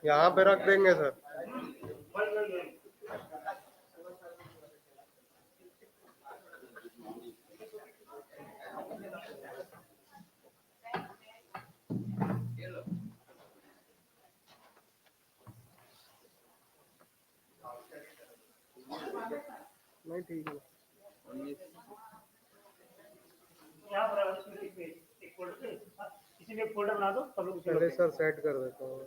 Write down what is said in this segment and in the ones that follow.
यहाँ पे रख देंगे सर। नहीं ठीक है। किसी ने फोल्डर बना दो सब लोग पहले सर सेट कर देता हूँ।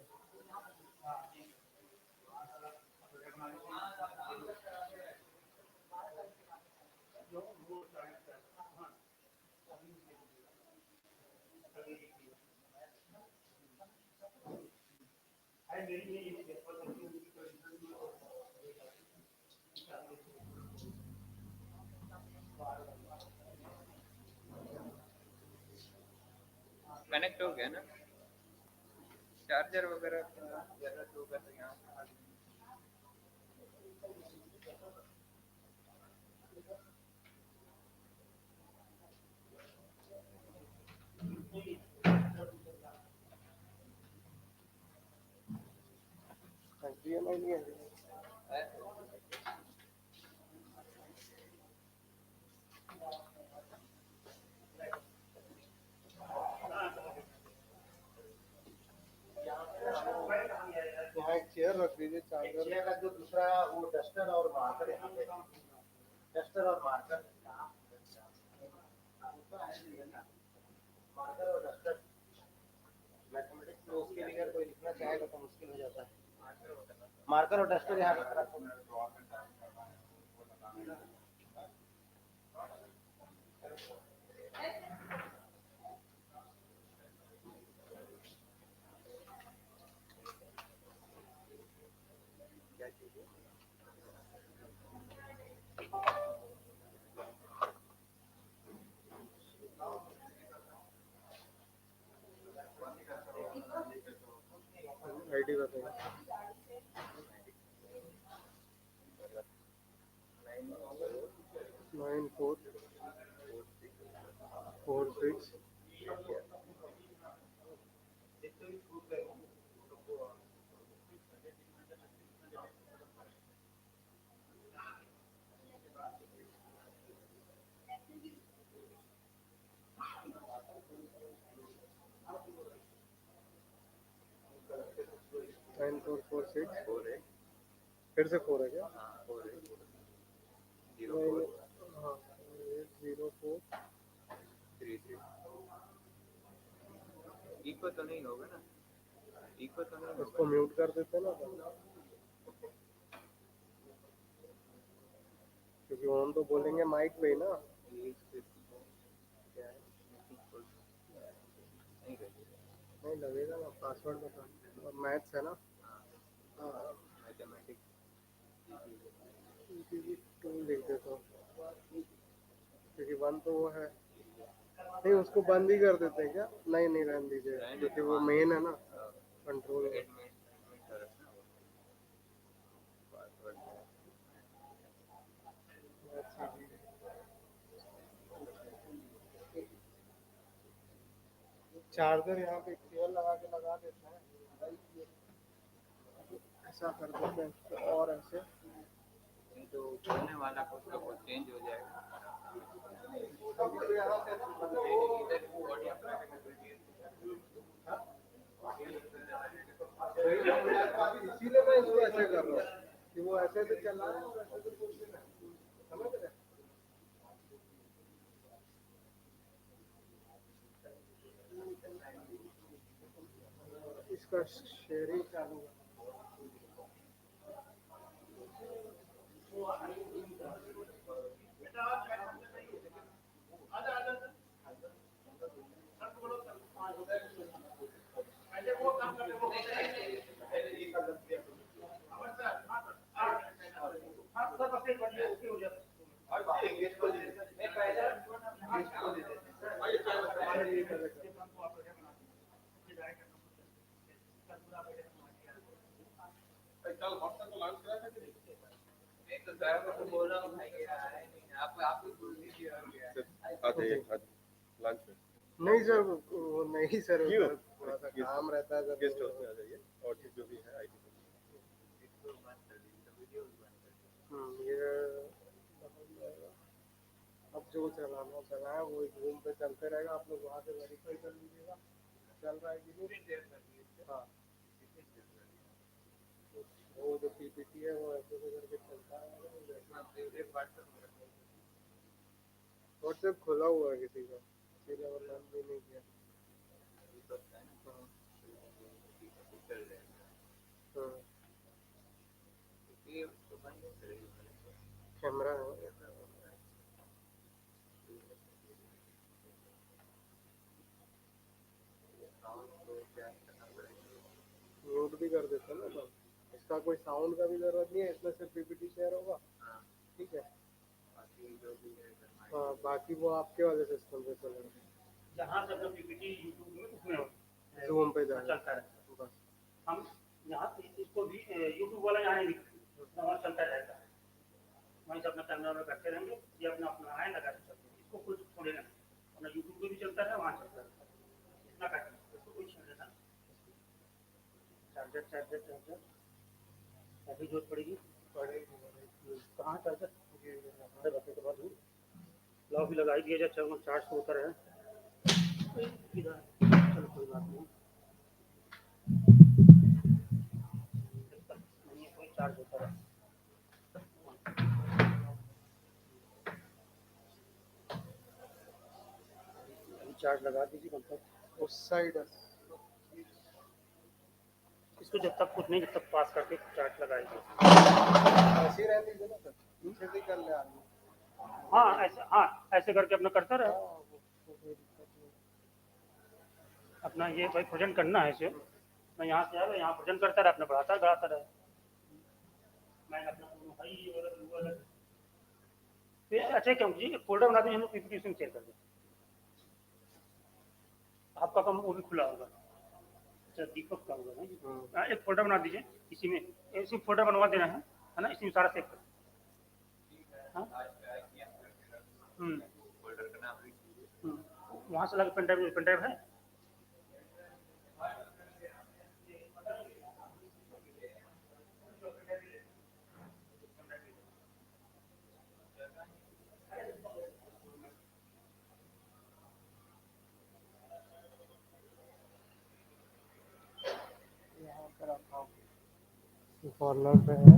कनेक्ट हो गया ना चार्जर वगैरह का जरूरत होगा तो यहाँ HDMI नहीं है है। यहाँ एक चेयर रख दीजिए चार्जर का जो दूसरा वो डस्टर और मार्कर यहाँ पे डस्टर और मार्कर मार्कर और डस्टर मैथमेटिक्स में उसके बगैर कोई लिखना चाहेगा तो मुश्किल हो जाता है मार्कर और डस्टर यहाँ पे रखो ID बताइए 9446 9446 फिर से 4 है क्या? हाँ 804 इको तो नहीं होगा ना इको तो नहीं उसको म्यूट कर देते ना क्योंकि ऑन तो बोलेंगे माइक पे ही ना नहीं लगेगा ना पासवर्ड बता मैथ्स है ना मैथमेटिक्स 2 लिख देता हूँ क्योंकि 1 तो वो है नहीं उसको बंद ही कर देते हैं क्या नहीं रहने दीजिए क्योंकि वो मेन है ना कंट्रोल चार्जर यहाँ पे केबल लगा के लगा देते हैं ऐसा कर देते हैं और ऐसे तो बोलने वाला कुछ ना कुछ चेंज हो जाएगा इसीलिए मैं इसको ऐसे कर रहा हूँ कि वो ऐसे से चल रहा है और ऐसे से कुछ नहीं समझ रहे इसका शेयरिंग चालू है नहीं सर वो नहीं सर थोड़ा सा काम रहता है गेस्ट हाउस में आ जाइए और चीज जो भी है आईटी ये अब जो चलाना चलाए वो रूम पे चलते रहेगा आप लोग वहाँ से वेरीफाई कर लीजिएगा चल रहा है कि नहीं हाँ वो जो पीपीटी है वो ऐसे करके चलता है व्हाट्सएप खुला हुआ है किसी का इसीलिए वो बंद भी नहीं किया कैमरा है म्यूट भी कर देते हैं ना इसका कोई साउंड का भी जरूरत नहीं है इसमें सिर्फ पीपीटी शेयर होगा ठीक है हाँ बाकी वो आपके वाले सिस्टम पे चलेगा जहाँ से अपना पीपीटी यूट्यूब में Zoom पे जाएगा। चलता रहे बस। हम यहाँ इसको भी यूट्यूब वाला यहाँ नहीं वहाँ चलता रहेगा, वहीं से अपना कैमरा में करते रहेंगे, ये अपना अपना आए लगा के चलते हैं, इसको कुछ छोड़ेगा नहीं, अपना यूट्यूब पे भी चलता रहे, वहाँ चलता रहे, इतना काटना इसको कुछ छोड़ेगा। चार्जर चार्जर चार्जर अभी जरूरत पड़ेगी, कहाँ चार्जर अरे बाकी के बाद लाओ भी लगाई दिया जाए, चलो चार्ज तो होता रहे इधर, चलो कोई बात नहीं, नहीं है, कोई चार्ज होता रहे। अभी चार्ज लगा दीजिए कम तक उस साइड है। इसको, जब तक कुछ नहीं, जब तक पास करके चार्ज लगाएंगे। ऐसे ही रहने दीजिए ना सर, पीछे से ही कर ले आदमी। हाँ ऐसे करके अपना करता रहे, अपना ये भाई प्रेजेंट करना है इसे, मैं यहाँ से आया यहाँ प्रेजेंट करता रहे, अपना बढ़ाता बढ़ाता रहे, मैं अपना भाई ये वाला फिर अच्छा क्यों जी, एक फोल्डर बना दीजिए, हम लोग पीपीटी उसमें शेयर कर दें, आपका काम वो भी खुला होगा। अच्छा दीपक का होगा ना, एक फोल्डर बना दीजिए, इसी में इसी फोल्डर बनवा देना है ना, इसी में सारा सेव कर। वहाँ से लगे पेन ड्राइव है। कॉर्नर पे है,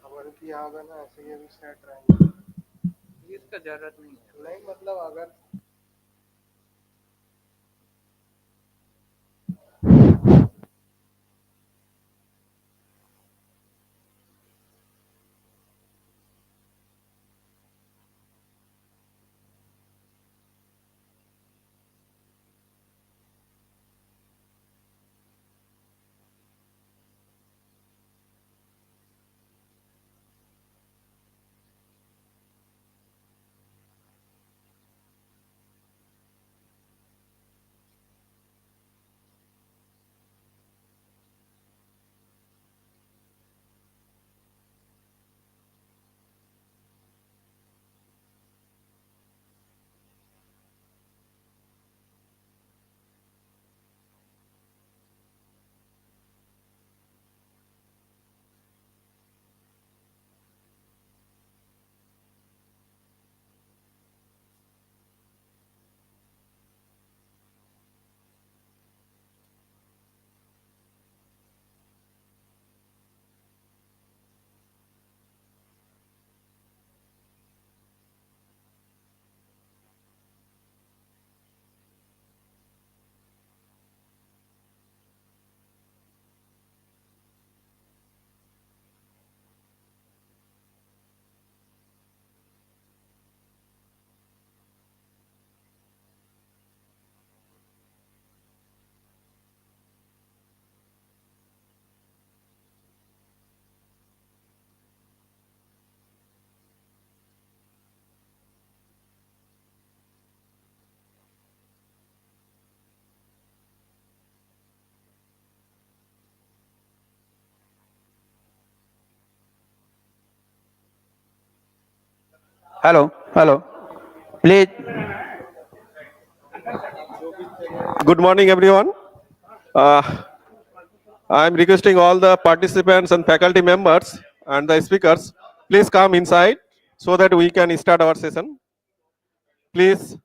अगर कि यहाँ पे ना ऐसे ये भी सेट रहेंगे, इसका जरूरत नहीं है। नहीं मतलब अगर Hello, hello. Please. Good morning, everyone. Uh, I'm requesting all the participants and faculty members and the speakers, please come inside so that we can start our session. Please.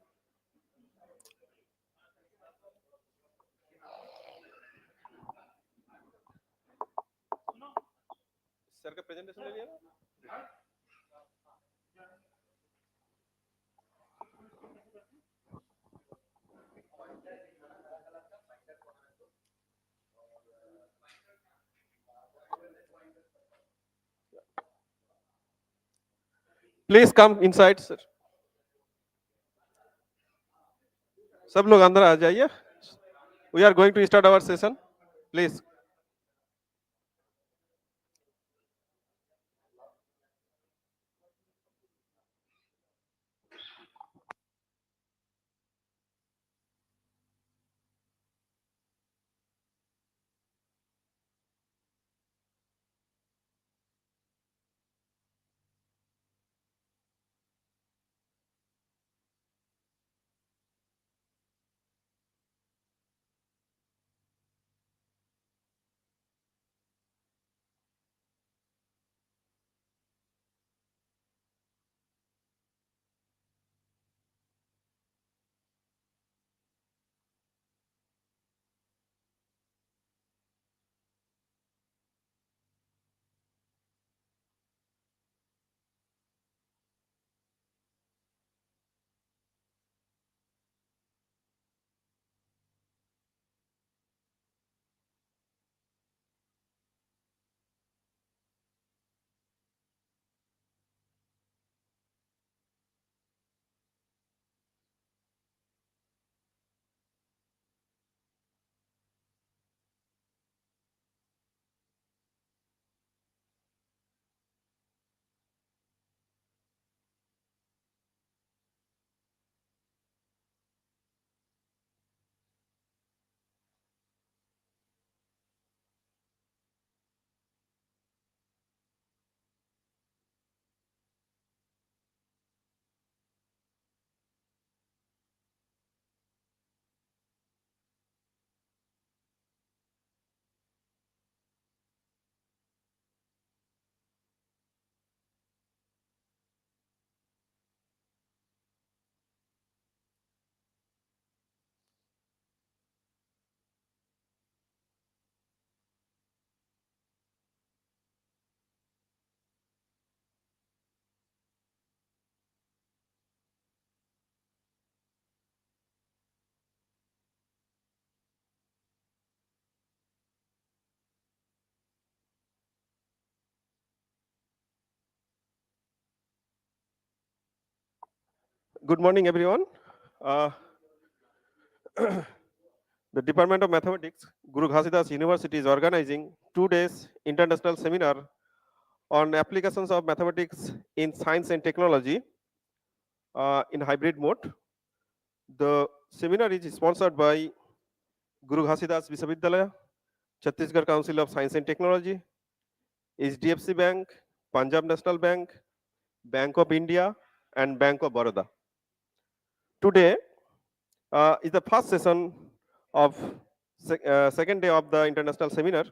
Sir का presentation ले लिया ना? Please come inside, sir. सब लोग अंदर आ जाइए. We are going to start our session. Please. Good morning, everyone. Uh, the Department of Mathematics, Guru Ghasidas University is organizing 2 days international seminar on applications of mathematics in science and technology in hybrid mode. The seminar is sponsored by Guru Ghasidas Vishavidyalaya, Chhattisgarh Council of Science and Technology, HDFC Bank, Punjab National Bank, Bank of India, and Bank of Baroda. Today is the first session of second day of the international seminar,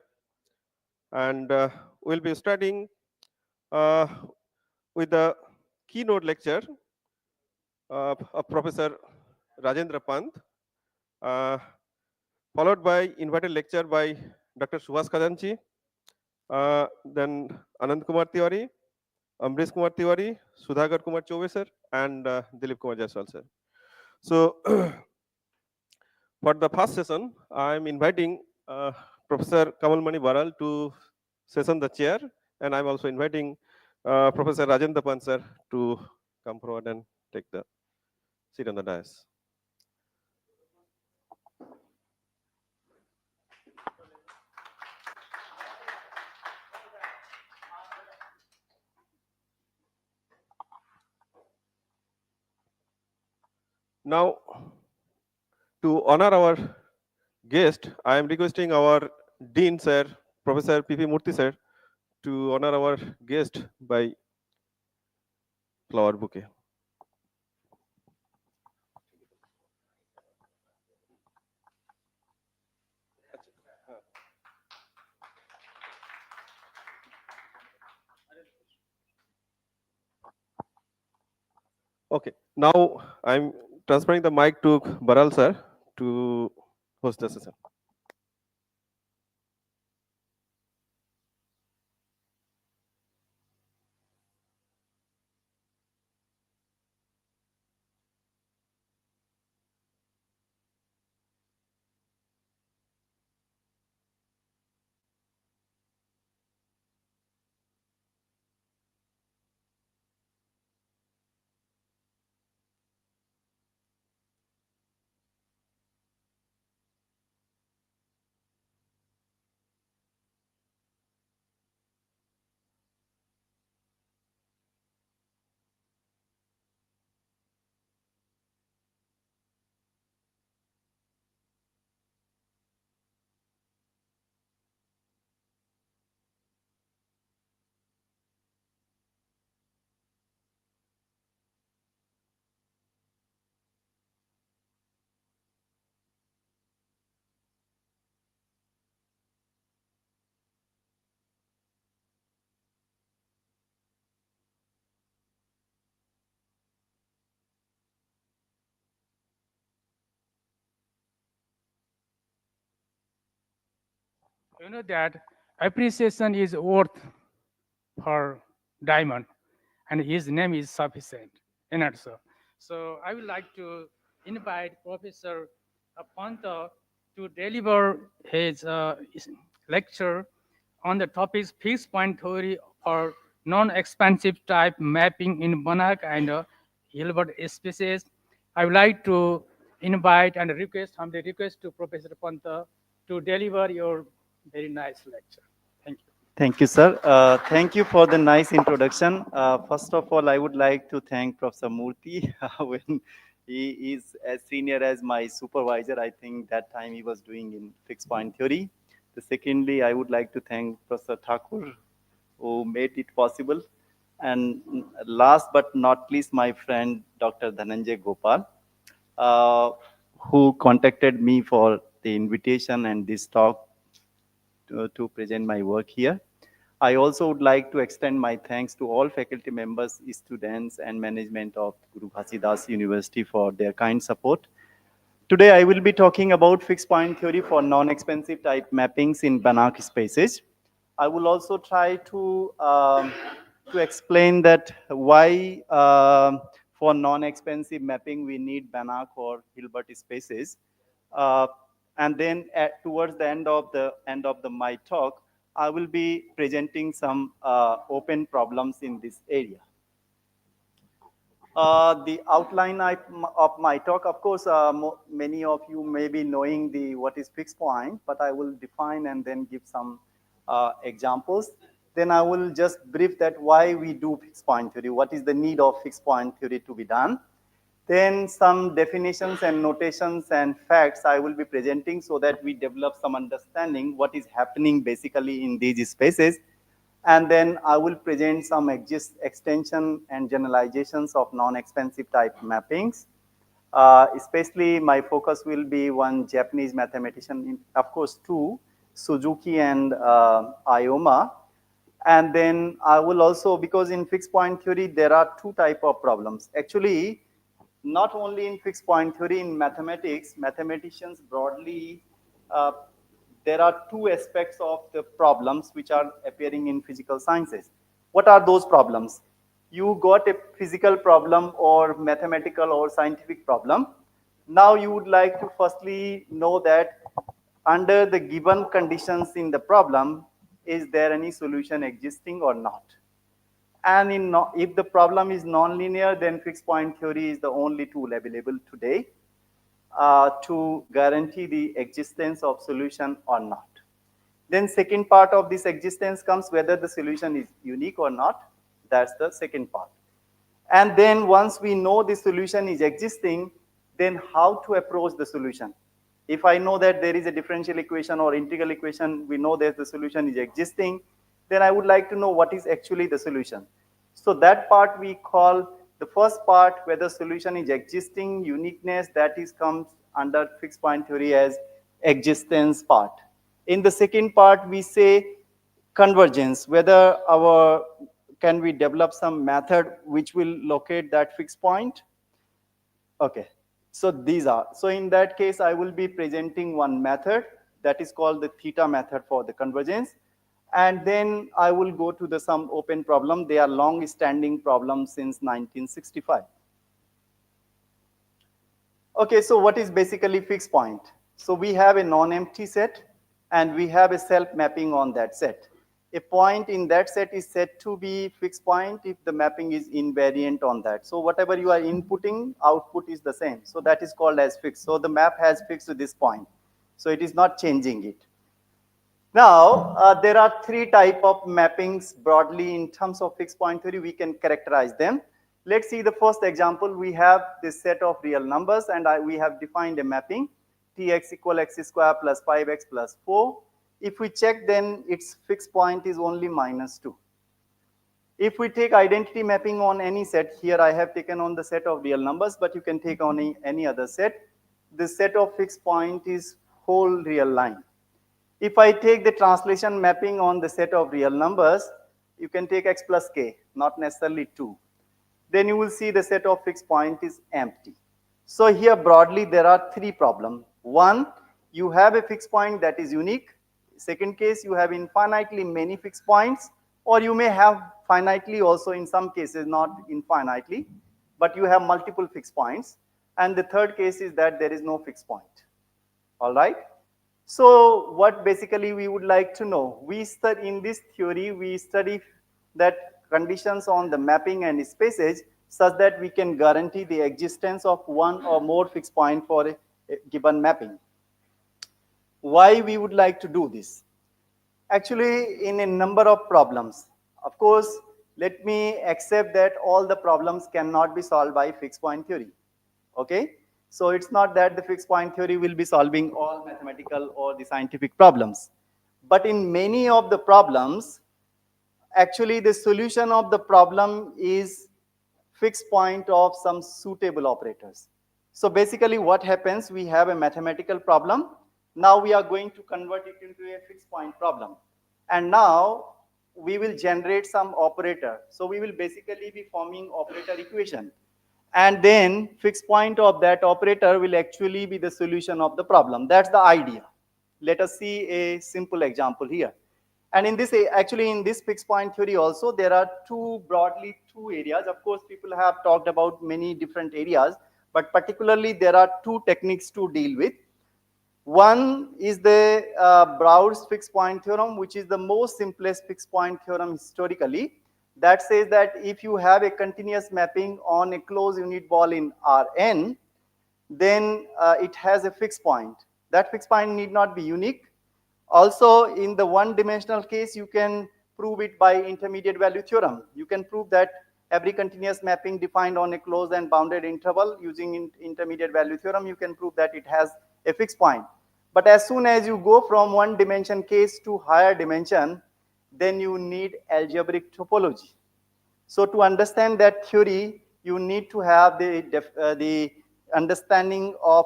and we'll be starting uh, with the keynote lecture of Professor Rajendra Pant, uh, followed by invited lecture by Dr. Subhas Khajanchi, then Anand Kumar Tiwari, Amrish Kumar Tiwari, Sudhagar Kumar Choube sir, and Dilip Kumar Jaiswal sir. So for the first session, I am inviting Professor Kamal Mani Baral to session the chair, and I'm also inviting Professor Rajendra Pant sir to come forward and take the seat on the dais. Now, to honor our guest, I am requesting our Dean sir, Professor P.P. Murthy sir, to honor our guest by flower bouquet. Okay, now I'm transferring the mic to Baral sir to host the session. You know that appreciation is worth per diamond, and his name is sufficient in answer. So I would like to invite Professor Panta to deliver his lecture on the topics fixed point theory or non-expansive type mapping in Banach and Hilbert species. I would like to invite and humbly request to Professor Panta to deliver your very nice lecture. Thank you. Thank you, sir. Thank you for the nice introduction. First of all, I would like to thank Professor Murthy when he is as senior as my supervisor. I think that time he was doing in fixed point theory. Secondly, I would like to thank Professor Thakur who made it possible. And last but not least, my friend Dr. Dhananjay Gopal, uh, who contacted me for the invitation and this talk to present my work here. I also would like to extend my thanks to all faculty members, students, and management of Guru Ghasidas University for their kind support. Today, I will be talking about fixed point theory for non-expansive type mappings in Banach spaces. I will also try to explain that why for non-expansive mapping we need Banach or Hilbert spaces. Uh, and then towards the end of the my talk, I will be presenting some open problems in this area. The outline of my talk, of course, many of you may be knowing what is fixed point, but I will define and then give some examples. Then I will just brief that why we do fixed point theory, what is the need of fixed point theory to be done. Then some definitions and notations and facts I will be presenting so that we develop some understanding what is happening basically in these spaces. And then I will present some extension and generalizations of non-expansive type mappings. Especially my focus will be one Japanese mathematician, of course two, Suzuki and Ioma. And then I will also, because in fixed point theory, there are two type of problems. Actually, not only in fixed point theory, in mathematics, mathematicians broadly, uh, there are two aspects of the problems which are appearing in physical sciences. What are those problems? You got a physical problem or mathematical or scientific problem. Now you would like to firstly know that under the given conditions in the problem, is there any solution existing or not? And if the problem is nonlinear, then fixed point theory is the only tool available today to guarantee the existence of solution or not. Then second part of this existence comes whether the solution is unique or not. That's the second part. And then once we know the solution is existing, then how to approach the solution. If I know that there is a differential equation or integral equation, we know that the solution is existing, then I would like to know what is actually the solution. So that part we call the first part, whether solution is existing, uniqueness, that is comes under fixed point theory as existence part. In the second part, we say convergence, whether our can we develop some method which will locate that fixed point. Okay, so these are, so in that case I will be presenting one method that is called the theta method for the convergence, and then I will go to the some open problem. They are long standing problems since 1965. Okay, so what is basically fixed point? So we have a non-empty set and we have a self-mapping on that set. A point in that set is said to be fixed point if the mapping is invariant on that. So whatever you are inputting, output is the same. So that is called as fixed. So the map has fixed to this point. So it is not changing it. Now, there are three type of mappings broadly in terms of fixed point theory. We can characterize them. Let's see the first example. We have this set of real numbers and we have defined a mapping tx equal x square plus 5x plus 4. If we check, then its fixed point is only -2. If we take identity mapping on any set, here I have taken on the set of real numbers, but you can take on any other set. The set of fixed point is whole real line. If I take the translation mapping on the set of real numbers, you can take x plus k, not necessarily 2. Then you will see the set of fixed point is empty. So here broadly there are three problems. One, you have a fixed point that is unique. Second case, you have infinitely many fixed points, or you may have finitely also in some cases, not infinitely, but you have multiple fixed points. And the third case is that there is no fixed point. All right? So what basically we would like to know, in this theory, we study that conditions on the mapping and spaces such that we can guarantee the existence of one or more fixed point for a given mapping. Why we would like to do this? Actually, in a number of problems. Of course, let me accept that all the problems cannot be solved by fixed point theory. Okay? So it's not that the fixed point theory will be solving all mathematical or the scientific problems. But in many of the problems, actually the solution of the problem is fixed point of some suitable operators. So basically what happens, we have a mathematical problem. Now we are going to convert it into a fixed point problem. And now we will generate some operator. So we will basically be forming operator equation. And then fixed point of that operator will actually be the solution of the problem. That's the idea. Let us see a simple example here. And in this, actually in this fixed point theory also, there are broadly two areas. Of course, people have talked about many different areas, but particularly there are two techniques to deal with. One is the Brauer's fixed point theorem, which is the most simplest fixed point theorem historically. that says that if you have a continuous mapping on a closed unit ball in Rn, then it has a fixed point. That fixed point need not be unique. Also, in the one-dimensional case, you can prove it by intermediate value theorem. You can prove that every continuous mapping defined on a closed and bounded interval using intermediate value theorem, you can prove that it has a fixed point. But as soon as you go from one dimension case to higher dimension, then you need algebraic topology. So to understand that theory, you need to have the understanding of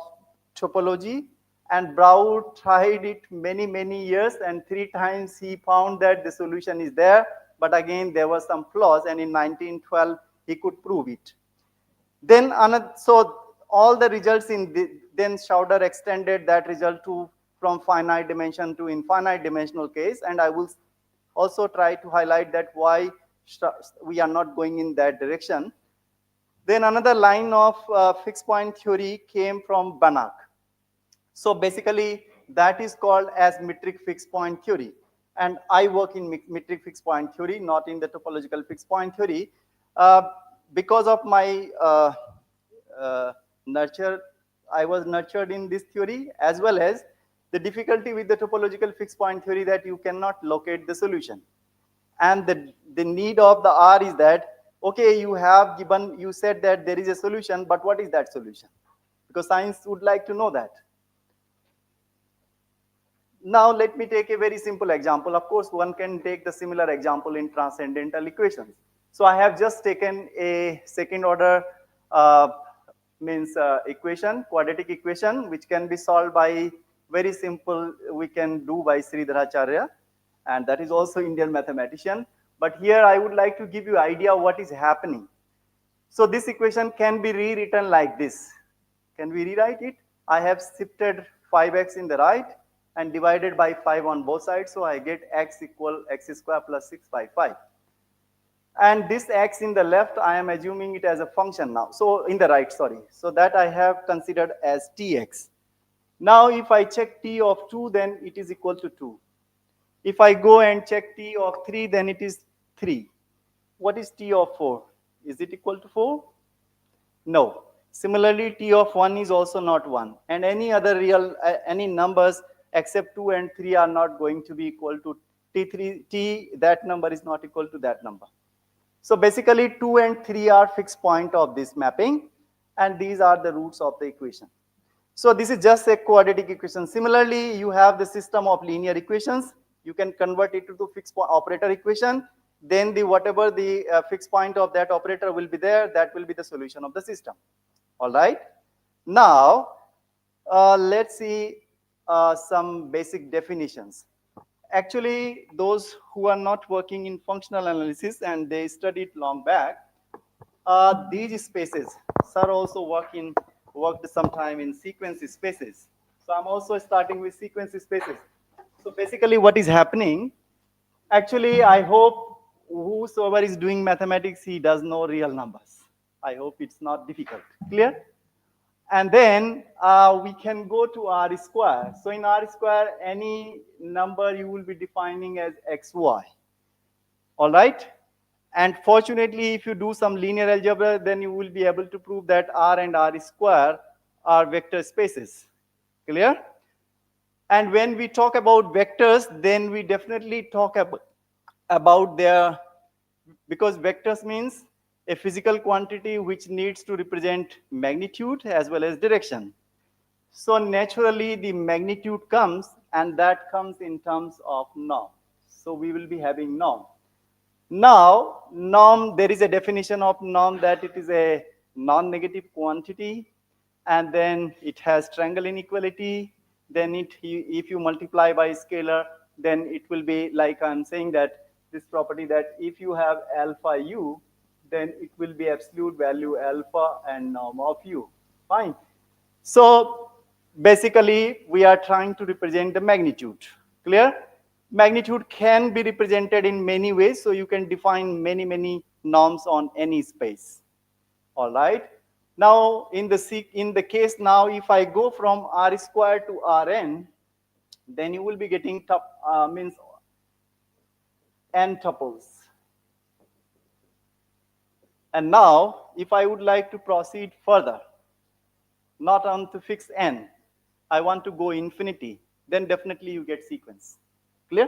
topology. And Brown tried it many, many years, and 3 times he found that the solution is there. But again, there were some flaws, and in 1912, he could prove it. Then another, so all the results then Schauder extended that result to from finite dimension to infinite dimensional case, and I will also try to highlight that why we are not going in that direction. Then another line of fixed point theory came from Banach. So basically, that is called as metric fixed point theory. And I work in metric fixed point theory, not in the topological fixed point theory. Because of my nurture, I was nurtured in this theory, as well as the difficulty with the topological fixed point theory that you cannot locate the solution. And the need of the R is that, okay, you have given, you said that there is a solution, but what is that solution? Because science would like to know that. Now let me take a very simple example. Of course, one can take the similar example in transcendental equations. So I have just taken a second order equation, quadratic equation, which can be solved by very simple, we can do by Sridharacharya, and that is also Indian mathematician. But here I would like to give you idea what is happening. So this equation can be rewritten like this. Can we rewrite it? I have shifted 5x in the right and divided by 5 on both sides. So I get x equal x square plus 6 by 5. And this x in the left, I am assuming it as a function now. So in the right, sorry. So that I have considered as tx. Now if I check t of 2, then it is equal to 2. If I go and check t of 3, then it is 3. What is t of 4? Is it equal to 4? No. Similarly, t of 1 is also not 1. And any other real, any numbers except 2 and 3 are not going to be equal to t, that number is not equal to that number. So basically 2 and 3 are fixed point of this mapping, and these are the roots of the equation. So this is just a quadratic equation. Similarly, you have the system of linear equations. You can convert it to fixed operator equation. Then whatever the fixed point of that operator will be there, that will be the solution of the system. All right. Now, let's see some basic definitions. Actually, those who are not working in functional analysis and they studied long back, these spaces, sir also worked sometime in sequence spaces. So I'm also starting with sequence spaces. So basically what is happening, actually I hope whosoever is doing mathematics, he does know real numbers. I hope it's not difficult. Clear? And then we can go to R square. So in R square, any number you will be defining as xy. All right? And fortunately, if you do some linear algebra, then you will be able to prove that R and R square are vector spaces. Clear? And when we talk about vectors, then we definitely talk about their, because vectors means a physical quantity which needs to represent magnitude as well as direction. So naturally, the magnitude comes, and that comes in terms of norm. So we will be having norm. Now, norm, there is a definition of norm that it is a non-negative quantity, and then it has triangle inequality. Then if you multiply by scalar, then it will be like I'm saying that this property that if you have alpha u, then it will be absolute value alpha and norm of u. Fine. So basically, we are trying to represent the magnitude. Clear? Magnitude can be represented in many ways, so you can define many norms on any space. All right. Now, in the case now, if I go from R square to Rn, then you will be getting means n tuples. And now, if I would like to proceed further, not on to fix n, I want to go infinity, then definitely you get sequence. Clear?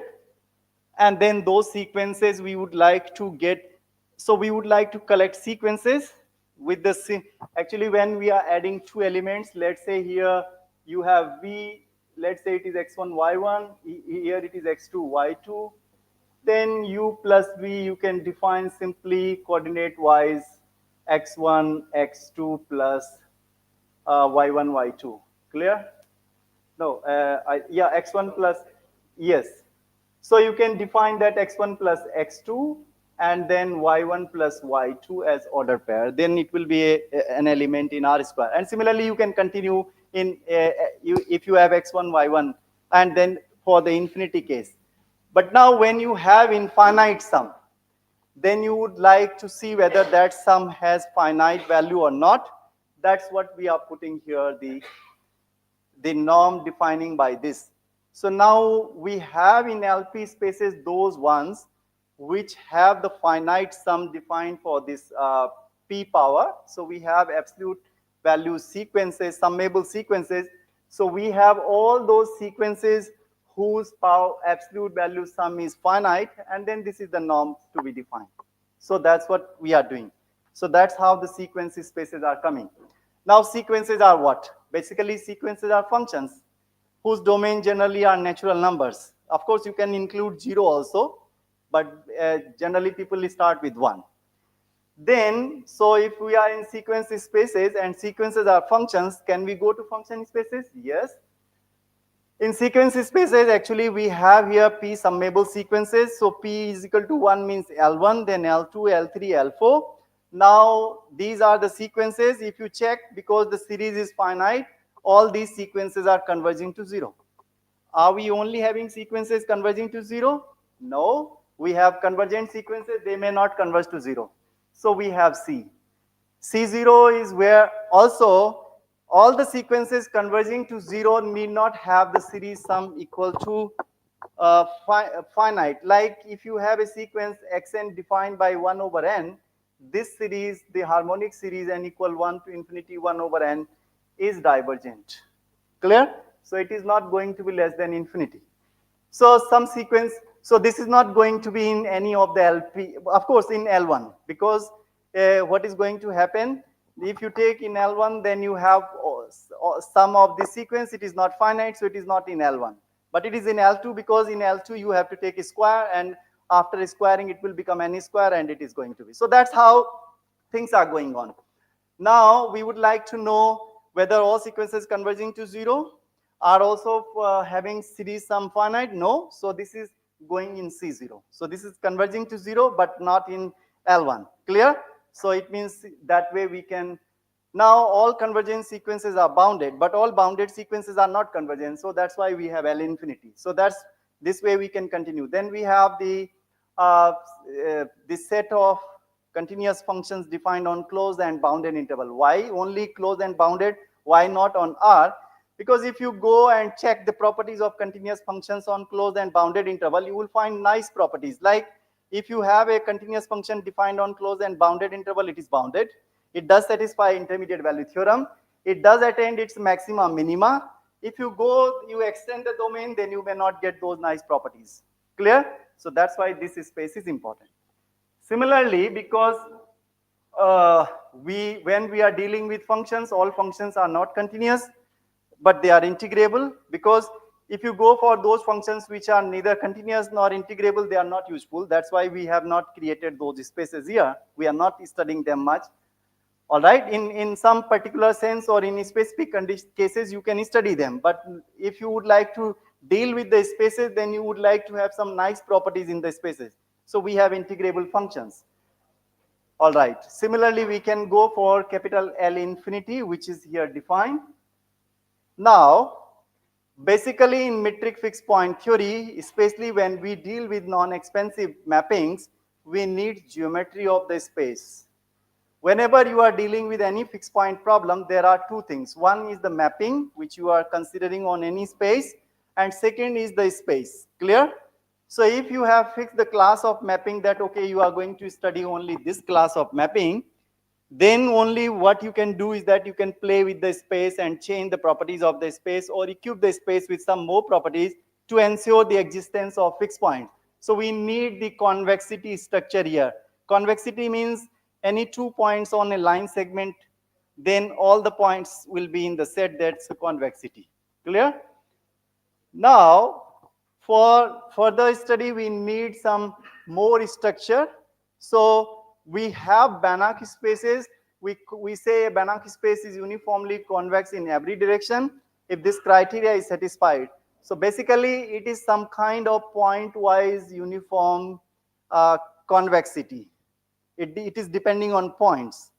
And then those sequences we would like to get, so we would like to collect sequences with the, actually when we are adding two elements, let's say here you have v, let's say it is x1, y1, here it is x2, y2, then u plus v you can define simply coordinate wise x1, x2 plus y1, y2. Clear? No, yeah, x1 plus, yes. So you can define that x1 plus x2 and then y1 plus y2 as order pair. Then it will be an element in R square. And similarly, you can continue in if you have x1, y1, and then for the infinity case. But now when you have infinite sum, then you would like to see whether that sum has finite value or not. That's what we are putting here, the norm defining by this. So now we have in LP spaces those ones which have the finite sum defined for this P power. So we have absolute value sequences, summable sequences. So we have all those sequences whose power absolute value sum is finite, and then this is the norm to be defined. So that's what we are doing. So that's how the sequences spaces are coming. Now sequences are what? Basically sequences are functions whose domain generally are natural numbers. Of course you can include 0 also, but generally people start with 1. Then, so if we are in sequence spaces and sequences are functions, can we go to function spaces? Yes. In sequence spaces, actually we have here P summable sequences. So P is equal to 1 means L1, then L2, L3, L4. Now these are the sequences. If you check, because the series is finite, all these sequences are converging to 0. Are we only having sequences converging to 0? No, we have convergent sequences, they may not converge to 0. So we have C. C0 is where also all the sequences converging to 0 need not have the series sum equal to finite. Like if you have a sequence xn defined by 1 over n, this series, the harmonic series n equal 1 to infinity 1 over n is divergent. Clear? So it is not going to be less than infinity. So some sequence, so this is not going to be in any of the LP, of course in L1, because what is going to happen, if you take in L1, then you have some of the sequence, it is not finite, so it is not in L1. But it is in L2, because in L2 you have to take a square, and after squaring it will become any square, and it is going to be. So that's how things are going on. Now we would like to know whether all sequences converging to 0 are also having series sum finite. No, so this is going in C0. So this is converging to 0 but not in L1. Clear? So it means that way we can, now all convergent sequences are bounded, but all bounded sequences are not convergent. So that's why we have L infinity. So that's, this way we can continue. Then we have the set of continuous functions defined on closed and bounded interval. Why only closed and bounded? Why not on R? Because if you go and check the properties of continuous functions on closed and bounded interval, you will find nice properties. Like if you have a continuous function defined on closed and bounded interval, it is bounded. It does satisfy intermediate value theorem. It does attain its maxima minima. If you go, you extend the domain, then you may not get those nice properties. Clear? So that's why this space is important. Similarly, because when we are dealing with functions, all functions are not continuous, but they are integrable, because if you go for those functions which are neither continuous nor integrable, they are not useful. That's why we have not created those spaces here. We are not studying them much. All right, in some particular sense or in specific cases, you can study them. But if you would like to deal with the spaces, then you would like to have some nice properties in the spaces. So we have integrable functions. All right, similarly, we can go for capital L infinity, which is here defined. Now, basically in metric fixed point theory, especially when we deal with non-expansive mappings, we need geometry of the space. Whenever you are dealing with any fixed point problem, there are two things. One is the mapping, which you are considering on any space, and second is the space. Clear? So if you have fixed the class of mapping that, okay, you are going to study only this class of mapping, then only what you can do is that you can play with the space and change the properties of the space or equip the space with some more properties to ensure the existence of fixed points. So we need the convexity structure here. Convexity means any 2 points on a line segment, then all the points will be in the set. That's the convexity. Clear? Now, for further study, we need some more structure. So we have Banach spaces. We say a Banach space is uniformly convex in every direction if this criteria is satisfied. So basically, it is some kind of point-wise uniform convexity. It is depending on points.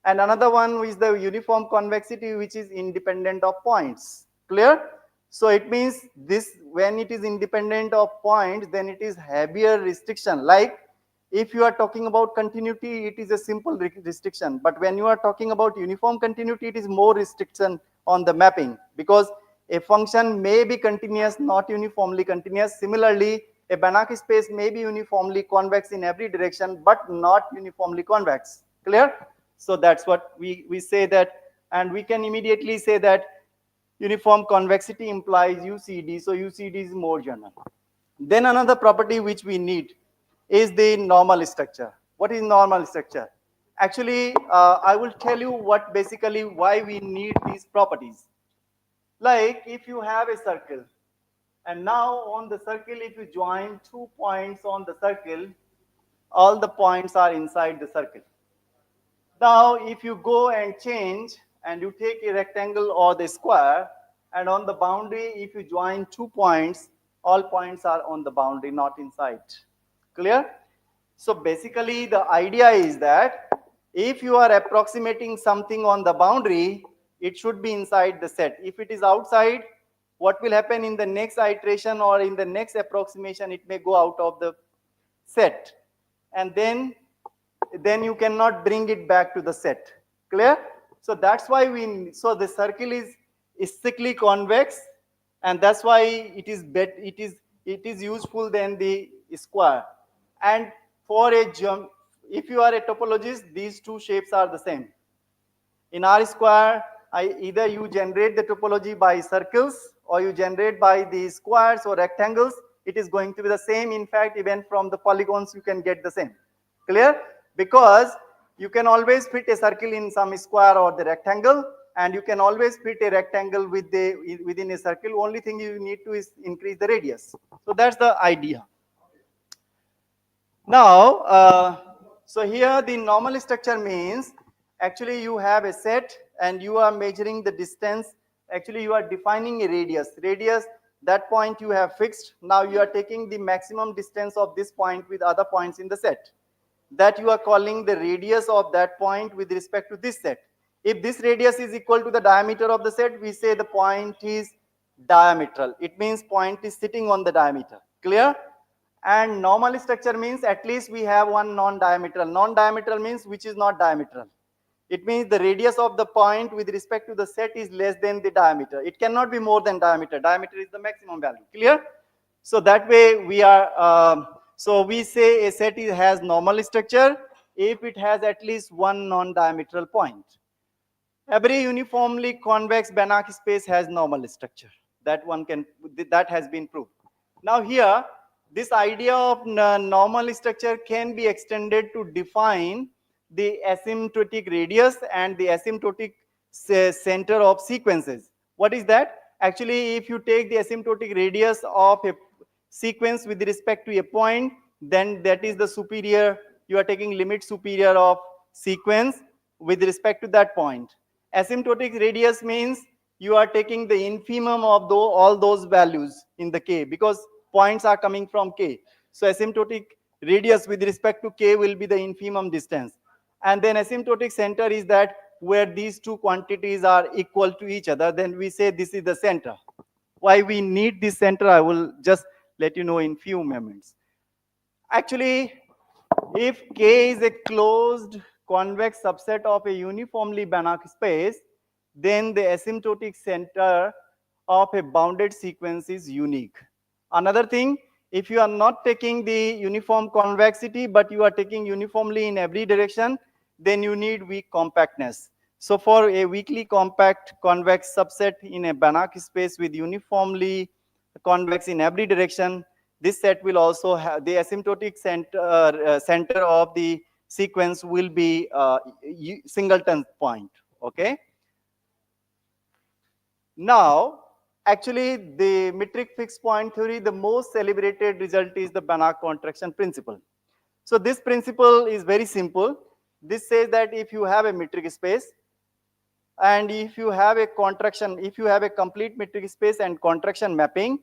And another one is the uniform convexity, which is independent of points. Clear? So it means this, when it is independent of points, then it is heavier restriction. Like if you are talking about continuity, it is a simple restriction. But when you are talking about uniform continuity, it is more restriction on the mapping, because a function may be continuous, not uniformly continuous. Similarly, a Banach space may be uniformly convex in every direction, but not uniformly convex. Clear? So that's what we say that, and we can immediately say that uniform convexity implies UCD, so UCD is more general. Then another property which we need is the normal structure. What is normal structure? Actually, I will tell you what basically why we need these properties. Like if you have a circle, and now on the circle, if you join 2 points on the circle, all the points are inside the circle. Now, if you go and change and you take a rectangle or the square, and on the boundary, if you join 2 points, all points are on the boundary, not inside. Clear? So basically, the idea is that if you are approximating something on the boundary, it should be inside the set. If it is outside, what will happen in the next iteration or in the next approximation, it may go out of the set. And then you cannot bring it back to the set. Clear? So that's why so the circle is strictly convex, and that's why it is useful than the square. And for if you are a topologist, these two shapes are the same. In R square, either you generate the topology by circles or you generate by the squares or rectangles. It is going to be the same. In fact, even from the polygons, you can get the same. Clear? Because you can always fit a circle in some square or the rectangle, and you can always fit a rectangle within a circle. Only thing you need to is increase the radius. So that's the idea. Now, so here the normal structure means actually you have a set and you are measuring the distance. Actually, you are defining a radius. Radius, that point you have fixed. Now you are taking the maximum distance of this point with other points in the set. That you are calling the radius of that point with respect to this set. If this radius is equal to the diameter of the set, we say the point is diametral. It means point is sitting on the diameter. Clear? And normal structure means at least we have one non-diametral. Non-diametral means which is not diametral. It means the radius of the point with respect to the set is less than the diameter. It cannot be more than diameter. Diameter is the maximum value. Clear? So that way we are, so we say a set has normal structure if it has at least one non-diametral point. Every uniformly convex Banach space has normal structure. That has been proved. Now here, this idea of normal structure can be extended to define the asymptotic radius and the asymptotic center of sequences. What is that? Actually, if you take the asymptotic radius of a sequence with respect to a point, then that is the superior, you are taking limit superior of sequence with respect to that point. Asymptotic radius means you are taking the infimum of all those values in the k, because points are coming from k. So asymptotic radius with respect to k will be the infimum distance. And then asymptotic center is that where these two quantities are equal to each other, then we say this is the center. Why we need this center, I will just let you know in few moments. Actually, if K is a closed convex subset of a uniformly Banach space, then the asymptotic center of a bounded sequence is unique. Another thing, if you are not taking the uniform convexity, but you are taking uniformly in every direction, then you need weak compactness. So for a weakly compact convex subset in a Banach space with uniformly convex in every direction, this set will also have the asymptotic center of the sequence will be singleton point. Okay. Now, actually, the metric fixed point theory, the most celebrated result is the Banach contraction principle. So this principle is very simple. This says that if you have a metric space and if you have a contraction, if you have a complete metric space and contraction mapping,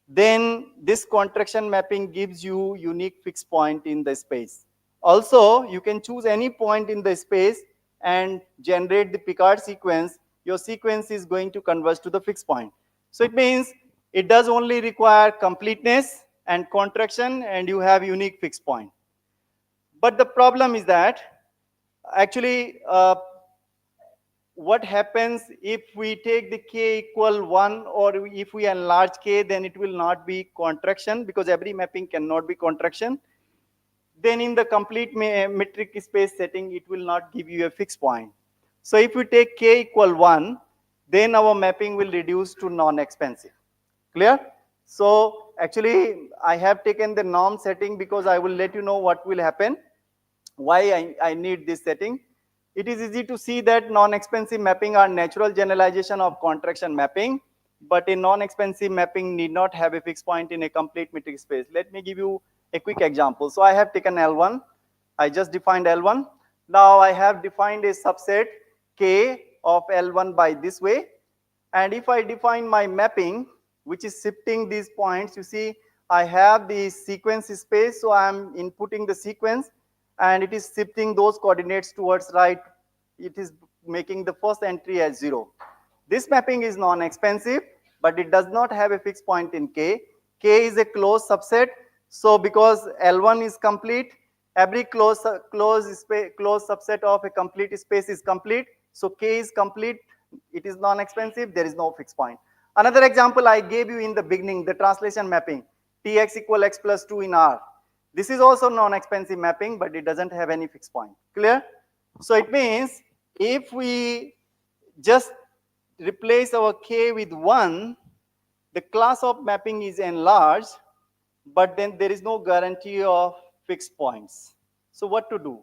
then this contraction mapping gives you unique fixed point in the space. Also, you can choose any point in the space and generate the Picard sequence. Your sequence is going to converge to the fixed point. So it means it does only require completeness and contraction, and you have unique fixed point. But the problem is that actually what happens if we take the k equal 1, or if we enlarge k, then it will not be contraction, because every mapping cannot be contraction. Then in the complete metric space setting, it will not give you a fixed point. So if we take k equal 1, then our mapping will reduce to non-expansive. Clear? So actually, I have taken the norm setting because I will let you know what will happen, why I need this setting. It is easy to see that non-expansive mapping are natural generalization of contraction mapping, but a non-expansive mapping need not have a fixed point in a complete metric space. Let me give you a quick example. So I have taken L1. I just defined L1. Now I have defined a subset K of L1 by this way. And if I define my mapping, which is shifting these points, you see, I have the sequence space, so I'm inputting the sequence, and it is shifting those coordinates towards right. It is making the first entry as 0. This mapping is non-expansive, but it does not have a fixed point in K. K is a closed subset, so because L1 is complete, every closed subset of a complete space is complete. So K is complete, it is non-expansive, there is no fixed point. Another example I gave you in the beginning, the translation mapping, Tx equal x plus 2 in R. This is also non-expansive mapping, but it doesn't have any fixed point. Clear? So it means if we just replace our K with 1, the class of mapping is enlarged, but then there is no guarantee of fixed points. So what to do?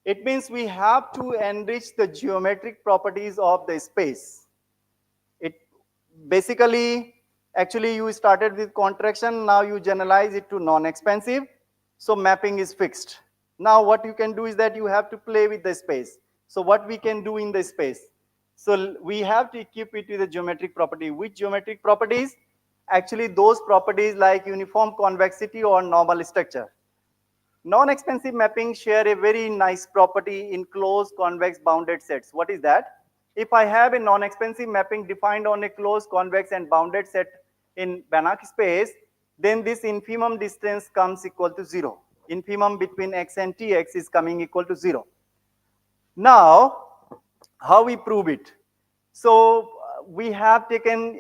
It means we have to enrich the geometric properties of the space. It basically, actually you started with contraction, now you generalize it to non-expansive, so mapping is fixed. Now what you can do is that you have to play with the space. So what we can do in the space? So we have to equip it with a geometric property. Which geometric properties? Actually those properties like uniform convexity or normal structure. Non-expansive mapping share a very nice property in closed convex bounded sets. What is that? If I have a non-expansive mapping defined on a closed convex and bounded set in Banach space, then this infimum distance comes equal to 0. Infimum between x and tx is coming equal to 0. Now, how we prove it? So we have taken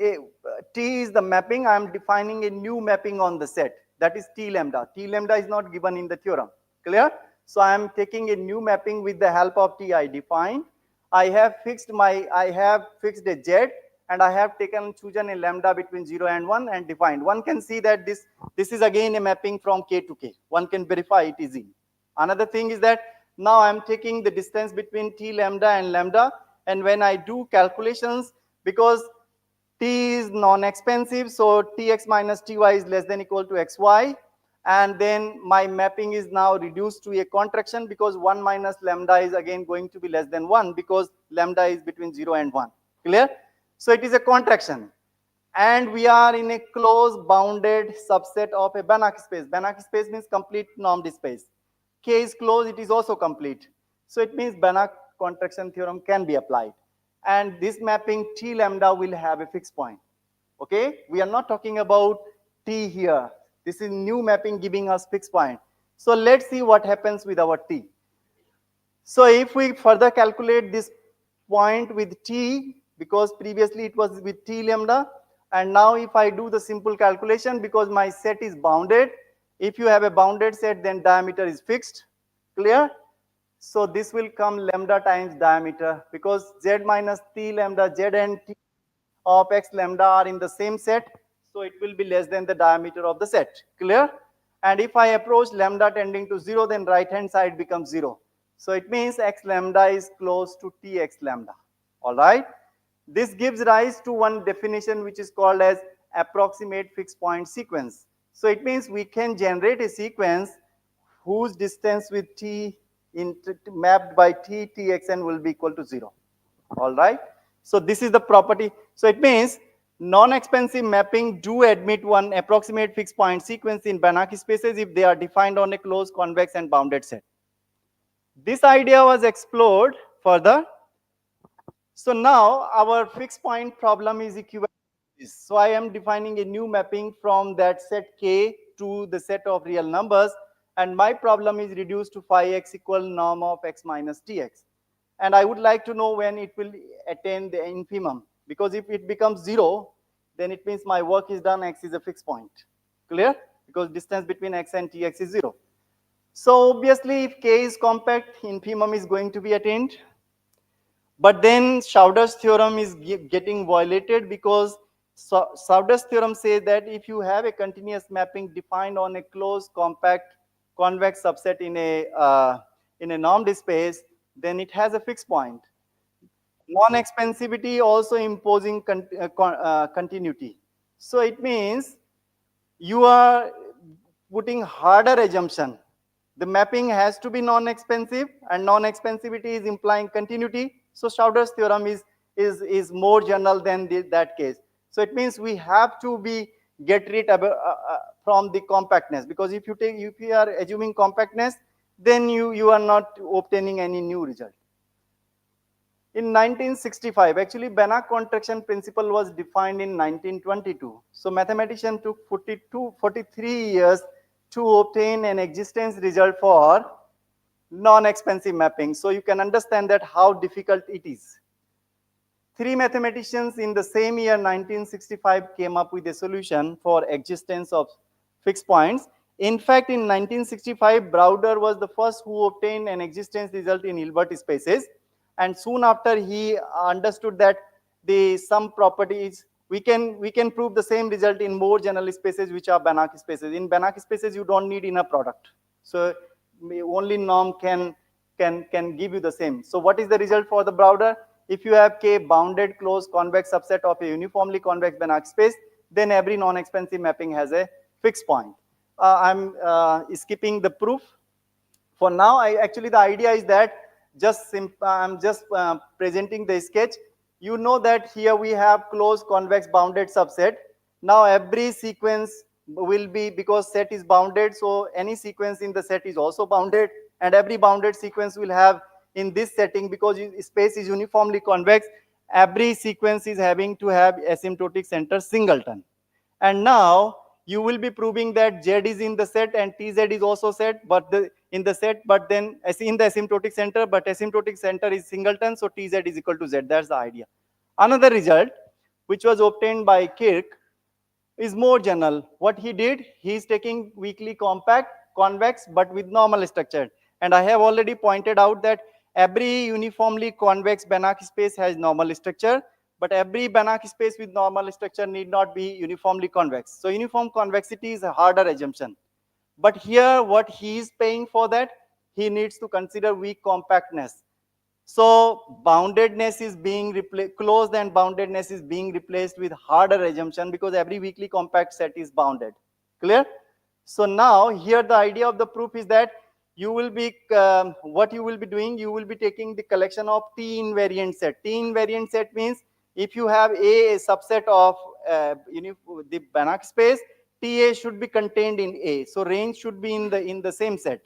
T is the mapping. I am defining a new mapping on the set. That is T lambda. T lambda is not given in the theorem. Clear? So I am taking a new mapping with the help of T I defined. I have fixed a Z, and I have chosen a lambda between 0 and 1 and defined. One can see that this is again a mapping from K to K. One can verify it is in. Another thing is that now I am taking the distance between T lambda and lambda, and when I do calculations, because T is non-expansive, so Tx minus Ty is less than equal to Xy, and then my mapping is now reduced to a contraction because 1 minus lambda is again going to be less than 1 because lambda is between 0 and 1. Clear? So it is a contraction. And we are in a closed bounded subset of a Banach space. Banach space means complete normed space. K is closed, it is also complete. So it means Banach contraction theorem can be applied. And this mapping T lambda will have a fixed point. Okay? We are not talking about T here. This is new mapping giving us fixed point. So let's see what happens with our T. So if we further calculate this point with T, because previously it was with T lambda, and now if I do the simple calculation, because my set is bounded, if you have a bounded set, then diameter is fixed. Clear? So this will come lambda times diameter, because z minus t lambda, z and t of x lambda are in the same set, so it will be less than the diameter of the set. Clear? And if I approach lambda tending to 0, then right hand side becomes 0. So it means x lambda is close to tx lambda. All right? This gives rise to one definition which is called as approximate fixed point sequence. So it means we can generate a sequence whose distance with t mapped by t, txn will be equal to 0. All right? So this is the property. So it means non-expansive mapping do admit one approximate fixed point sequence in Banach spaces if they are defined on a closed, convex, and bounded set. This idea was explored further. So now our fixed point problem is equivalent to this. So I am defining a new mapping from that set K to the set of real numbers, and my problem is reduced to phi x equal norm of x minus tx. And I would like to know when it will attain the infimum, because if it becomes 0, then it means my work is done, x is a fixed point. Clear? Because distance between x and tx is 0. So obviously if K is compact, infimum is going to be attained. But then Schauder's theorem is getting violated, because Schauder's theorem says that if you have a continuous mapping defined on a closed, compact, convex subset in a normed space, then it has a fixed point. Non-expansivity also imposing continuity. So it means you are putting harder assumption. The mapping has to be non-expansive, and non-expansivity is implying continuity. So Schauder's theorem is more general than that case. So it means we have to get rid of, from the compactness, because if you are assuming compactness, then you are not obtaining any new result. In 1965, actually Banach contraction principle was defined in 1922. So mathematician took 43 years to obtain an existence result for non-expansive mapping. So you can understand that how difficult it is. 3 mathematicians in the same year 1965 came up with a solution for existence of fixed points. In fact, in 1965, Browder was the first who obtained an existence result in Hilbert spaces. And soon after, he understood that some properties, we can prove the same result in more general spaces, which are Banach spaces. In Banach spaces, you don't need inner product. So only norm can give you the same. So what is the result for the Browder? If you have K bounded closed convex subset of a uniformly convex Banach space, then every non-expansive mapping has a fixed point. I'm skipping the proof. For now, actually the idea is that I'm just presenting the sketch. You know that here we have closed convex bounded subset. Now every sequence will be, because set is bounded, so any sequence in the set is also bounded, and every bounded sequence will have, in this setting, because space is uniformly convex, every sequence is having to have asymptotic center singleton. And now you will be proving that Z is in the set and TZ is also set, but in the set, but then in the asymptotic center, but asymptotic center is singleton, so TZ is equal to Z. That's the idea. Another result, which was obtained by Kirk, is more general. What he did, he is taking weakly compact, convex, but with normal structure. And I have already pointed out that every uniformly convex Banach space has normal structure, but every Banach space with normal structure need not be uniformly convex. So uniform convexity is a harder assumption. But here, what he is paying for that, he needs to consider weak compactness. So boundedness is being replaced, closed and boundedness is being replaced with harder assumption, because every weakly compact set is bounded. Clear? So now here the idea of the proof is that you will be, what you will be doing, you will be taking the collection of T invariant set. T invariant set means if you have a subset of the Banach space, TA should be contained in A. So range should be in the same set.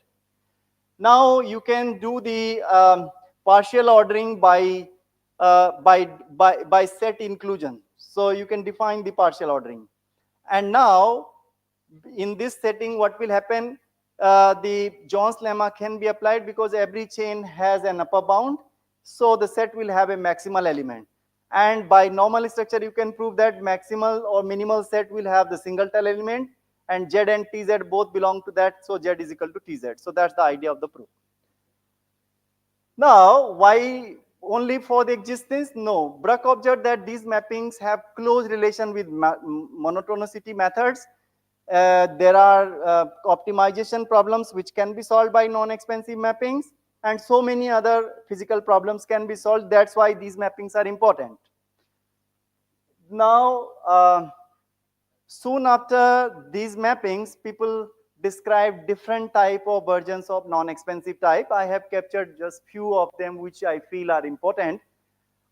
Now you can do the partial ordering by set inclusion. So you can define the partial ordering. And now in this setting, what will happen? The Jones lemma can be applied, because every chain has an upper bound. So the set will have a maximal element. And by normal structure, you can prove that maximal or minimal set will have the singleton element, and Z and TZ both belong to that, so Z is equal to TZ. So that's the idea of the proof. Now, why only for the existence? No. Bruck observed that these mappings have close relation with monotonicity methods. There are optimization problems which can be solved by non-expensive mappings, and so many other physical problems can be solved. That's why these mappings are important. Now, soon after these mappings, people describe different type of versions of non-expensive type. I have captured just few of them which I feel are important.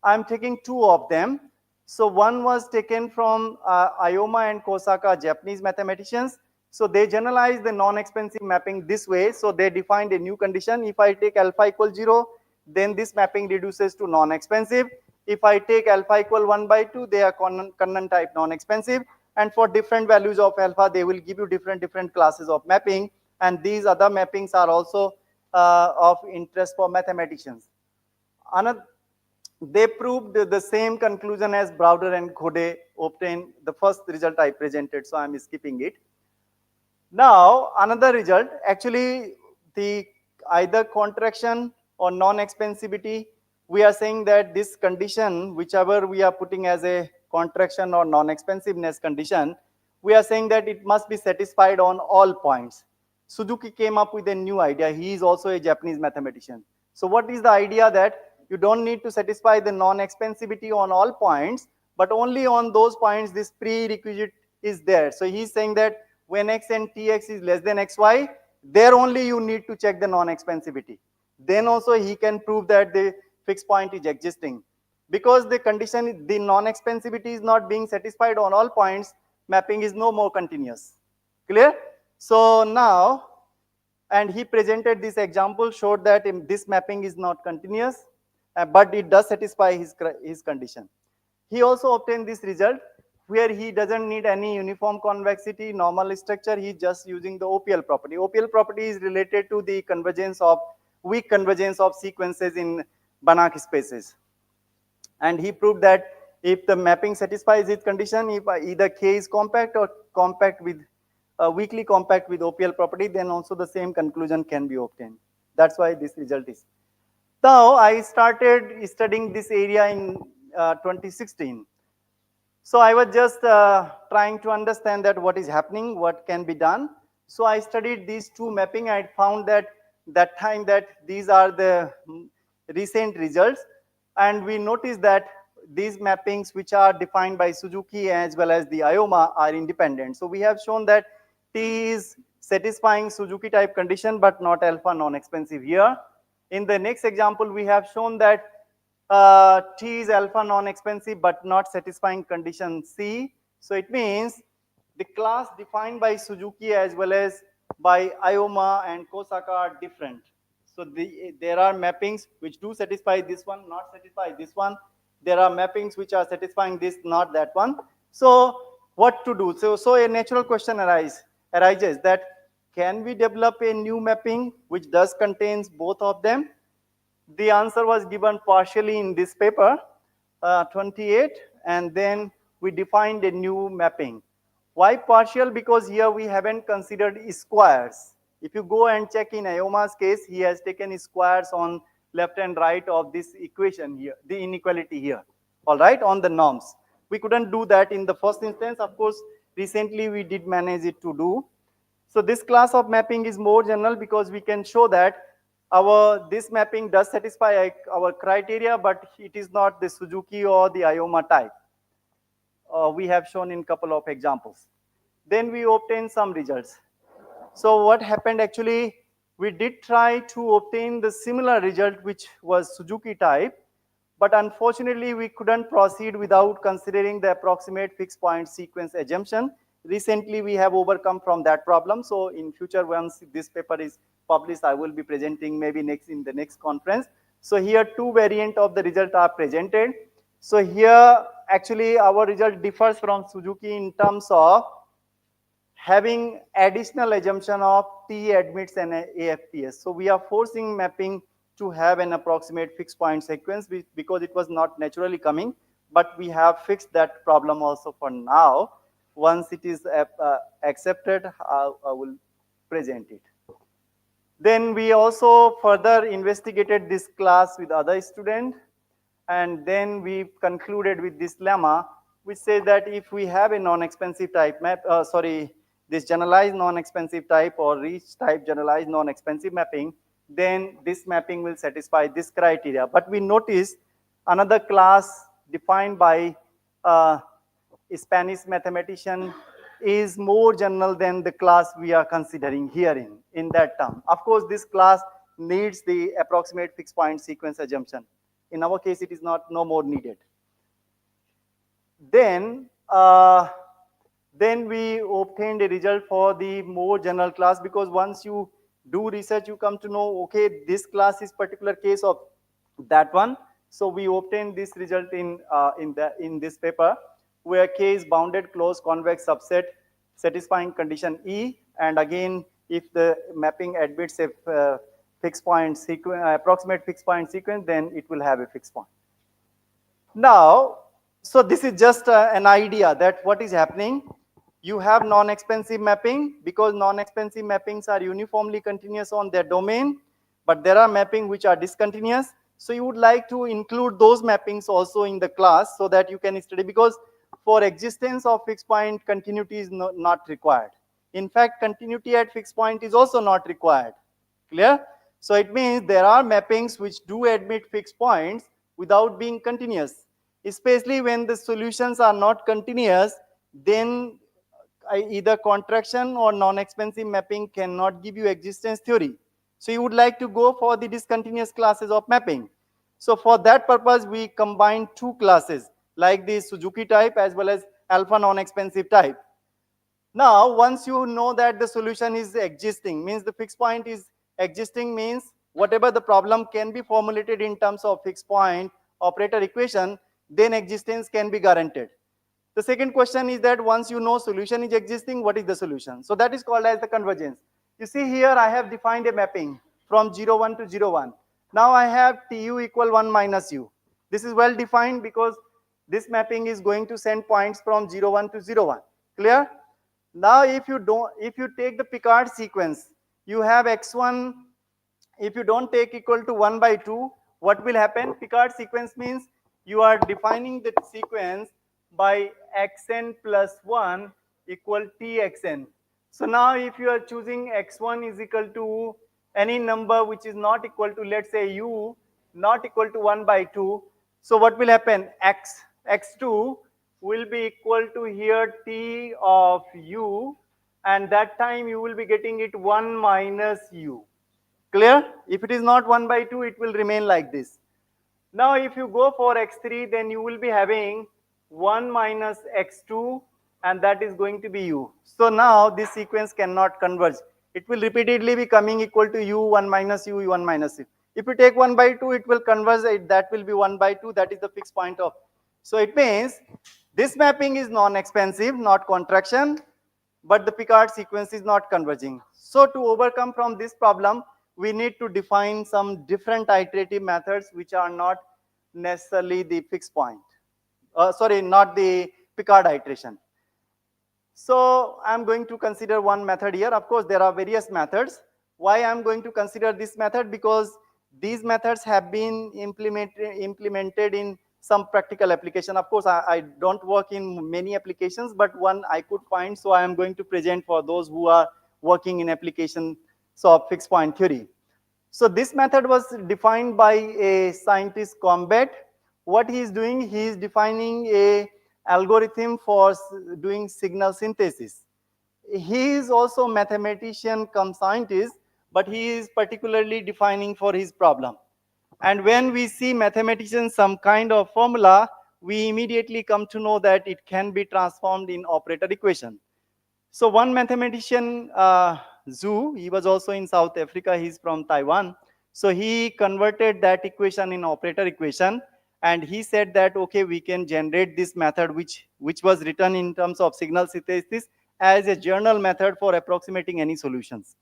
I'm taking two of them. So one was taken from Ioma and Kosaka, Japanese mathematicians. So they generalized the non-expensive mapping this way. So they defined a new condition. If I take alpha equal 0, then this mapping reduces to non-expensive. If I take alpha equal 1 by 2, they are Kannan type non-expensive. And for different values of alpha, they will give you different classes of mapping. And these other mappings are also of interest for mathematicians. Another, they proved the same conclusion as Browder and Khode obtained. The first result I presented, so I'm skipping it. Now, another result, actually, the either contraction or non-expensivity, we are saying that this condition, whichever we are putting as a contraction or non-expensiveness condition, we are saying that it must be satisfied on all points. Suzuki came up with a new idea. He is also a Japanese mathematician. So what is the idea that you don't need to satisfy the non-expensivity on all points, but only on those points this prerequisite is there. So he's saying that when x and tx is less than xy, there only you need to check the non-expensivity. Then also he can prove that the fixed point is existing. Because the condition, the non-expensivity is not being satisfied on all points, mapping is no more continuous. Clear? So now, and he presented this example, showed that this mapping is not continuous, but it does satisfy his condition. He also obtained this result where he doesn't need any uniform convexity, normal structure, he's just using the OPL property. OPL property is related to the convergence of, weak convergence of sequences in Banach spaces. And he proved that if the mapping satisfies its condition, if either K is compact or compact with, weakly compact with OPL property, then also the same conclusion can be obtained. That's why this result is. Now, I started studying this area in 2016. So I was just trying to understand that what is happening, what can be done. So I studied these two mapping. I found that time that these are the recent results. And we noticed that these mappings which are defined by Suzuki as well as the Ioma are independent. So we have shown that T is satisfying Suzuki type condition but not alpha non-expensive here. In the next example, we have shown that T is alpha non-expensive but not satisfying condition C. So it means the class defined by Suzuki as well as by Ioma and Kosaka are different. So there are mappings which do satisfy this one, not satisfy this one. There are mappings which are satisfying this, not that one. So what to do? So a natural question arises that can we develop a new mapping which does contains both of them? The answer was given partially in this paper, 28, and then we defined a new mapping. Why partial? Because here we haven't considered squares. If you go and check in Ioma's case, he has taken squares on left and right of this equation here, the inequality here, all right, on the norms. We couldn't do that in the first instance. Of course, recently we did manage it to do. So this class of mapping is more general because we can show that this mapping does satisfy our criteria, but it is not the Suzuki or the Ioma type. We have shown in couple of examples. Then we obtained some results. So what happened actually, we did try to obtain the similar result which was Suzuki type, but unfortunately we couldn't proceed without considering the approximate fixed point sequence assumption. Recently we have overcome from that problem. So in future, once this paper is published, I will be presenting maybe in the next conference. So here two variants of the result are presented. So here actually our result differs from Suzuki in terms of having additional assumption of T admits and AFTS. So we are forcing mapping to have an approximate fixed point sequence because it was not naturally coming, but we have fixed that problem also for now. Once it is accepted, I will present it. Then we also further investigated this class with other students, and then we concluded with this lemma, which says that if we have a non-expansive type map, this generalized non-expansive type or reach type generalized non-expansive mapping, then this mapping will satisfy this criteria. But we noticed another class defined by Spanish mathematician is more general than the class we are considering here in that term. Of course, this class needs the approximate fixed point sequence assumption. In our case, it is not no more needed. Then, then we obtained a result for the more general class, because once you do research, you come to know, okay, this class is particular case of that one. So we obtained this result in this paper, where K is bounded closed convex subset satisfying condition E, and again, if the mapping admits a fixed point sequence, approximate fixed point sequence, then it will have a fixed point. Now, so this is just an idea that what is happening. You have non-expansive mapping, because non-expansive mappings are uniformly continuous on their domain, but there are mapping which are discontinuous. So you would like to include those mappings also in the class so that you can study, because for existence of fixed point, continuity is not required. In fact, continuity at fixed point is also not required. Clear? So it means there are mappings which do admit fixed points without being continuous. Especially when the solutions are not continuous, then either contraction or non-expansive mapping cannot give you existence theory. So you would like to go for the discontinuous classes of mapping. So for that purpose, we combine two classes, like the Suzuki type as well as alpha non-expansive type. Now, once you know that the solution is existing, means the fixed point is existing, means whatever the problem can be formulated in terms of fixed point operator equation, then existence can be guaranteed. The second question is that once you know solution is existing, what is the solution? So that is called as the convergence. You see here I have defined a mapping from 0, 1 to 0, 1. Now I have tu equal 1 minus u. This is well defined because this mapping is going to send points from 0, 1 to 0, 1. Clear? Now if you take the Picard sequence, you have x1, if you don't take equal to 1 by 2, what will happen? Picard sequence means you are defining the sequence by xn plus 1 equal txn. So now if you are choosing x1 is equal to any number which is not equal to, let's say, u, not equal to 1 by 2, so what will happen? X2 will be equal to here t of u, and that time you will be getting it 1 minus u. Clear? If it is not 1 by 2, it will remain like this. Now if you go for x3, then you will be having 1 minus x2, and that is going to be u. So now this sequence cannot converge. It will repeatedly be coming equal to u, 1 minus u, 1 minus u. If you take 1 by 2, it will converge, that will be 1 by 2, that is the fixed point of. So it means this mapping is non-expansive, not contraction, but the Picard sequence is not converging. So to overcome from this problem, we need to define some different iterative methods which are not necessarily the fixed point. Not the Picard iteration. So I'm going to consider one method here. Of course, there are various methods. Why I'm going to consider this method? Because these methods have been implemented in some practical application. Of course, I don't work in many applications, but one I could find, so I am going to present for those who are working in applications of fixed point theory. So this method was defined by a scientist Combat. What he is doing, he is defining a algorithm for doing signal synthesis. He is also mathematician cum scientist, but he is particularly defining for his problem. And when we see mathematicians some kind of formula, we immediately come to know that it can be transformed in operator equation. So one mathematician, Zhu, he was also in South Africa, he's from Taiwan. So he converted that equation in operator equation, and he said that, okay, we can generate this method which was written in terms of signal synthesis as a journal method for approximating any solutions.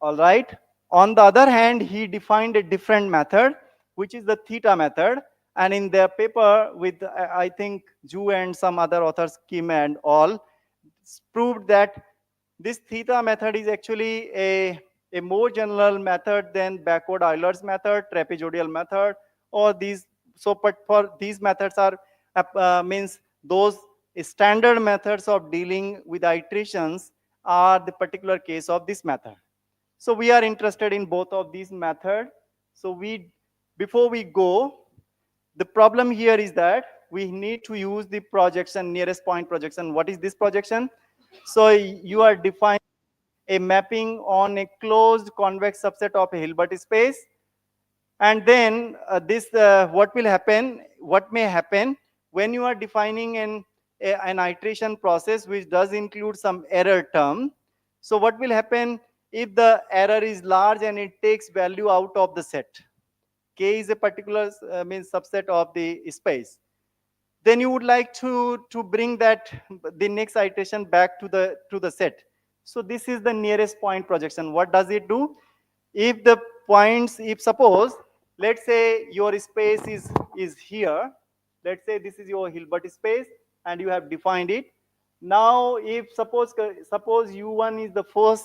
All right. On the other hand, he defined a different method, which is the theta method. And in their paper with, I think, Zhu and some other authors, Kim and all, proved that this theta method is actually a a more general method than backward Euler's method, trapezoidal method, or these. So, but for these methods are means those standard methods of dealing with iterations are the particular case of this method. So we are interested in both of these methods. So before we go, the problem here is that we need to use the projection, nearest point projection. What is this projection? So you are defining a mapping on a closed convex subset of a Hilbert space. And then what will happen, what may happen when you are defining an iteration process which does include some error term. So what will happen if the error is large and it takes value out of the set? K is a particular means subset of the space. Then you would like to bring that the next iteration back to the set. So this is the nearest point projection. What does it do? If the points, if suppose, let's say your space is here, let's say this is your Hilbert space and you have defined it. Now if suppose u1 is the first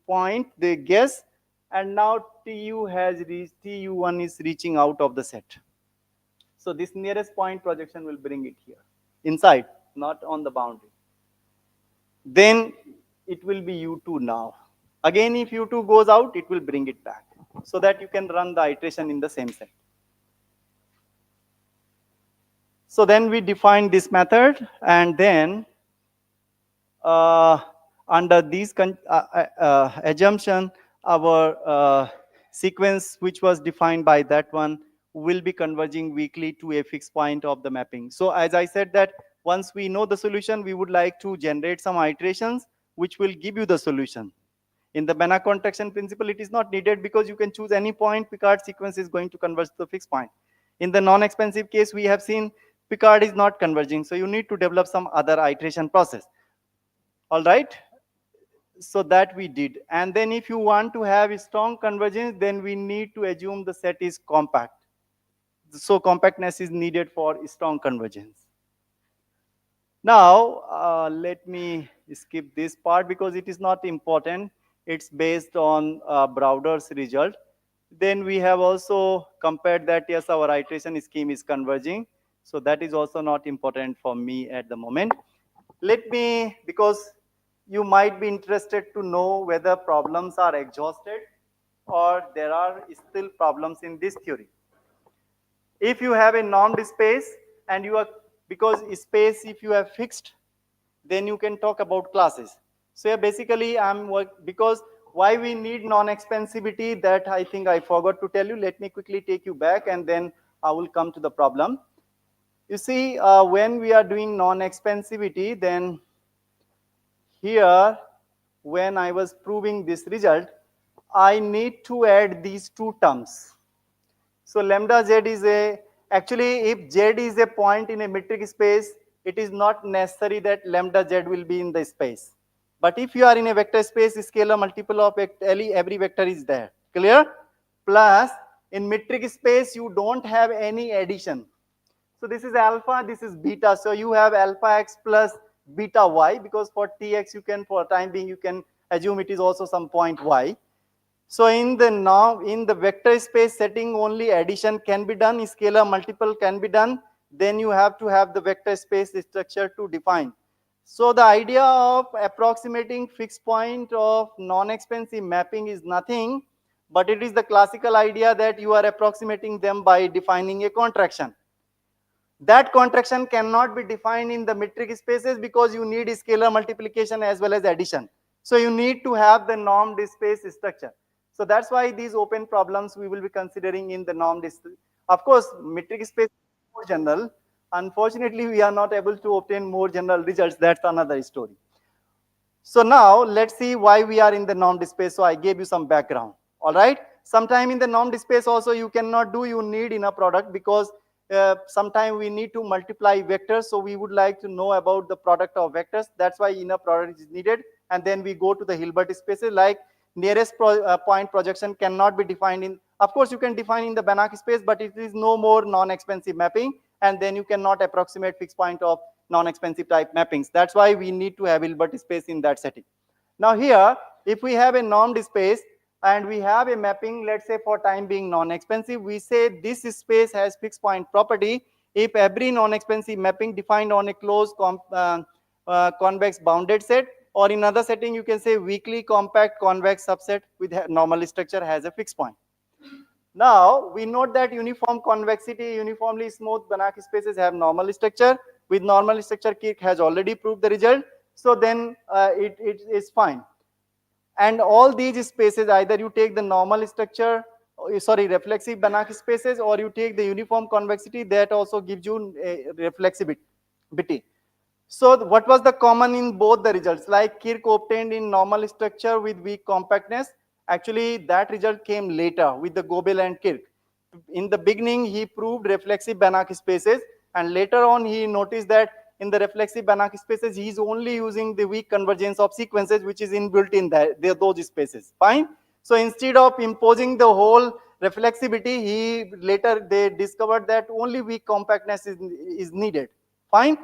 point they guess, and now tu has reached, tu1 is reaching out of the set. So this nearest point projection will bring it here inside, not on the boundary. Then it will be u2 now. Again, if u2 goes out, it will bring it back so that you can run the iteration in the same set. So then we define this method, and then under these assumption, our sequence which was defined by that one will be converging weakly to a fixed point of the mapping. So as I said that once we know the solution, we would like to generate some iterations which will give you the solution. In the Banach contraction principle, it is not needed because you can choose any point. Picard sequence is going to converge to the fixed point. In the non-expansive case, we have seen Picard is not converging. So you need to develop some other iteration process. All right. So that we did. And then if you want to have a strong convergence, then we need to assume the set is compact. So compactness is needed for strong convergence. Now, let me skip this part because it is not important. It's based on Browder's result. Then we have also compared that, yes, our iteration scheme is converging. So that is also not important for me at the moment. Let me, because you might be interested to know whether problems are exhausted or there are still problems in this theory. If you have a normed space and you are, because space, if you have fixed, then you can talk about classes. So yeah, basically because why we need non-expansivity, that I think I forgot to tell you. Let me quickly take you back and then I will come to the problem. You see, when we are doing non-expansivity, then here, when I was proving this result, I need to add these two terms. So lambda z is actually if z is a point in a metric space, it is not necessary that lambda z will be in the space. But if you are in a vector space, scalar multiple of every vector is there. Clear? Plus, in metric space, you don't have any addition. So this is alpha, this is beta. So you have alpha x plus beta y, because for tx you can, for time being, you can assume it is also some point y. So in the vector space setting, only addition can be done, scalar multiple can be done. Then you have to have the vector space structure to define. So the idea of approximating fixed point of non-expansive mapping is nothing, but it is the classical idea that you are approximating them by defining a contraction. That contraction cannot be defined in the metric spaces because you need scalar multiplication as well as addition. So you need to have the normed space structure. So that's why these open problems we will be considering in the normed. Of course, metric space is more general. Unfortunately, we are not able to obtain more general results. That's another story. So now let's see why we are in the normed space. So I gave you some background. All right. Sometime in the normed space also you cannot do, you need inner product, because sometime we need to multiply vectors. So we would like to know about the product of vectors. That's why inner product is needed. And then we go to the Hilbert spaces, like nearest point projection cannot be defined in, of course you can define in the Banach space, but it is no more non-expansive mapping. And then you cannot approximate fixed point of non-expansive type mappings. That's why we need to have Hilbert space in that setting. Now here, If we have a normed space and we have a mapping, let's say for time being non-expansive, we say this space has fixed point property if every non-expansive mapping defined on a closed convex bounded set, or in other setting you can say weakly compact convex subset with normal structure has a fixed point. Now we note that uniform convexity, uniformly smooth Banach spaces have normal structure. With normal structure, Kirk has already proved the result. So then it is fine. And all these spaces, either you take the normal structure, reflexive Banach spaces, or you take the uniform convexity, that also gives you reflexivity. So what was the common in both the results? Like Kirk obtained in normal structure with weak compactness. Actually, that result came later with the Gobel and Kirk. In the beginning, he proved reflexive Banach spaces, and later on, he noticed that in the reflexive Banach spaces, he is only using the weak convergence of sequences, which is inbuilt in those spaces. Fine. So instead of imposing the whole reflexivity, they discovered that only weak compactness is needed. Fine.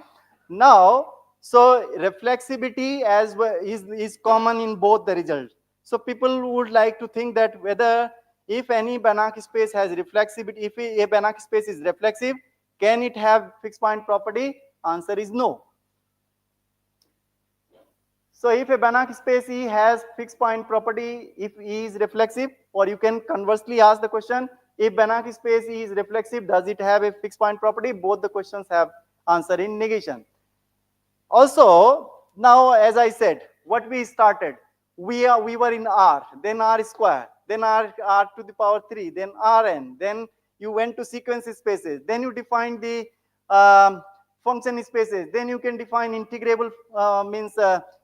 Now, so reflexivity as well is common in both the results. So people would like to think that whether if any Banach space has reflexivity, if a Banach space is reflexive, can it have fixed point property? Answer is no. So if a Banach space E has fixed point property, if E is reflexive, or you can conversely ask the question, if Banach space E is reflexive, does it have a fixed point property? Both the questions have answer in negation. Also, now as I said, what we started, we were in R, then R square, then R to the power 3, then Rn, then you went to sequence spaces, then you defined the function spaces, then you can define integrable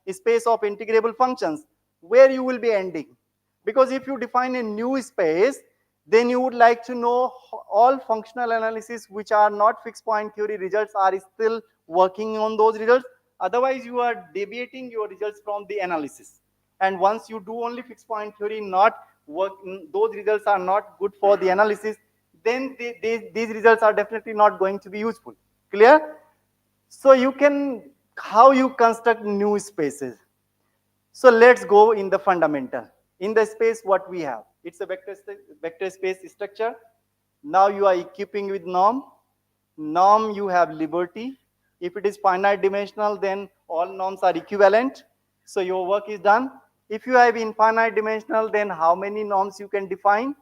space of integrable functions, where you will be ending. Because if you define a new space, then you would like to know all functional analysis which are not fixed point theory results are still working on those results. Otherwise, you are deviating your results from the analysis. And once you do only fixed point theory, not work, those results are not good for the analysis, then these results are definitely not going to be useful. Clear? So you can, how you construct new spaces. So let's go in the fundamental. In the space, what we have? It's a vector space structure. Now you are equipping with norm. Norm, you have liberty. If it is finite dimensional, then all norms are equivalent. So your work is done. If you have infinite dimensional, then how many norms you can define?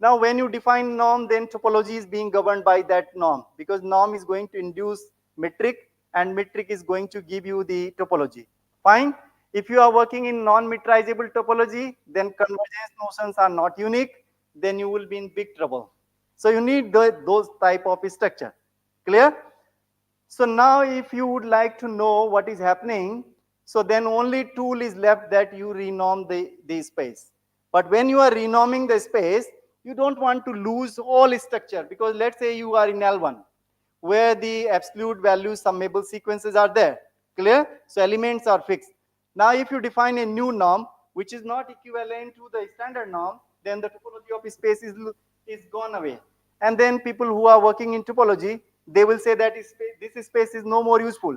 Now, when you define norm, then topology is being governed by that norm, because norm is going to induce metric, and metric is going to give you the topology. Fine. If you are working in non-metrizable topology, then convergence notions are not unique, then you will be in big trouble. So you need those type of structure. Clear? So now if you would like to know what is happening, so then only tool is left that you renorm the space. But when you are renorming the space, you don't want to lose all structure, because let's say you are in L1, where the absolute value summable sequences are there. Clear? So elements are fixed. Now if you define a new norm, which is not equivalent to the standard norm, then the topology of space is gone away. And then people who are working in topology, they will say that this space is no more useful.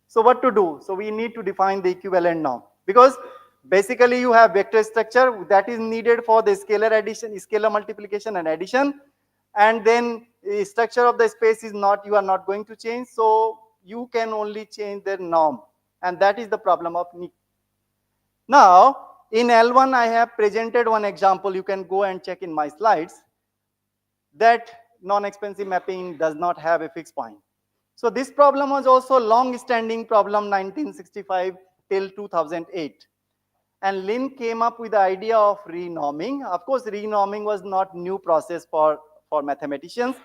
So what to do? So we need to define the equivalent norm, because basically you have vector structure that is needed for the scalar addition, scalar multiplication and addition, and then the structure of the space is not, you are not going to change, so you can only change the norm, and that is the problem of NIC. Now in L1 I have presented one example, you can go and check in my slides, that non-expansive mapping does not have a fixed point. So this problem was also long-standing problem 1965 till 2008. And Lin came up with the idea of renorming. Of course, renorming was not new process for mathematicians,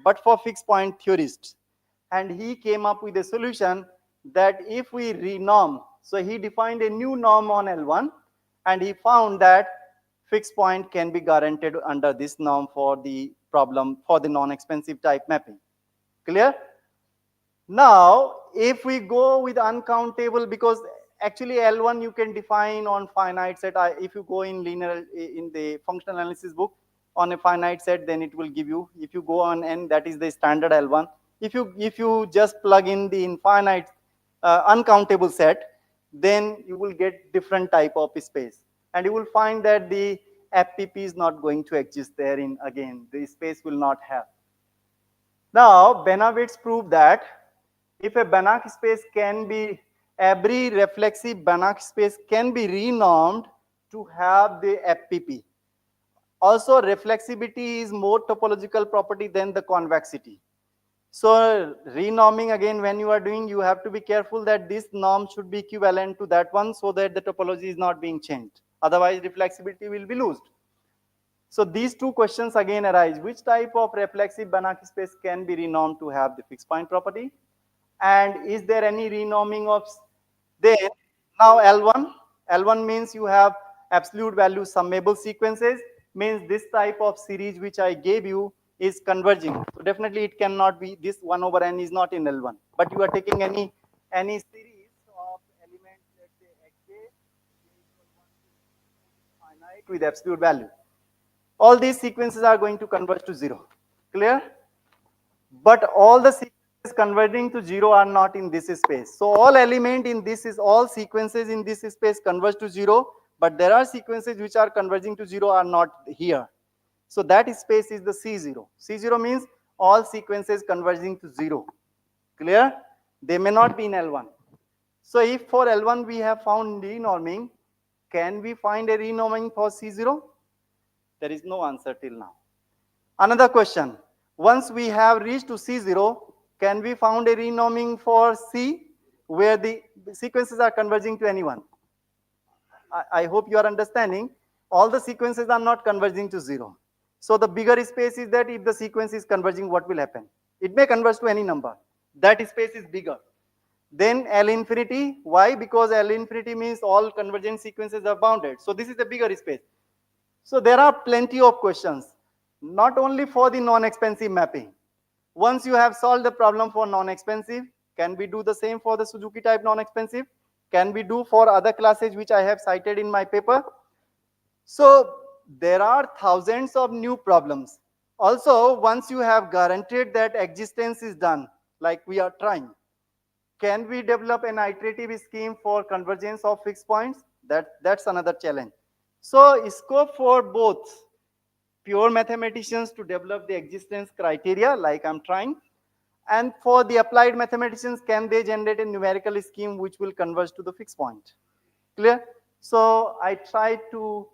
but for fixed point theorists. And he came up with a solution that if we renorm, so he defined a new norm on L1, and he found that fixed point can be guaranteed under this norm for the problem, for the non-expansive type mapping. Clear? Now, if we go with uncountable, because actually L1 you can define on finite set. If you go in linear, in the functional analysis book, on a finite set, then it will give you, if you go on N, that is the standard L1. If you just plug in the infinite uncountable set, then you will get different type of space. And you will find that the FPP is not going to exist there in, again, the space will not have. Now, Benavitz proved that if a Banach space can be, every reflexive Banach space can be renormed to have the FPP. Also, reflexivity is more topological property than the convexity. So renorming, again, when you are doing, you have to be careful that this norm should be equivalent to that one so that the topology is not being changed. Otherwise, reflexivity will be lost. So these two questions again arise. Which type of reflexive Banach space can be renormed to have the fixed point property? And is there any renorming of, then now L1? L1 means you have absolute value summable sequences, means this type of series which I gave you is converging. So definitely it cannot be, this 1 over n is not in L1. But you are taking any series of elements, let's say xj, finite with absolute value. All these sequences are going to converge to 0. Clear? But all the sequences converging to 0 are not in this space. So all element in this is, all sequences in this space converge to 0, but there are sequences which are converging to 0 are not here. So that space is the C0. C0 means all sequences converging to 0. Clear? They may not be in L1. So if for L1 we have found renorming, can we find a renorming for C0? There is no answer till now. Another question. Once we have reached to C0, can we found a renorming for C where the sequences are converging to anyone? I hope you are understanding. All the sequences are not converging to 0. So the bigger space is that if the sequence is converging, what will happen? It may converge to any number. That space is bigger. Then L infinity. Why? Because L infinity means all convergent sequences are bounded. So this is the bigger space. So there are plenty of questions, not only for the non-expensive mapping. Once you have solved the problem for non-expensive, can we do the same for the Suzuki type non-expensive? Can we do for other classes which I have cited in my paper? So there are thousands of new problems. Also, once you have guaranteed that existence is done, like we are trying, can we develop an iterative scheme for convergence of fixed points? That's another challenge. So scope for both pure mathematicians to develop the existence criteria, like I'm trying, and for the applied mathematicians, can they generate a numerical scheme which will converge to the fixed point? Clear? So I try to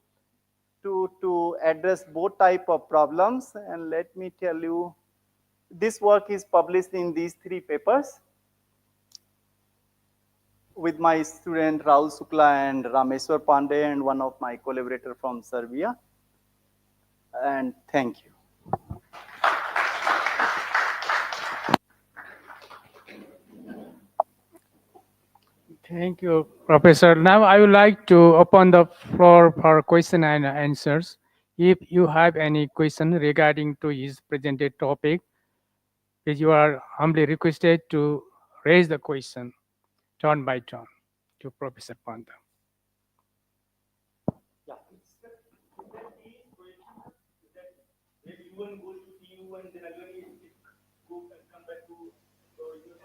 address both type of problems, and let me tell you, this work is published in these 3 papers with my student Rahul Sukla and Rameswar Pandey and one of my collaborator from Serbia. And thank you. Thank you, Professor. Now I would like to open the floor for question and answers. If you have any question regarding to his presented topic, please you are humbly requested to raise the question turn by turn to Professor Panda. Yeah. If U1 goes to TU and then again it come back to the original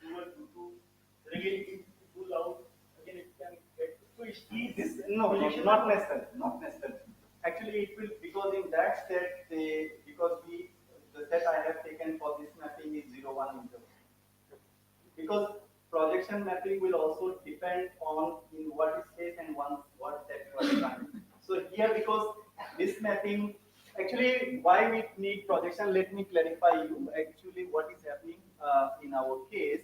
U1 U2, then again it goes out, again it can get. So it's this, no, not necessarily, not necessarily. Actually, it will, because in that set, because the set I have taken for this mapping is 0, 1 interval. Because projection mapping will also depend on in what space and what set you are trying. So here, because this mapping, actually why we need projection, let me clarify you. Actually what is happening in our case,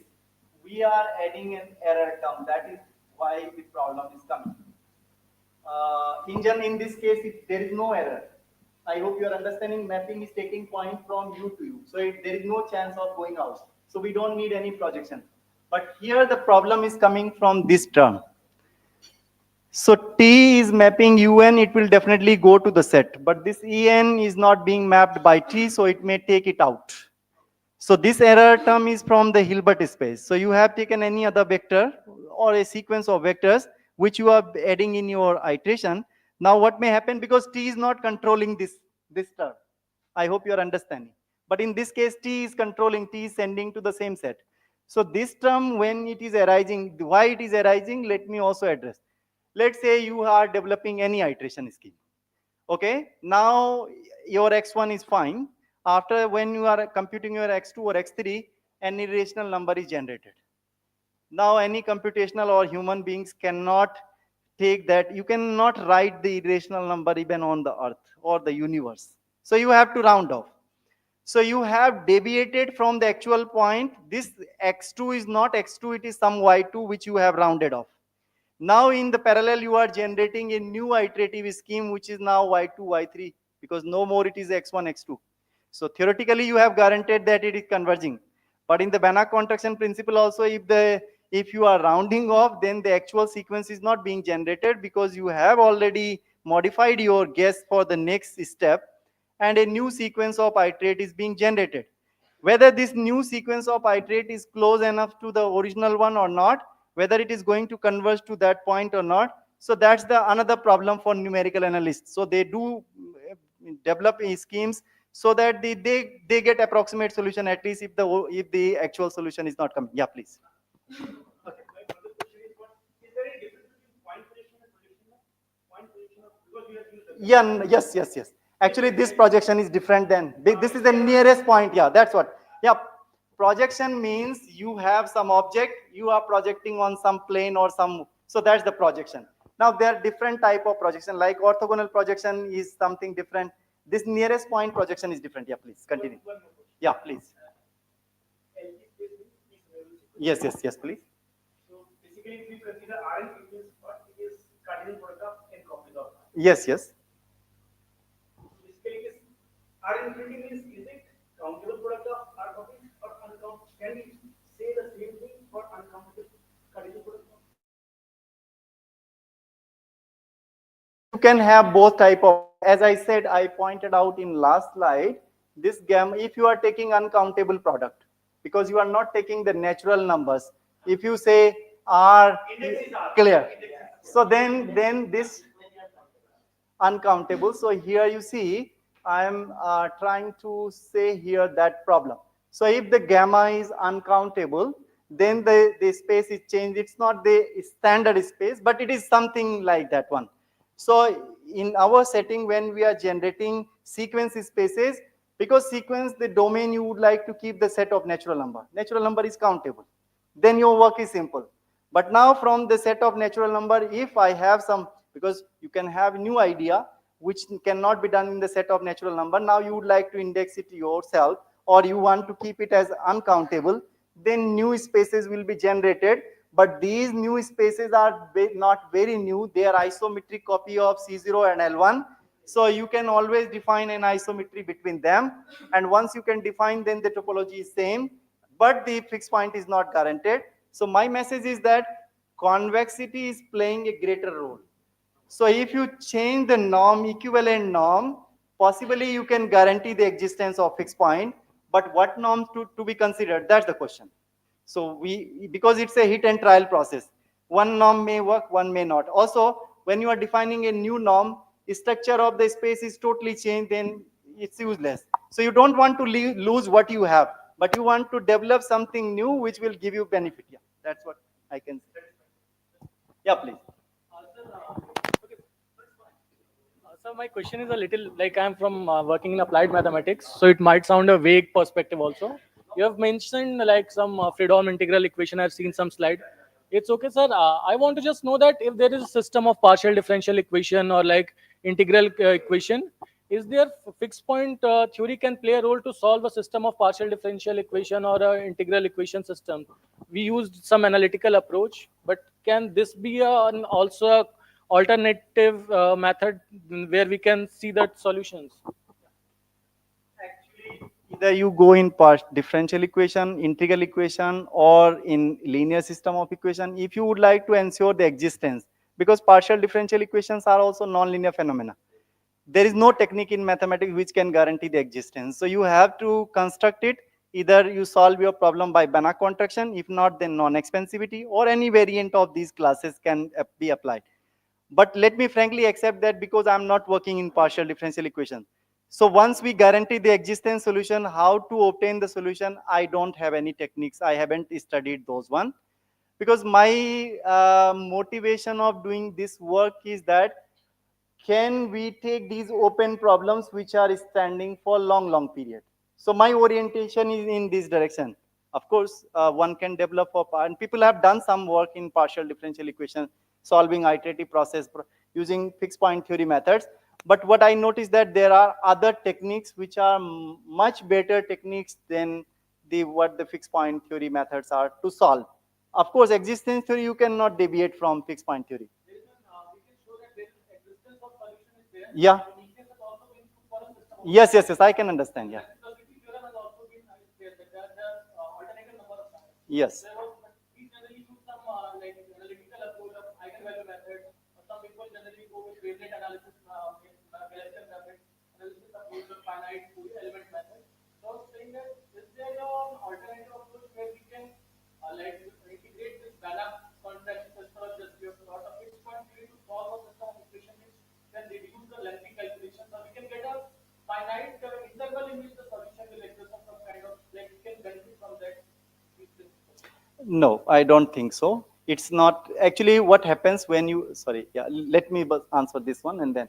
we are adding an error term. That is why the problem is coming. In this case, there is no error. I hope you are understanding. Mapping is taking point from U to U. So there is no chance of going out. So we don't need any projection. But here the problem is coming from this term. So T is mapping UN, it will definitely go to the set. But this EN is not being mapped by T, so it may take it out. So this error term is from the Hilbert space. So you have taken any other vector or a sequence of vectors which you are adding in your iteration. Now what may happen, because T is not controlling this term. I hope you are understanding. But in this case, T is controlling, T is sending to the same set. So this term, when it is arising, why it is arising, let me also address. Let's say you are developing any iteration scheme. Okay, now your x1 is fine. After, when you are computing your x2 or x3, an irrational number is generated. Now any computational or human beings cannot take that. You cannot write the irrational number even on the earth or the universe. So you have to round off. So you have deviated from the actual point. This x2 is not x2, it is some y2 which you have rounded off. Now in the parallel, you are generating a new iterative scheme which is now y2, y3, because no more it is x1, x2. So theoretically, you have guaranteed that it is converging. But in the Banach contraction principle also, if you are rounding off, then the actual sequence is not being generated because you have already modified your guess for the next step, and a new sequence of iterate is being generated. Whether this new sequence of iterate is close enough to the original one or not, whether it is going to converge to that point or not, so that's the another problem for numerical analysts. So they do develop schemes so that they get approximate solution, at least if the actual solution is not coming. Yeah, please. Yeah, yes. Actually, this projection is different than this is the nearest point. Yeah, that's what. Yeah, projection means you have some object, you are projecting on some plane or some. So that's the projection. Now there are different type of projection. Like orthogonal projection is something different. This nearest point projection is different. Yeah, please continue. Yeah, please. Yes, please. So basically, if we consider Rn, it means what? It is Cartesian product of n copies of R. Yes. Basically, R infinity means, is it countable product of R copies or uncountable? Can we say the same thing for uncountable Cartesian product? You can have both type of, as I said, I pointed out in last slide, this gamma, if you are taking uncountable product, because you are not taking the natural numbers, if you say R clear, so then this uncountable. So here you see, I am trying to say here that problem. So if the gamma is uncountable, then the space is changed. It's not the standard space, but it is something like that one. So in our setting, when we are generating sequence spaces, because sequence, the domain, you would like to keep the set of natural number. Natural number is countable. Then your work is simple. But now from the set of natural number, if I have some, because you can have new idea which cannot be done in the set of natural number, now you would like to index it yourself, or you want to keep it as uncountable, then new spaces will be generated. But these new spaces are not very new. They are isometric copy of C0 and L1. So you can always define an isometry between them. And once you can define, then the topology is same, but the fixed point is not guaranteed. So my message is that convexity is playing a greater role. So if you change the norm, equivalent norm, possibly you can guarantee the existence of fixed point. But what norm to be considered? That's the question. So because it's a hit and trial process, one norm may work, one may not. Also, when you are defining a new norm, structure of the space is totally changed, then it's useless. So you don't want to lose what you have, but you want to develop something new which will give you benefit. Yeah, that's what I can say. Yeah, please. So my question is a little like I'm from working in applied mathematics, so it might sound a vague perspective also. You have mentioned like some Freedom integral equation. I've seen some slide. It's okay, sir. I want to just know that if there is a system of partial differential equation or like integral equation, is there fixed point theory can play a role to solve a system of partial differential equation or a integral equation system? We used some analytical approach, but can this be also a alternative method where we can see that solutions? Either you go in differential equation, integral equation, or in linear system of equation, if you would like to ensure the existence, because partial differential equations are also nonlinear phenomena. There is no technique in mathematics which can guarantee the existence. So you have to construct it. Either you solve your problem by Banach contraction, if not, then non-expensivity, or any variant of these classes can be applied. But let me frankly accept that because I'm not working in partial differential equation. So once we guarantee the existence solution, how to obtain the solution, I don't have any techniques. I haven't studied those one, because my motivation of doing this work is that can we take these open problems which are standing for long period. So my orientation is in this direction. Of course, one can develop and people have done some work in partial differential equation, solving iterative process using fixed point theory methods. But what I noticed that there are other techniques which are much better techniques than what the fixed point theory methods are to solve. Of course, existence theory, you cannot deviate from fixed point theory. Yeah. Yes, I can understand. Yeah. Yes. No, I don't think so. It's not actually what happens when you, sorry, yeah, let me answer this one and then.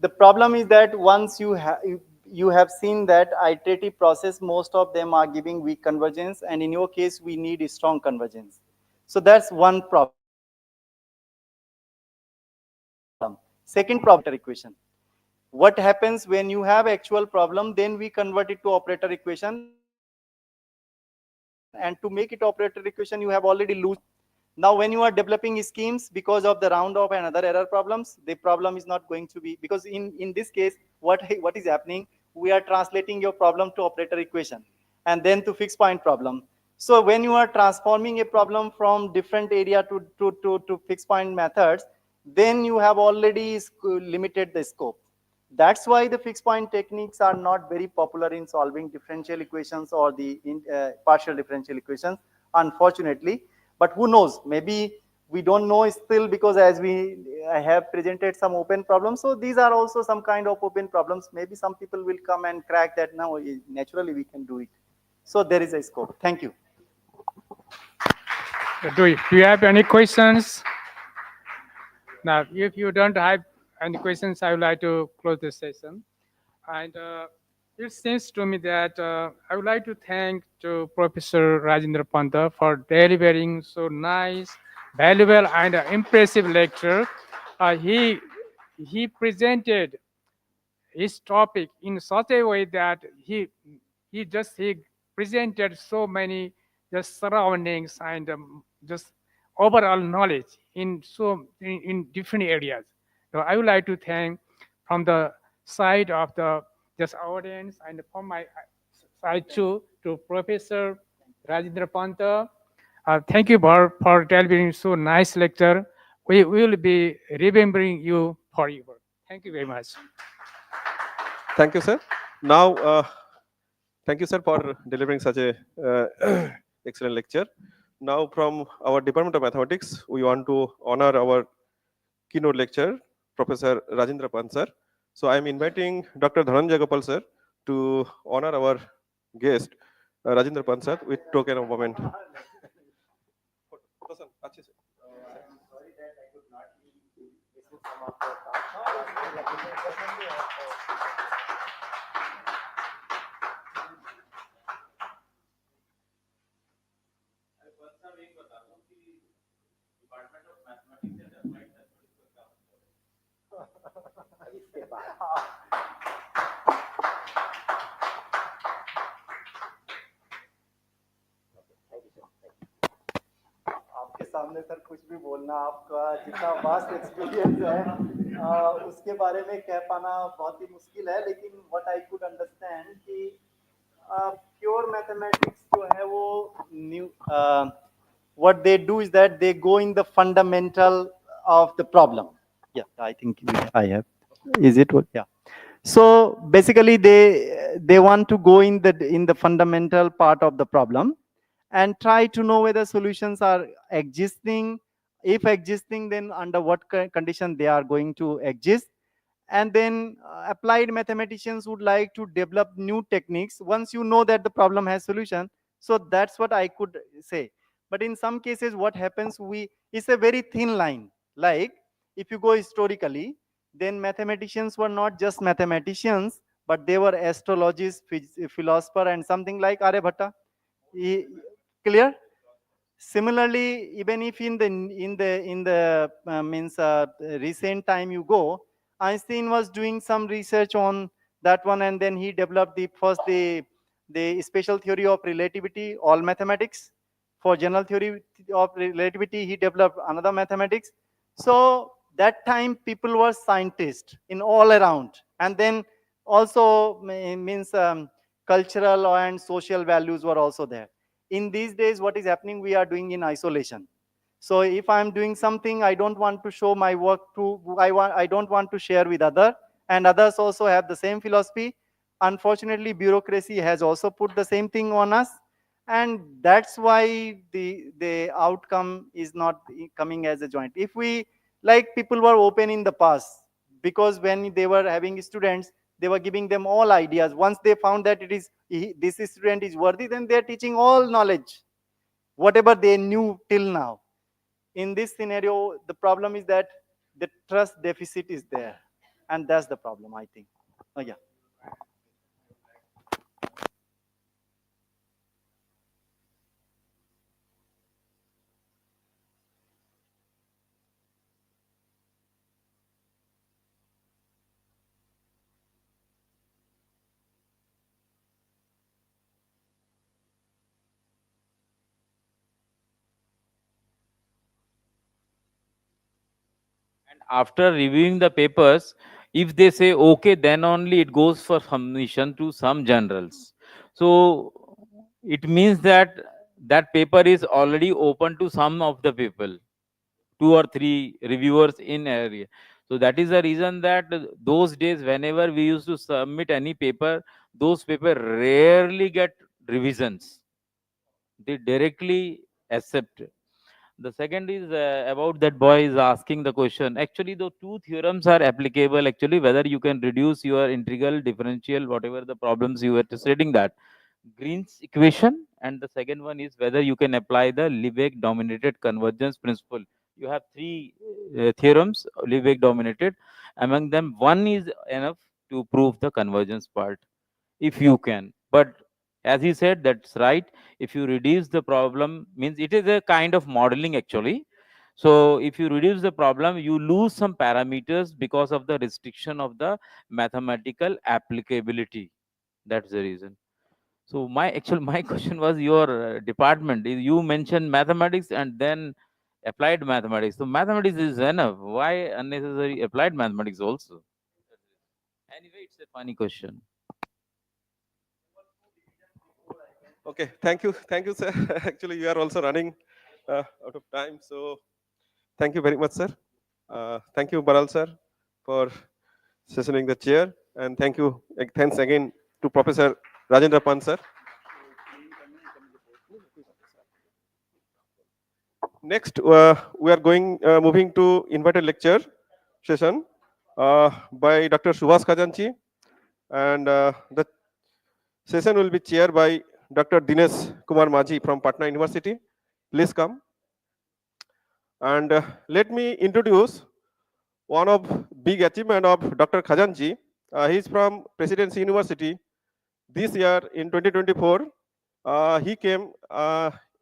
The problem is that once you have seen that iterative process, most of them are giving weak convergence, and in your case, we need a strong convergence. So that's one problem. Second problem, equation. What happens when you have actual problem, then we convert it to operator equation, and to make it operator equation, you have already lose. Now, when you are developing schemes, because of the round off and other error problems, the problem is not going to be, because in this case, what is happening, we are translating your problem to operator equation and then to fixed point problem. So when you are transforming a problem from different area to fixed point methods, then you have already limited the scope. That's why the fixed point techniques are not very popular in solving differential equations or the partial differential equations, unfortunately. But who knows? Maybe we don't know still, because as I have presented some open problems, so these are also some kind of open problems. Maybe some people will come and crack that. Now, naturally, we can do it. So there is a scope. Thank you. Do you have any questions? Now, if you don't have any questions, I would like to close this session. And it seems to me that I would like to thank to Professor Rajendra Panta for delivering so nice, valuable, and impressive lecture. He presented his topic in such a way that he presented so many just surroundings and just overall knowledge in different areas. So I would like to thank from the side of the just audience and from my side too to Professor Rajendra Panta. Thank you for delivering so nice lecture. We will be remembering you forever. Thank you very much. Thank you, sir. Now, thank you, sir, for delivering such a excellent lecture. Now, from our Department of Mathematics, we want to honor our keynote lecturer, Professor Rajendra Pant, sir. So, I am inviting Dr. Dhananjay Gopal, sir, to honor our guest, Rajendra Pant, sir, with token of moment. आपके सामने sir कुछ भी बोलना, आपका जितना vast experience है उसके बारे में कह पाना बहुत ही मुश्किल है, लेकिन व्हाट आई कुड अंडरस्टैंड कि प्योर मैथमेटिक्स जो है वो new what they do is that they go in the fundamental of the problem. Yeah, I think I have. Is it what? Yeah. So basically they want to go in the fundamental part of the problem and try to know whether solutions are existing. If existing, then under what condition they are going to exist, and then applied mathematicians would like to develop new techniques once you know that the problem has solution. So that's what I could say. But in some cases what happens, we it's a very thin line. Like if you go historically, then mathematicians were not just mathematicians, but they were astrologists, philosopher, and something like Aryabhatta. Clear? Similarly, even if in the means recent time you go, Einstein was doing some research on that one, and then he developed the special theory of relativity, all mathematics. For general theory of relativity, he developed another mathematics. So that time people were scientists in all around, and then also means cultural and social values were also there. In these days what is happening, we are doing in isolation. So if I'm doing something, I don't want to show my work to, I don't want to share with other, and others also have the same philosophy. Unfortunately, bureaucracy has also put the same thing on us, and that's why the outcome is not coming as a joint. If we, like, people were open in the past, because when they were having students, they were giving them all ideas. Once they found that it is this student is worthy, then they are teaching all knowledge, whatever they knew till now. In this scenario, the problem is that the trust deficit is there, and that's the problem, I think. Oh, yeah. And after reviewing the papers, if they say okay, then only it goes for submission to some journals. So it means that that paper is already open to some of the people, two or three reviewers in area. So that is the reason that those days whenever we used to submit any paper, those paper rarely get revisions. They directly accept. The second is about that boy is asking the question. Actually, the two theorems are applicable. Actually, whether you can reduce your integral, differential, whatever the problems you were studying, that Green's equation, and the second one is whether you can apply the Lebesgue dominated convergence principle. You have three theorems, Lebesgue dominated. Among them, one is enough to prove the convergence part, if you can. But as he said, that's right. If you reduce the problem, means it is a kind of modeling actually. So if you reduce the problem, you lose some parameters because of the restriction of the mathematical applicability. That's the reason. So my actual my question was your department. You mentioned mathematics and then applied mathematics. So mathematics is enough. Why unnecessary applied mathematics also? Anyway, it's a funny question. Okay, thank you, sir. Actually, you are also running out of time, so thank you very much, sir. Thank you, Baral sir, for sessioning the chair, and thanks again to Professor Rajendra Pan sir. Next, we are moving to invited lecture session by Dr. Subhas Khajanchi, and the session will be chaired by Dr. Dinesh Kumar Maji from Patna University. Please come. And let me introduce one of big achievement of Dr. Khajanchi. He is from Presidency University. This year in 2024, he came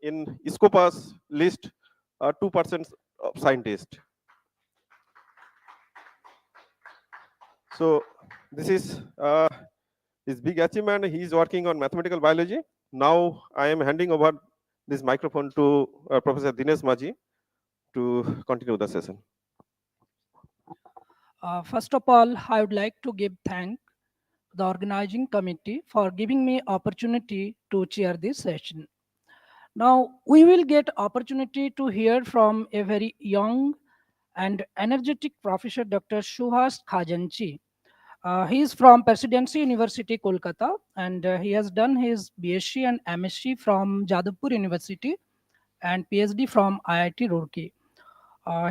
in Scopa's list 2% of scientists. So this is his big achievement. He is working on mathematical biology. Now I am handing over this microphone to Professor Dinesh Maji to continue the session. First of all, I would like to give thanks to the organizing committee for giving me opportunity to chair this session. Now, we will get opportunity to hear from a very young and energetic professor, Dr. Suhas Khajanchi. He is from Presidency University, Kolkata, and he has done his BSc and MSc from Jadavpur University and PhD from IIT Roorkee.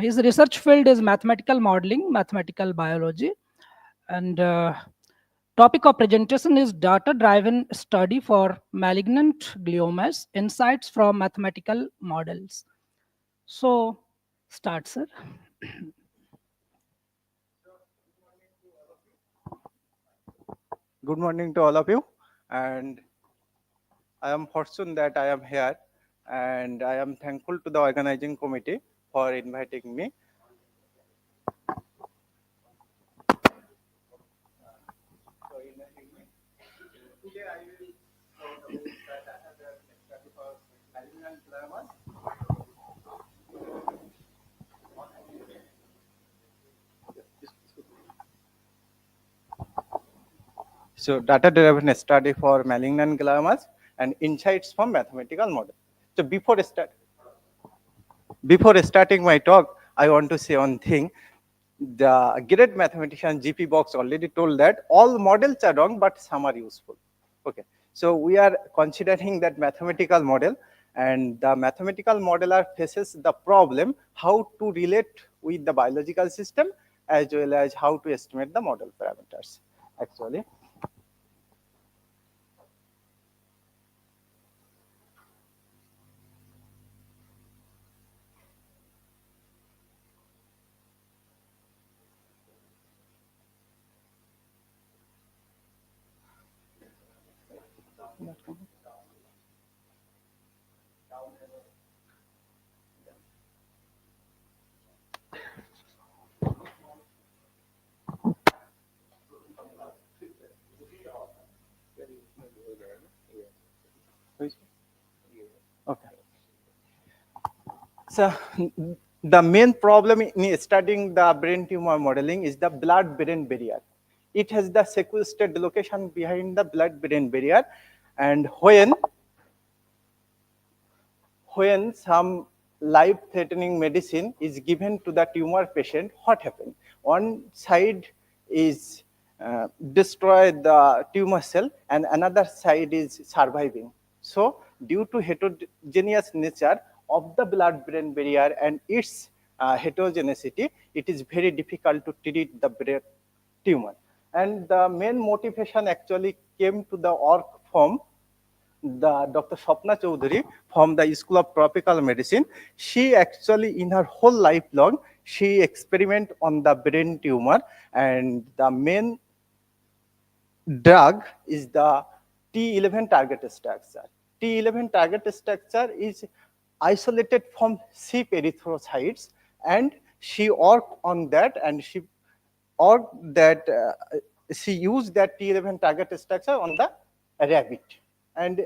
His research field is mathematical modeling, mathematical biology, And topic of presentation is data-driven study for malignant gliomas, insights from mathematical models. So, start, sir. Good morning to all of you, and I am fortunate that I am here, and I am thankful to the organizing committee for inviting me. Today I will talk about the data study for malignant gliomas. So data-driven study for malignant gliomas and insights from mathematical model. So before starting my talk, I want to say one thing. The great mathematician GP Box already told that all models are wrong, but some are useful. Okay, so we are considering that mathematical model, and the mathematical modeler faces the problem how to relate with the biological system as well as how to estimate the model parameters. Actually, okay. So the main problem in studying the brain tumor modeling is the blood-brain barrier. It has the sequestered location behind the blood-brain barrier, and when some life-threatening medicine is given to the tumor patient, what happens? One side is destroy the tumor cell, and another side is surviving. So, due to heterogeneous nature of the blood-brain barrier and its heterogeneity, it is very difficult to treat the brain tumor. And the main motivation actually came to the work from the Dr. Swapna Choudhury from the School of Tropical Medicine. She actually, in her whole life long, she experiment on the brain tumor, and the main drug is the T11 target structure. T11 target structure is isolated from sheep erythrocytes, and she worked on that, and she used that T11 target structure on the rabbit. And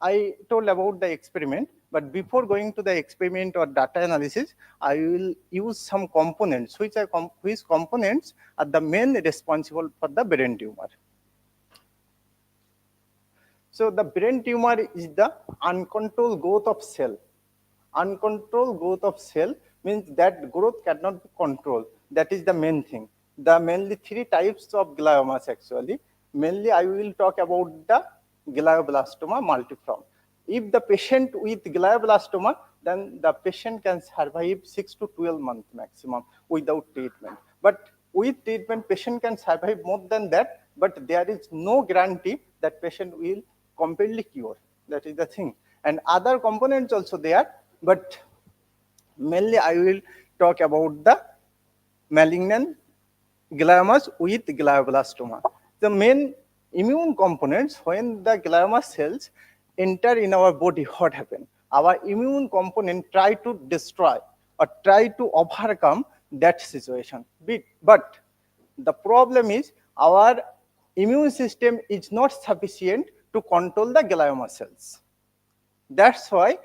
I told about the experiment, but before going to the experiment or data analysis, I will use some components, which components are the main responsible for the brain tumor. So the brain tumor is the uncontrolled growth of cell. Uncontrolled growth of cell means that growth cannot be controlled. That is the main thing. The mainly three types of gliomas actually. Mainly I will talk about the glioblastoma multiforme. If the patient with glioblastoma, then the patient can survive 6 to 12 months maximum without treatment. But with treatment, patient can survive more than that, but there is no guarantee that patient will completely cure. That is the thing. And other components also there, but mainly I will talk about the malignant gliomas with glioblastoma. The main immune components, when the glioma cells enter in our body, what happens? Our immune component try to destroy or try to overcome that situation. But the problem is our immune system is not sufficient to control the glioma cells. That's why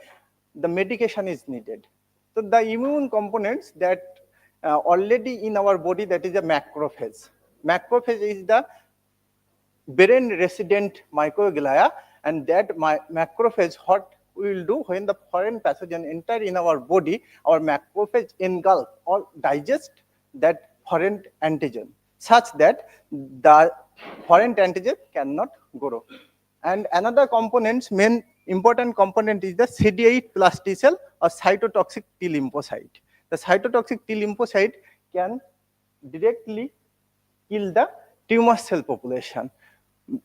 the medication is needed. So the immune components that already in our body, that is a macrophage. Macrophage is the brain resident microglia, and that macrophage, what we will do when the foreign pathogen enter in our body, our macrophage engulf or digest that foreign antigen such that the foreign antigen cannot grow. And another component, main important component is the CD8 plus T cell or cytotoxic T lymphocyte. The cytotoxic T lymphocyte can directly kill the tumor cell population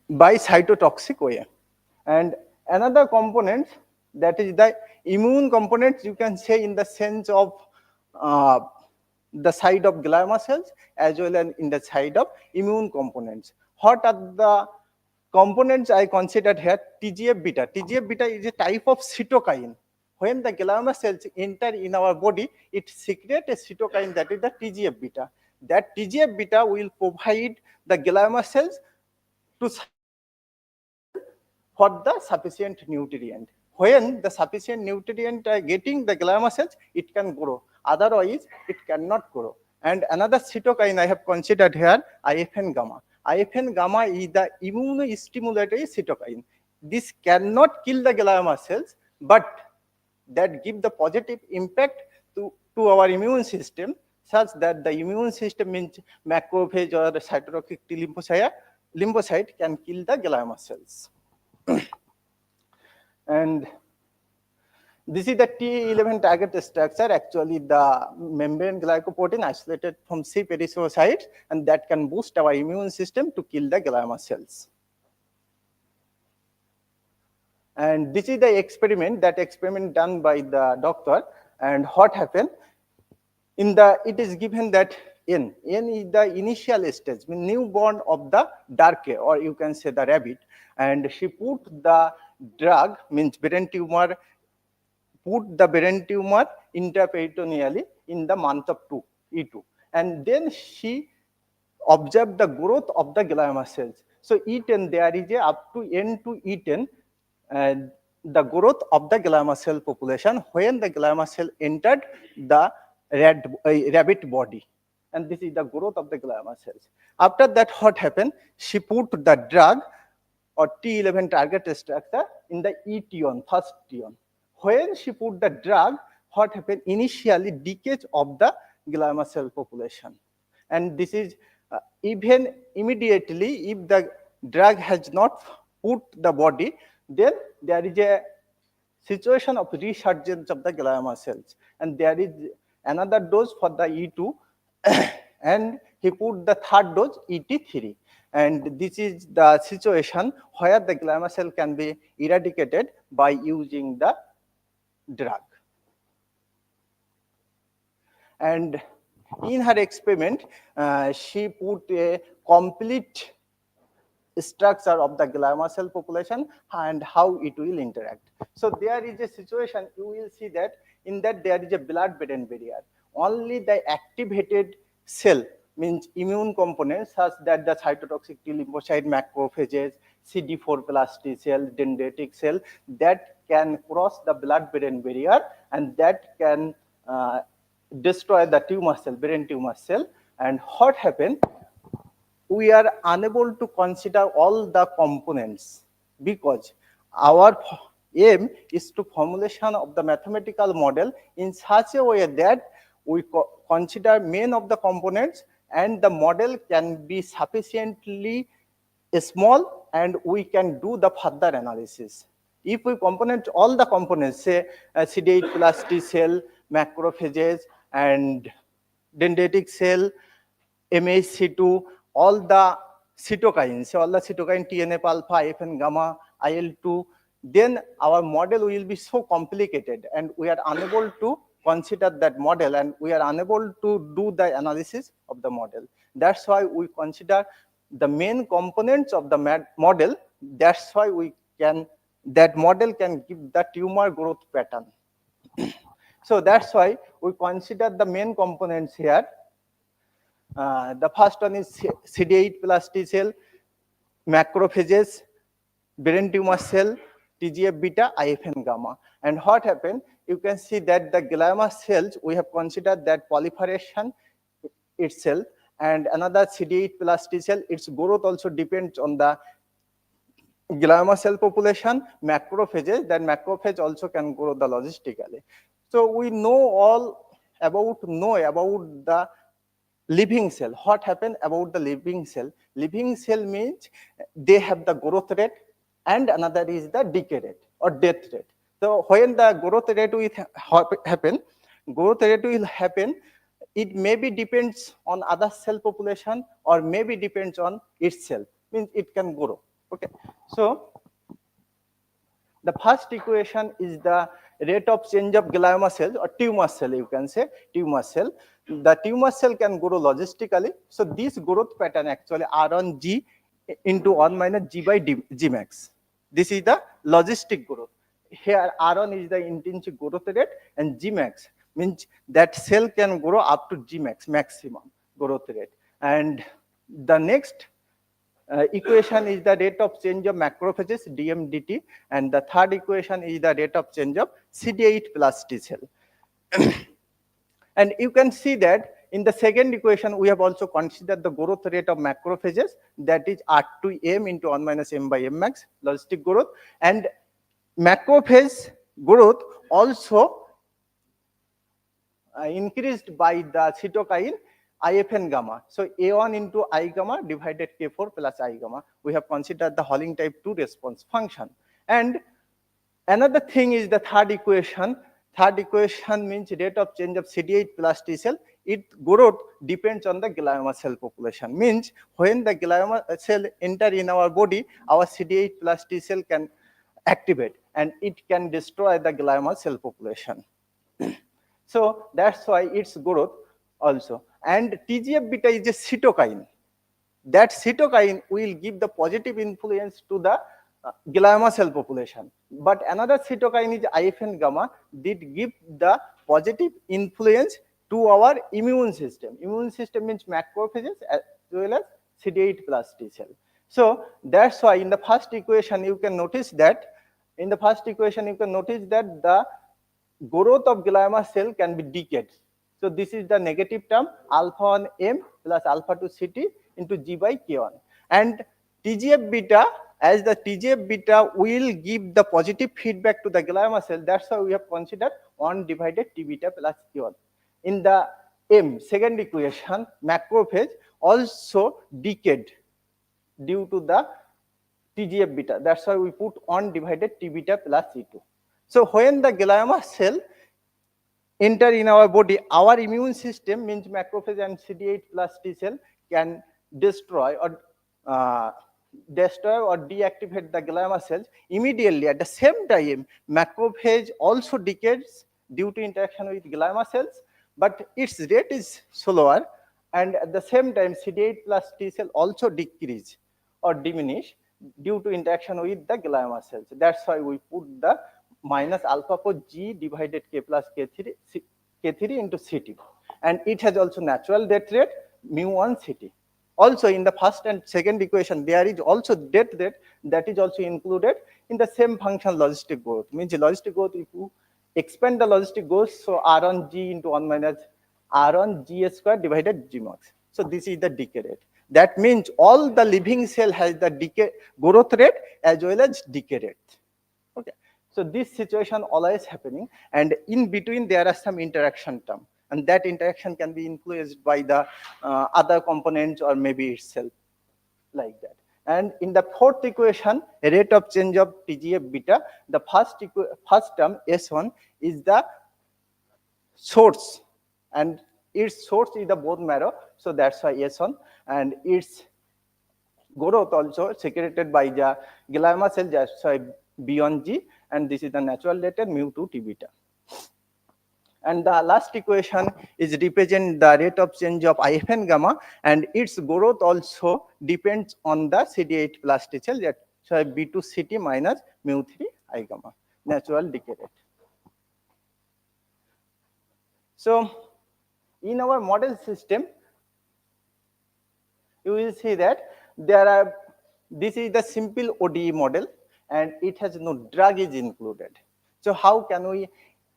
by cytotoxic way. And another component, that is the immune component, you can say in the sense of the side of glioma cells as well as in the side of immune components. What are the components I considered here? TGF beta. TGF beta is a type of cytokine. When the glioma cells enter in our body, it secretes a cytokine, that is the TGF beta. That TGF beta will provide the glioma cells to for the sufficient nutrient. When the sufficient nutrient are getting the glioma cells, it can grow. Otherwise, it cannot grow. And another cytokine I have considered here, IFN gamma. IFN gamma is the immunostimulatory cytokine. This cannot kill the glioma cells, but that give the positive impact to our immune system, such that the immune system, means macrophage or cytotoxic T lymphocyte can kill the glioma cells. And this is the T11 target structure, actually the membrane glycoprotein isolated from C pericytocytes, and that can boost our immune system to kill the glioma cells. And this is the experiment done by the doctor. And what happened? It is given that N is the initial stage, mean newborn of the darke, or you can say the rabbit, and she put the drug, means brain tumor, put the brain tumor intraperitoneally in the month of E2, and then she observed the growth of the glioma cells. So E10, there is a up to N to E10, the growth of the glioma cell population when the glioma cell entered the rabbit body. And this is the growth of the glioma cells. After that, what happened? She put the drug or T11 target structure in the E-tion, first tion. When she put the drug, what happened? Initially, decay of the glioma cell population. And this is even immediately, if the drug has not put the body, then there is a situation of resurgence of the glioma cells. And there is another dose for the E2, and he put the third dose, ET3. And this is the situation where the glioma cell can be eradicated by using the drug. And in her experiment, she put a complete structure of the glioma cell population and how it will interact. So there is a situation, you will see that in that there is a blood-brain barrier. Only the activated cell, means immune components such that the cytotoxic T lymphocyte, macrophages, CD4 plus T cell, dendritic cell, that can cross the blood-brain barrier, and that can destroy the tumor cell, brain tumor cell. And what happened? We are unable to consider all the components because our aim is to formulation of the mathematical model in such a way that we consider main of the components, and the model can be sufficiently small and we can do the further analysis. If we component all the components, say CD8 plus T cell, macrophages, and dendritic cell, MHC2, all the cytokines, TNF alpha, IFN gamma, IL2, then our model will be so complicated and we are unable to consider that model, and we are unable to do the analysis of the model. That's why we consider the main components of the model. That's why that model can give the tumor growth pattern. So that's why we consider the main components here. The first one is CD8 plus T cell, macrophages, brain tumor cell, TGF beta, IFN gamma. And what happened? You can see that the glioma cells, we have considered that proliferation itself, and another CD8 plus T cell, its growth also depends on the glioma cell population, macrophages, then macrophage also can grow the logistically. So we know about the living cell. What happened about the living cell? Living cell means they have the growth rate, and another is the decay rate or death rate. So when the growth rate will happen, it maybe depends on other cell population or maybe depends on itself, means it can grow. Okay, so the first equation is the rate of change of glioma cells or tumor cell, you can say tumor cell. The tumor cell can grow logistically. So this growth pattern actually R on G into 1 minus G by G max. This is the logistic growth. Here R1 is the intrinsic growth rate and G max means that cell can grow up to G max, maximum growth rate. And the next equation is the rate of change of macrophages DMDT, and the third equation is the rate of change of CD8 plus T cell. And you can see that in the second equation we have also considered the growth rate of macrophages, that is R2M into 1 minus M by M max, logistic growth, and macrophage growth also increased by the cytokine IFN gamma. So A1 into I gamma divided K4 plus I gamma. We have considered the Holling type 2 response function. And another thing is the third equation. Third equation means rate of change of CD8 plus T cell. Its growth depends on the glioma cell population. Means when the glioma cell enter in our body, our CD8 plus T cell can activate and it can destroy the glioma cell population. So that's why its growth also. And TGF beta is a cytokine. That cytokine will give the positive influence to the glioma cell population. But another cytokine is IFN gamma did give the positive influence to our immune system. Immune system means macrophages as well as CD8 plus T cell. So that's why in the first equation you can notice that the growth of glioma cell can be decayed. So this is the negative term alpha 1 M plus alpha 2 CT into G by K1. And TGF beta, as the TGF beta will give the positive feedback to the glioma cell, that's why we have considered 1 divided T beta plus K1. In the M, second equation, macrophage also decayed due to the TGF beta. That's why we put 1 divided T beta plus C2. So when the glioma cell enter in our body, our immune system means macrophage and CD8 plus T cell can destroy or deactivate the glioma cells immediately. At the same time, macrophage also decays due to interaction with glioma cells, but its rate is slower, and at the same time CD8 plus T cell also decrease or diminish due to interaction with the glioma cells. That's why we put the minus alpha for G divided K plus K3 into CT. And it has also natural death rate mu1 CT. Also in the first and second equation, there is also death rate that is also included in the same function logistic growth. Means logistic growth, if you expand the logistic growth, so R on G into 1 minus R on G square divided G max. So this is the decay rate. That means all the living cell has the decay growth rate as well as decay rate. Okay. So this situation always happening, and in between there are some interaction term, and that interaction can be influenced by the other components or maybe itself, like that. And in the fourth equation, rate of change of TGF beta, the first term S1 is the source, and its source is the bone marrow, so that's why S1, and its growth also secreted by the glioma cell, that's why B on G, and this is the natural rated mu2 T beta. And the last equation is represent the rate of change of IFN gamma, and its growth also depends on the CD8 plus T cell, that's why B2 CT minus mu3 I gamma, natural decay rate. So in our model system, you will see that this is the simple ODE model, and it has no drug is included. So how can we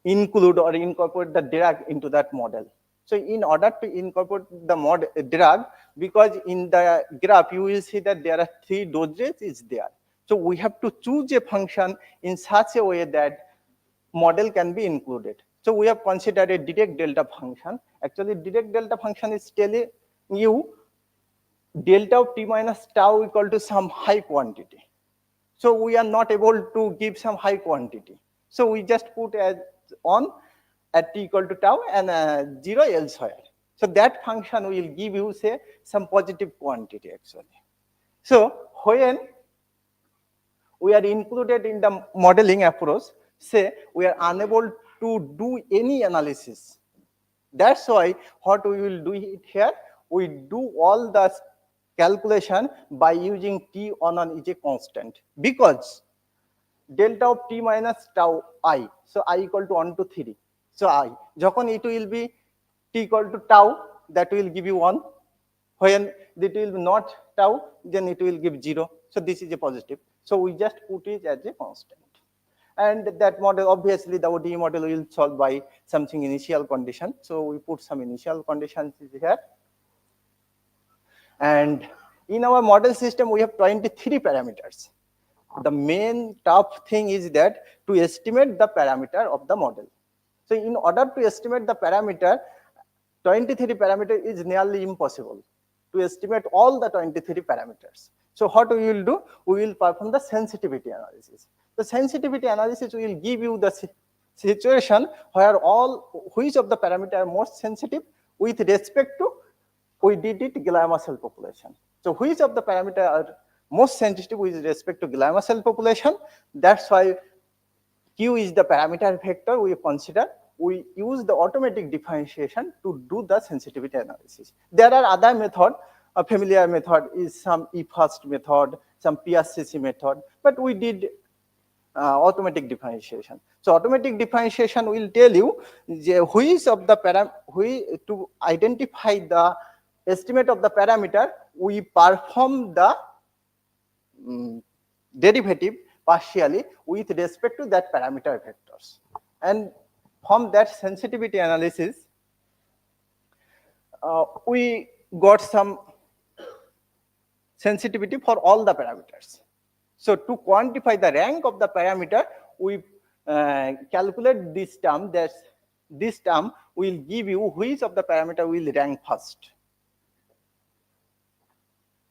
include or incorporate the drug into that model? So in order to incorporate the drug, because in the graph you will see that there are 3 doses is there. So we have to choose a function in such a way that model can be included. So we have considered a direct delta function. Actually, direct delta function is telling you delta of t minus tau equal to some high quantity. So we are not able to give some high quantity. So we just put as on at t equal to tau and 0 elsewhere. So that function will give you, say, some positive quantity actually. So when we are included in the modeling approach, say we are unable to do any analysis. That's why what we will do it here, we do all the calculation by using t on an is a constant, because delta of t minus tau I, so I equal to 1 to 3. So I, যখন it will be t equal to tau, that will give you 1. When it will be not tau, then it will give 0. So this is a positive. So we just put it as a constant. And that model, obviously the ODE model will solve by something initial condition. So we put some initial conditions here. And in our model system, we have 23 parameters. The main tough thing is that to estimate the parameter of the model. So in order to estimate the parameter, 23 parameter is nearly impossible to estimate all the 23 parameters. So what we will do, we will perform the sensitivity analysis. The sensitivity analysis will give you the situation where which of the parameter are most sensitive with respect to, we did it glioma cell population. So which of the parameter are most sensitive with respect to glioma cell population? That's why Q is the parameter vector we consider. We use the automatic differentiation to do the sensitivity analysis. There are other methods. A familiar method is some eFirst method, some PRCC method, but we did automatic differentiation. So automatic differentiation will tell you which of the to identify the estimate of the parameter, we perform the derivative partially with respect to that parameter vectors. And from that sensitivity analysis, we got some sensitivity for all the parameters. So to quantify the rank of the parameter, we calculate this term. That this term will give you which of the parameter will rank first.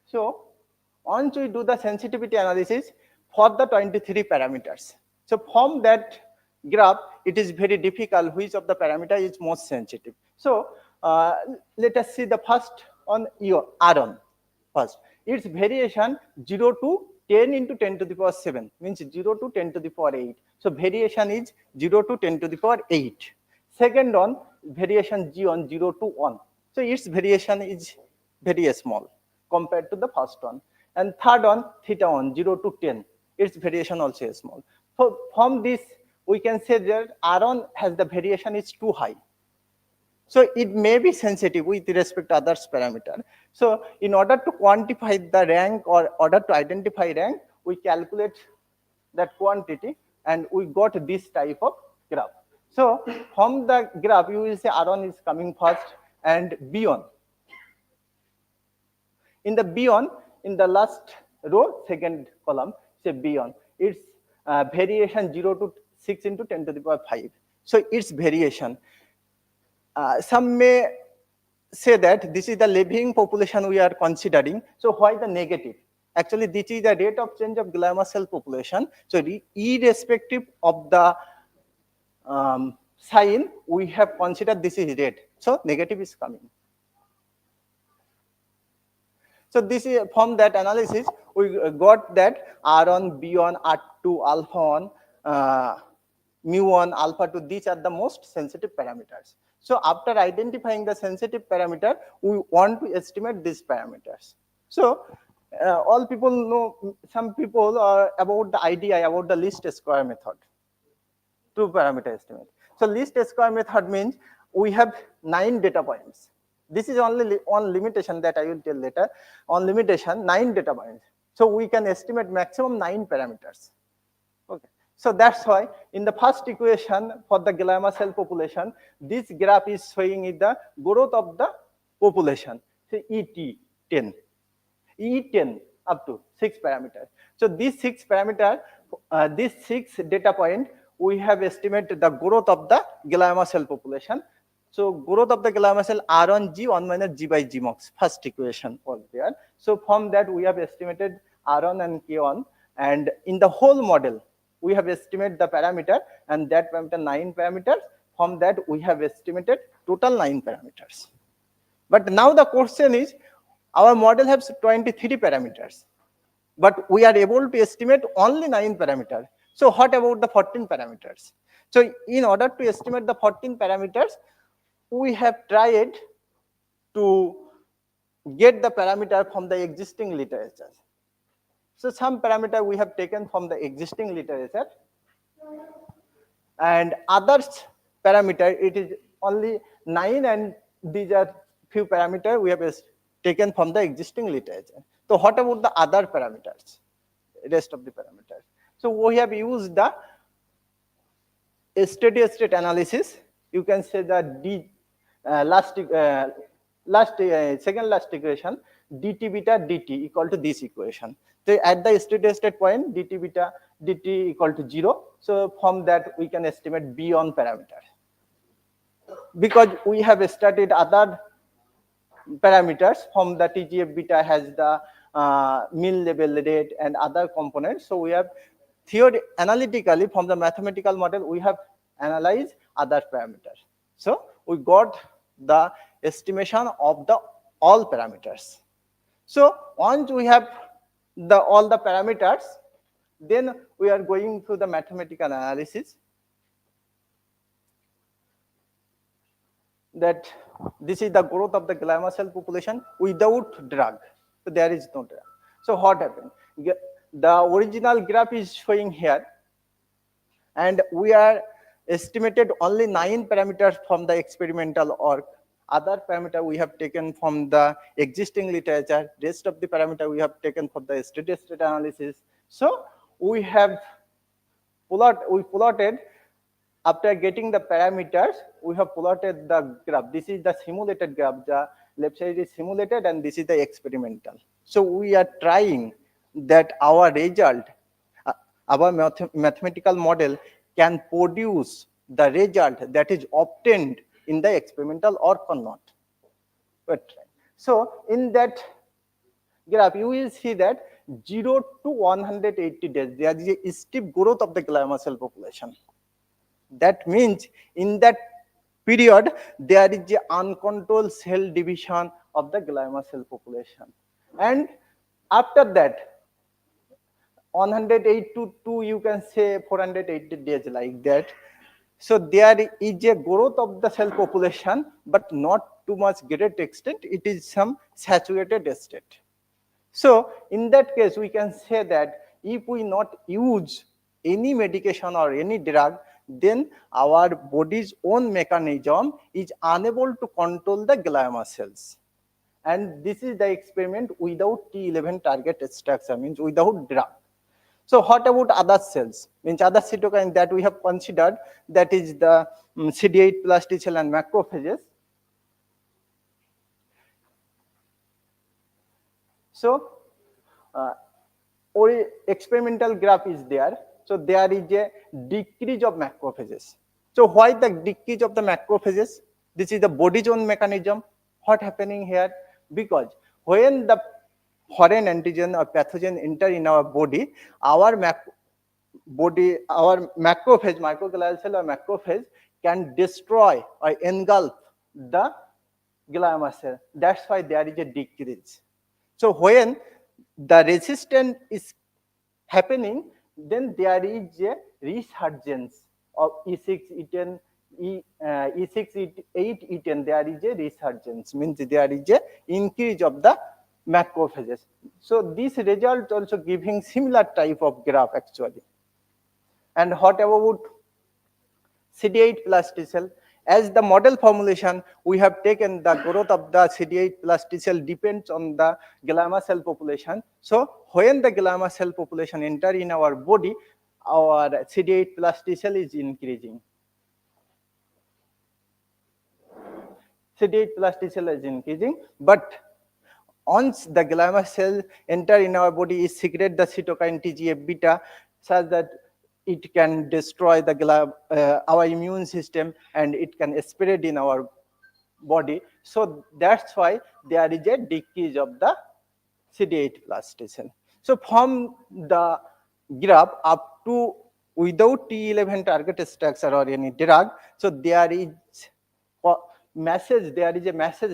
So once we do the sensitivity analysis for the 23 parameters, so from that graph, it is very difficult which of the parameter is most sensitive. So let us see the first on Ron first. Its variation 0 to 10 into 10 to the power 7 means 0 to 10 to the power 8. So variation is 0 to 10 to the power 8. Second on variation G on 0 to 1. So its variation is very small compared to the first one. And third on theta 1, 0 to 10. Its variation also is small. So from this, we can say that Ron has the variation is too high. So it may be sensitive with respect to others parameter. So in order to quantify the rank or order to identify rank, we calculate that quantity and we got this type of graph. So from the graph, you will say Ron is coming first and B1. In the B1, in the last row, second column, say B1, its variation 0 to 6 into 10 to the power 5. So its variation. Some may say that this is the living population we are considering. So why the negative? Actually, this is the rate of change of glioma cell population. So irrespective of the sign, we have considered this is rate. So negative is coming. So this is from that analysis, we got that R1, B1, R2, alpha 1, mu1, alpha 2, these are the most sensitive parameters. So after identifying the sensitive parameter, we want to estimate these parameters. So all people know, some people are about the idea about the least square method, two parameter estimate. So least square method means we have 9 data points. This is only one limitation that I will tell later. On limitation, 9 data points. So we can estimate maximum 9 parameters. Okay. So that's why in the first equation for the glioma cell population, this graph is showing the growth of the population. So ET10, E10 up to 6 parameters. So these 6 parameters, these 6 data point, we have estimated the growth of the glioma cell population. So growth of the glioma cell R1 G 1 minus G by G max, first equation was there. So from that we have estimated R1 and K1, and in the whole model we have estimated the parameter, and that parameter 9 parameters. From that we have estimated total 9 parameters. But now the question is, our model has 23 parameters, but we are able to estimate only 9 parameters. So what about the 14 parameters? So in order to estimate the 14 parameters, we have tried to get the parameter from the existing literature. So some parameter we have taken from the existing literature, and others parameter, it is only 9, and these are few parameter we have taken from the existing literature. So what about the other parameters, rest of the parameters? So we have used the steady state analysis. You can say that second last equation, dt beta dt equal to this equation. So at the steady state point, dt beta dt equal to 0. So from that we can estimate B1 parameter. Because we have studied other parameters from the TGF beta has the mean level rate and other components. So we have analytically from the mathematical model, we have analyzed other parameters. So we got the estimation of the all parameters. So once we have all the parameters, then we are going through the mathematical analysis. That this is the growth of the glioma cell population without drug. So there is no drug. So what happened? The original graph is showing here, and we are estimated only 9 parameters from the experimental work. Other parameter we have taken from the existing literature. Rest of the parameter we have taken for the steady state analysis. So we have plotted. After getting the parameters, we have plotted the graph. This is the simulated graph. The left side is simulated, and this is the experimental. So we are trying that our result, our mathematical model can produce the result that is obtained in the experimental work or not. So in that graph, you will see that 0 to 180 days, there is a steep growth of the glioma cell population. That means in that period, there is an uncontrolled cell division of the glioma cell population. And after that, 108 to 2, you can say 480 days like that. So there is a growth of the cell population, but not too much great extent. It is some saturated state. So in that case, we can say that if we not use any medication or any drug, then our body's own mechanism is unable to control the glioma cells. And this is the experiment without T11 target structure, means without drug. So what about other cells? Means other cytokines that we have considered, that is the CD8 plus T cell and macrophages. So or experimental graph is there. So there is a decrease of macrophages. So why the decrease of the macrophages? This is the body's own mechanism. What happening here? Because when the foreign antigen or pathogen enter in our body, our macrophage, microglial cell or macrophage can destroy or engulf the glioma cell. That's why there is a decrease. So when the resistance is happening, then there is a resurgence of E6, E6, E8, there is a resurgence, means there is a increase of the macrophages. So this result also giving similar type of graph actually. And what about CD8 plus T cell? As the model formulation, we have taken the growth of the CD8 plus T cell depends on the glioma cell population. So when the glioma cell population enter in our body, our CD8 plus T cell is increasing. CD8 plus T cell is increasing, but once the glioma cell enter in our body, it secrete the cytokine TGF beta such that it can destroy the our immune system, and it can spread in our body. So that's why there is a decrease of the CD8 plus T cell. So from the graph up to without T11 target structure or any drug, so there is a message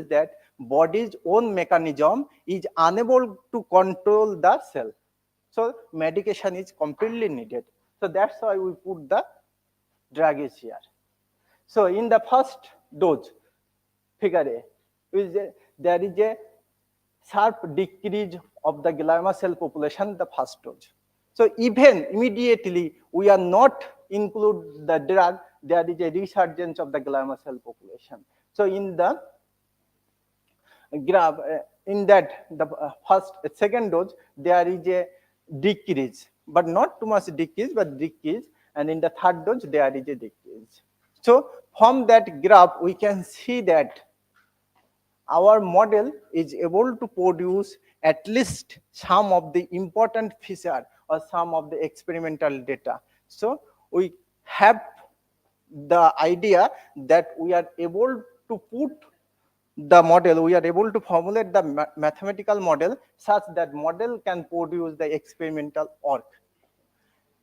that body's own mechanism is unable to control the cell. So medication is completely needed. So that's why we put the drug is here. So in the first dose, figure A, there is a sharp decrease of the glioma cell population, the first dose. So even immediately we are not include the drug, there is a resurgence of the glioma cell population. So in the graph, in that the second dose, there is a decrease, but not too much decrease, but decrease, and in the third dose there is a decrease. So from that graph we can see that our model is able to produce at least some of the important feature or some of the experimental data. So we have the idea that we are able to put the model, we are able to formulate the mathematical model such that model can produce the experimental work.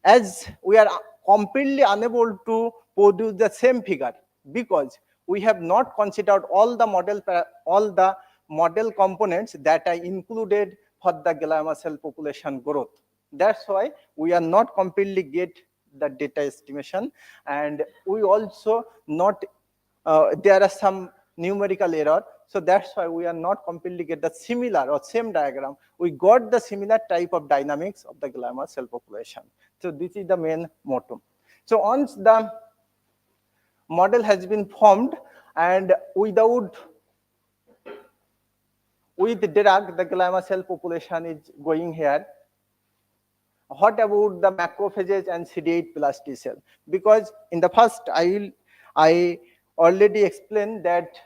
As we are completely unable to produce the same figure because we have not considered all the model components that are included for the glioma cell population growth. That's why we are not completely get the data estimation, and we also not there are some numerical error. So that's why we are not completely get the similar or same diagram. We got the similar type of dynamics of the glioma cell population. So this is the main motto. So once the model has been formed and with the drug, the glioma cell population is going here. What about the macrophages and CD8 plus T cell? Because in the first I already explained that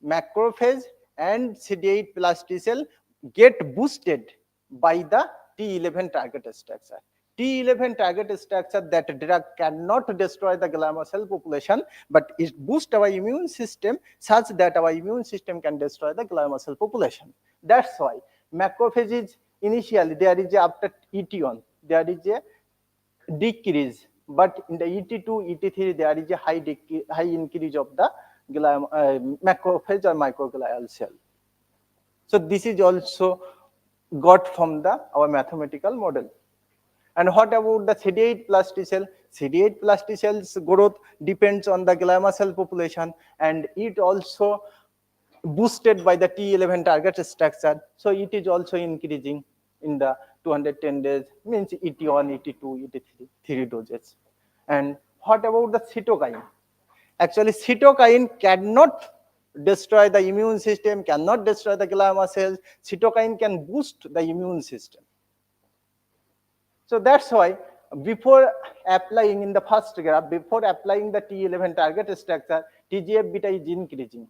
macrophage and CD8 plus T cell get boosted by the T11 target structure. T11 target structure, that drug cannot destroy the glioma cell population, but it boosts our immune system such that our immune system can destroy the glioma cell population. That's why macrophages initially there is after ET1 there is a decrease, but in the ET2, ET3 there is a high increase of the macrophage or microglial cell. So this is also got from our mathematical model. And what about the CD8 plus T cell? CD8 plus T cells growth depends on the glioma cell population, and it also boosted by the T11 target structure. So it is also increasing in the 210 days, means ET1, ET2, ET3, 3 doses. And what about the cytokine? Actually, cytokine cannot destroy the immune system, cannot destroy the glioma cells. Cytokine can boost the immune system. So that's why before applying in the first graph, before applying the T11 target structure, TGF beta is increasing.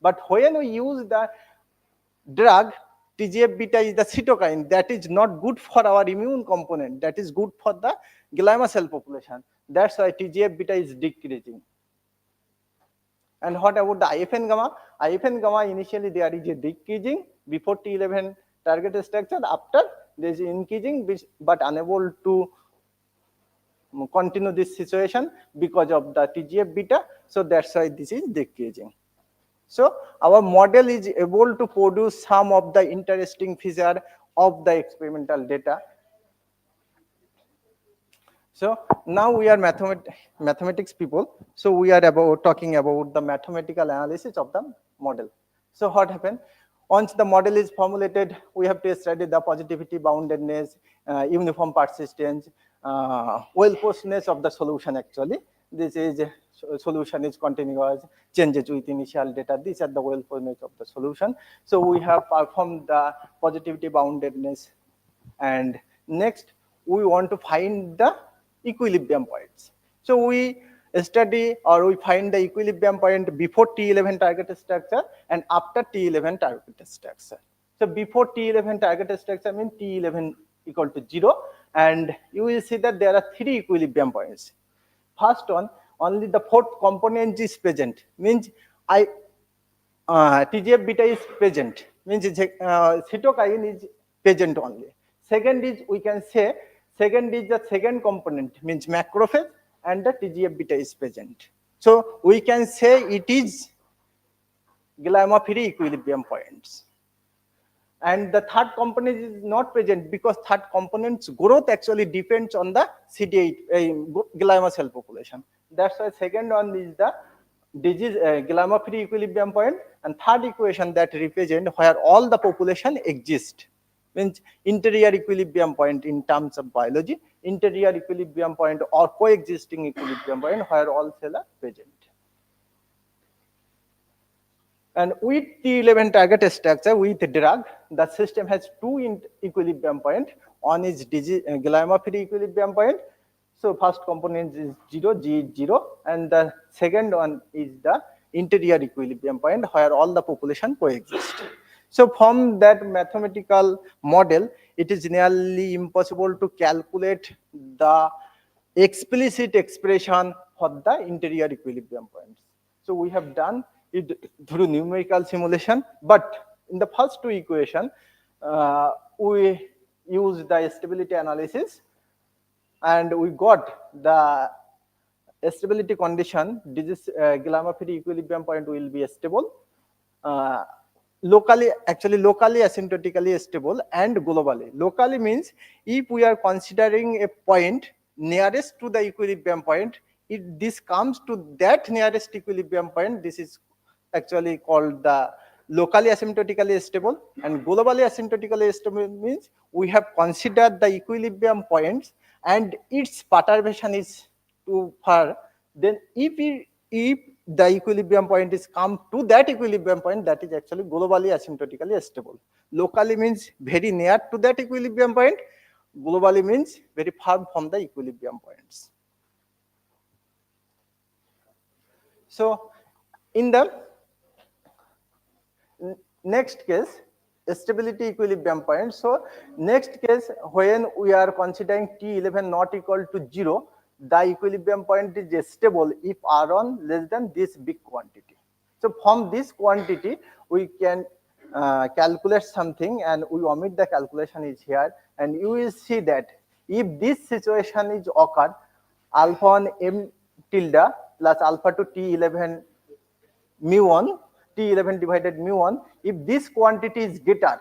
But when we use the drug, TGF beta is the cytokine that is not good for our immune component, that is good for the glioma cell population. That's why TGF beta is decreasing. And what about the IFN gamma? IFN gamma initially there is a decreasing before T11 target structure, after there is increasing but unable to continue this situation because of the TGF beta. So that's why this is decreasing. So our model is able to produce some of the interesting feature of the experimental data. So now we are mathematics people. So we are talking about the mathematical analysis of the model. So what happened? Once the model is formulated, we have to study the positivity, boundedness, uniform persistence, well-postness of the solution actually. This is solution is continuous, changes with initial data. These are the well-postness of the solution. So we have performed the positivity, boundedness, and next we want to find the equilibrium points. So we study or we find the equilibrium point before T11 target structure and after T11 target structure. So before T11 target structure means T11 equal to 0, and you will see that there are 3 equilibrium points. First one, only the fourth component is present, means TGF beta is present, means cytokine is present only. Second is, we can say, second is the second component, means macrophage, and the TGF beta is present. So we can say it is Guillemin-Free equilibrium points. And the third component is not present because third component's growth actually depends on the CD8 glioma cell population. That's why second one is the disease glioma-free equilibrium point, and third equation that represent where all the population exist, means interior equilibrium point in terms of biology, interior equilibrium point or coexisting equilibrium point where all cells are present. And with T11 target structure with drug, the system has two equilibrium point. One is glioma-free equilibrium point. So first component is 0, G is 0, and the second one is the interior equilibrium point where all the population coexist. So from that mathematical model, it is nearly impossible to calculate the explicit expression for the interior equilibrium points. So we have done it through numerical simulation, but in the first two equations, we use the stability analysis, and we got the stability condition. This glioma-free equilibrium point will be stable, locally asymptotically stable, and globally. Locally means if we are considering a point nearest to the equilibrium point, if this comes to that nearest equilibrium point, this is actually called the locally asymptotically stable. And globally asymptotically stable means we have considered the equilibrium points and its perturbation is too far. Then if the equilibrium point is come to that equilibrium point, that is actually globally asymptotically stable. Locally means very near to that equilibrium point. Globally means very far from the equilibrium points. So in the next case, stability equilibrium point. So next case, when we are considering T11 not equal to 0, the equilibrium point is stable if R1 less than this big quantity. So from this quantity, we can calculate something, and we omit the calculation is here, and you will see that if this situation is occurred, alpha 1 m tilde plus alpha 2 T11 mu1, T11 divided mu1, if this quantity is greater,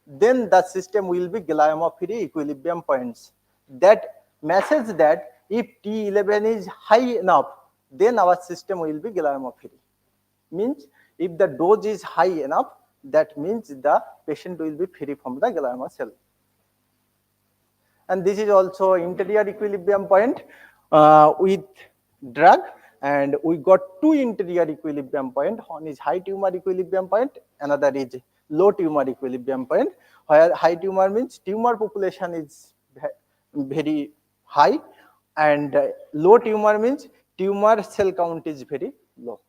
then the system will be glioma-free equilibrium points. That message that if T11 is high enough, then our system will be glioma-free. Means if the dose is high enough, that means the patient will be free from the glioma cell. And this is also interior equilibrium point with drug, and we got two interior equilibrium point. One is high tumor equilibrium point, another is low tumor equilibrium point, where high tumor means tumor population is very high, and low tumor means tumor cell count is very low.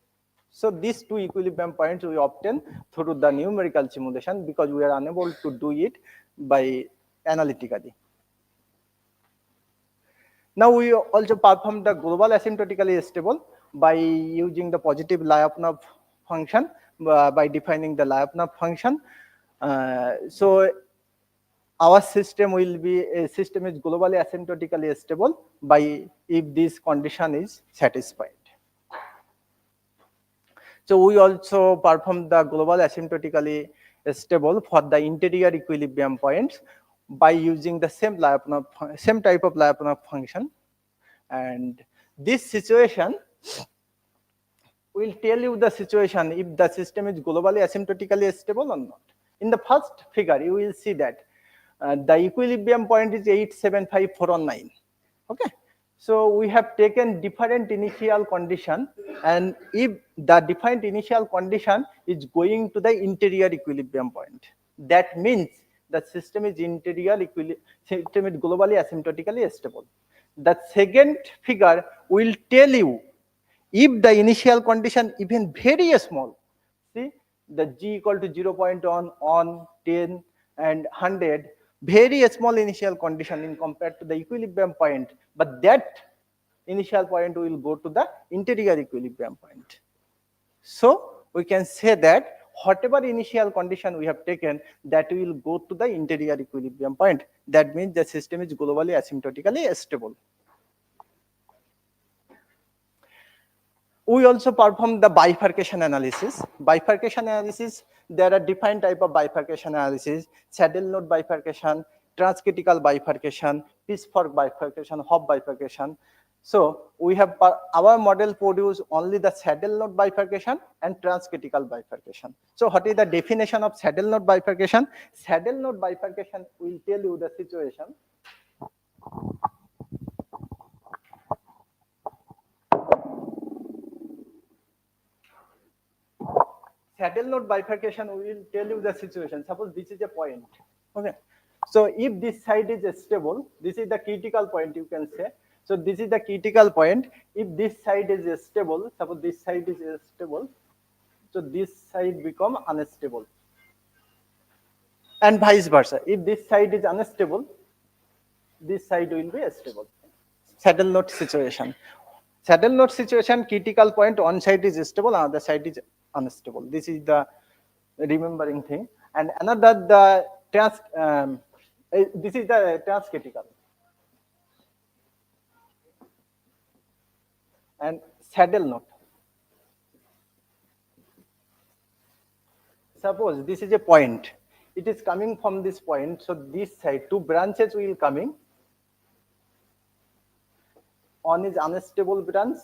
So these two equilibrium points we obtain through the numerical simulation because we are unable to do it by analytically. Now we also perform the global asymptotically stable by using the positive Lyapunov function, by defining the Lyapunov function. So our system will be a system is globally asymptotically stable by if this condition is satisfied. So we also perform the global asymptotically stable for the interior equilibrium points by using the same type of Lyapunov function. And this situation will tell you the situation if the system is globally asymptotically stable or not. In the first figure, you will see that the equilibrium point is 875,419. Okay. So we have taken different initial condition, and if the defined initial condition is going to the interior equilibrium point, that means the system is globally asymptotically stable. The second figure will tell you if the initial condition even very small, see the G equal to 0.1, 1, 10, and 100, very small initial condition in compared to the equilibrium point, but that initial point will go to the interior equilibrium point. So we can say that whatever initial condition we have taken, that will go to the interior equilibrium point. That means the system is globally asymptotically stable. We also perform the bifurcation analysis. Bifurcation analysis, there are different type of bifurcation analysis: saddle node bifurcation, transcritical bifurcation, pitchfork bifurcation, hop bifurcation. So we have our model produce only the saddle node bifurcation and transcritical bifurcation. So what is the definition of saddle node bifurcation? Saddle node bifurcation will tell you the situation. Saddle node bifurcation will tell you the situation. Suppose this is a point. Okay. So if this side is stable, this is the critical point, you can say. So this is the critical point. If this side is stable, suppose this side is stable, so this side become unstable. And vice versa. If this side is unstable, this side will be stable. Saddle node situation. Saddle node situation, critical point, one side is stable, another side is unstable. This is the remembering thing. And another, the this is the transcritical. And saddle node. Suppose this is a point. It is coming from this point. So this side, two branches will coming. One is unstable branch,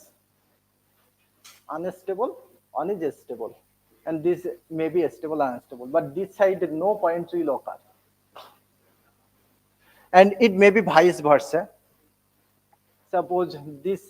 unstable, one is stable. And this may be stable and unstable. But this side, no points will occur. And it may be vice versa. Suppose this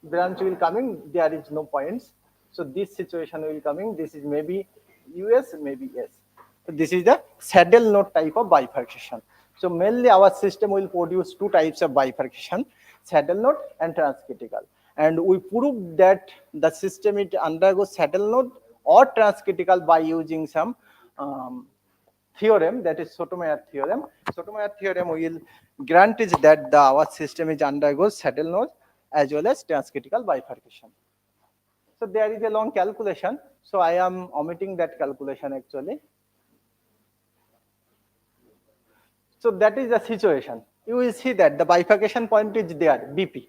branch will coming, there is no points. So this situation will coming, this is maybe US, maybe S. So this is the saddle node type of bifurcation. So mainly our system will produce two types of bifurcation: saddle node and transcritical. And we prove that the system it undergoes saddle node or transcritical by using some theorem, that is Sotomayor theorem. Sotomayor theorem will grant is that our system is undergoes saddle node as well as transcritical bifurcation. So there is a long calculation. So I am omitting that calculation actually. So that is the situation. You will see that the bifurcation point is there, BP.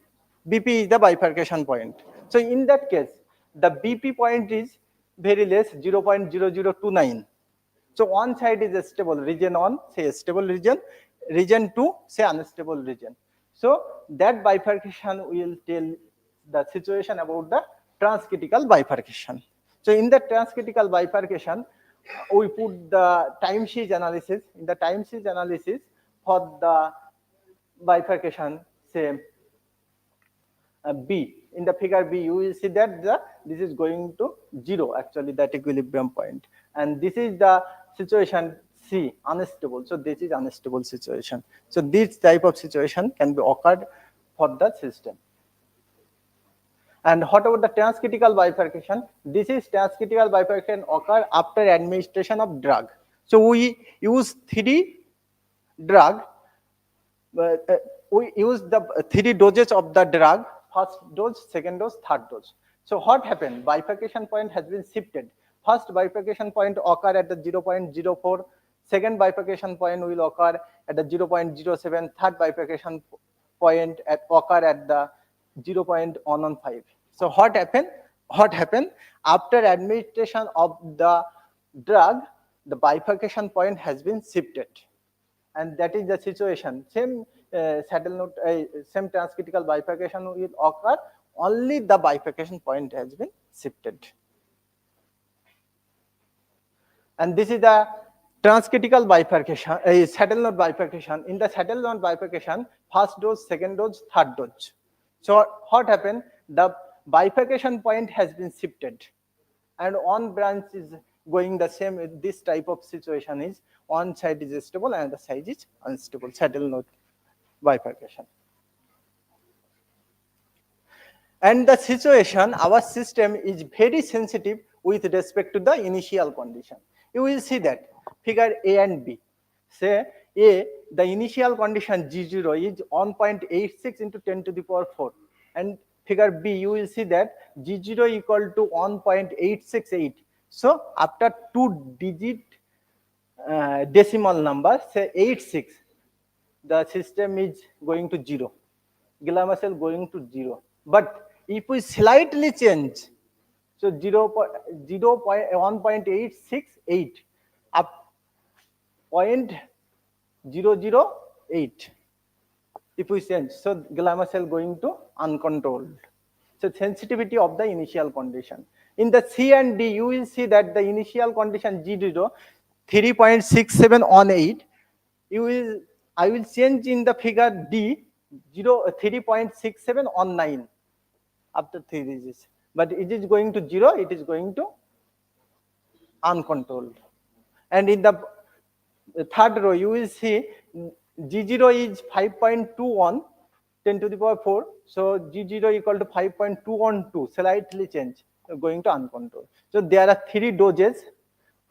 BP is the bifurcation point. So in that case, the BP point is very less, 0.0029. So one side is a stable, region 1, say a stable region, region 2, say unstable region. So that bifurcation will tell the situation about the transcritical bifurcation. So in the transcritical bifurcation, we put the time series analysis. In the time series analysis for the bifurcation, say B. In the figure B, you will see that this is going to 0, actually, that equilibrium point. And this is the situation C, unstable. So this is unstable situation. So this type of situation can be occurred for the system. And what about the transcritical bifurcation? This is transcritical bifurcation occur after administration of drug. So we use 3 drug. We use the 3 doses of the drug: first dose, second dose, third dose. So what happened? Bifurcation point has been shifted. First bifurcation point occur at the 0.04. Second bifurcation point will occur at the 0.07. Third bifurcation point occur at the 0.115. So what happened? What happened? After administration of the drug, the bifurcation point has been shifted. And that is the situation. Same saddle node, same transcritical bifurcation will occur, only the bifurcation point has been shifted. And this is the transcritical bifurcation, saddle node bifurcation. In the saddle node bifurcation, first dose, second dose, third dose. So what happened? The bifurcation point has been shifted, and one branch is going the same. This type of situation is one side is stable and the side is unstable. Saddle node bifurcation. And the situation, our system is very sensitive with respect to the initial condition. You will see that figure A and B. Say A, the initial condition G0 is 1.86 into 10 to the power 4. And figure B, you will see that G0 equal to 1.868. So after 2-digit decimal number, say 86, the system is going to 0. Gamma cell going to 0. But if we slightly change So 1.868 up 0.008. If we change, so gamma cell going to uncontrolled. So sensitivity of the initial condition. In the C and D, you will see that the initial condition G0 3.67 on 8. I will change in the figure D 3.67 on 9 after 3 digits. But it is going to 0, it is going to uncontrolled. And in the third row, you will see G0 is 5.21 10 to the power 4. So G0 equal to 5.212, slightly change, going to uncontrolled. So there are 3 doses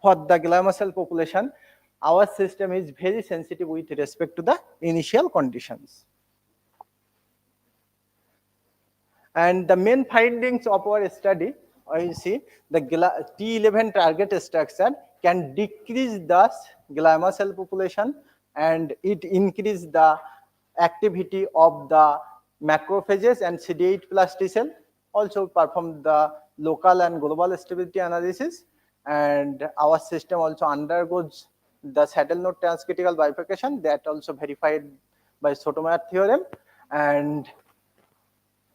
for the glioma cell population. Our system is very sensitive with respect to the initial conditions. And the main findings of our study, you see the T11 target structure can decrease the glioma cell population, and it increase the activity of the macrophages and CD8 plus T cell. Also perform the local and global stability analysis, and our system also undergoes the saddle node transcritical bifurcation that also verified by Sotomayor theorem. And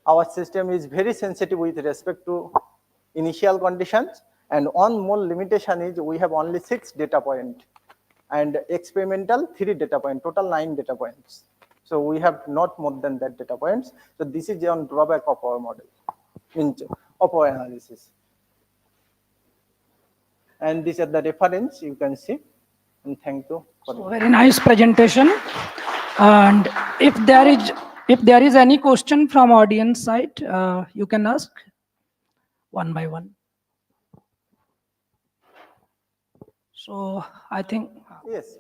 our system is very sensitive with respect to initial conditions, and one more limitation is we have only 6 data points and experimental 3 data points, total 9 data points. So we have not more than that data points. So this is one drawback of our model, of our analysis. And these are the reference you can see. And thank you. So very nice presentation. And if there is any question from audience side, you can ask one by one. So I think yes.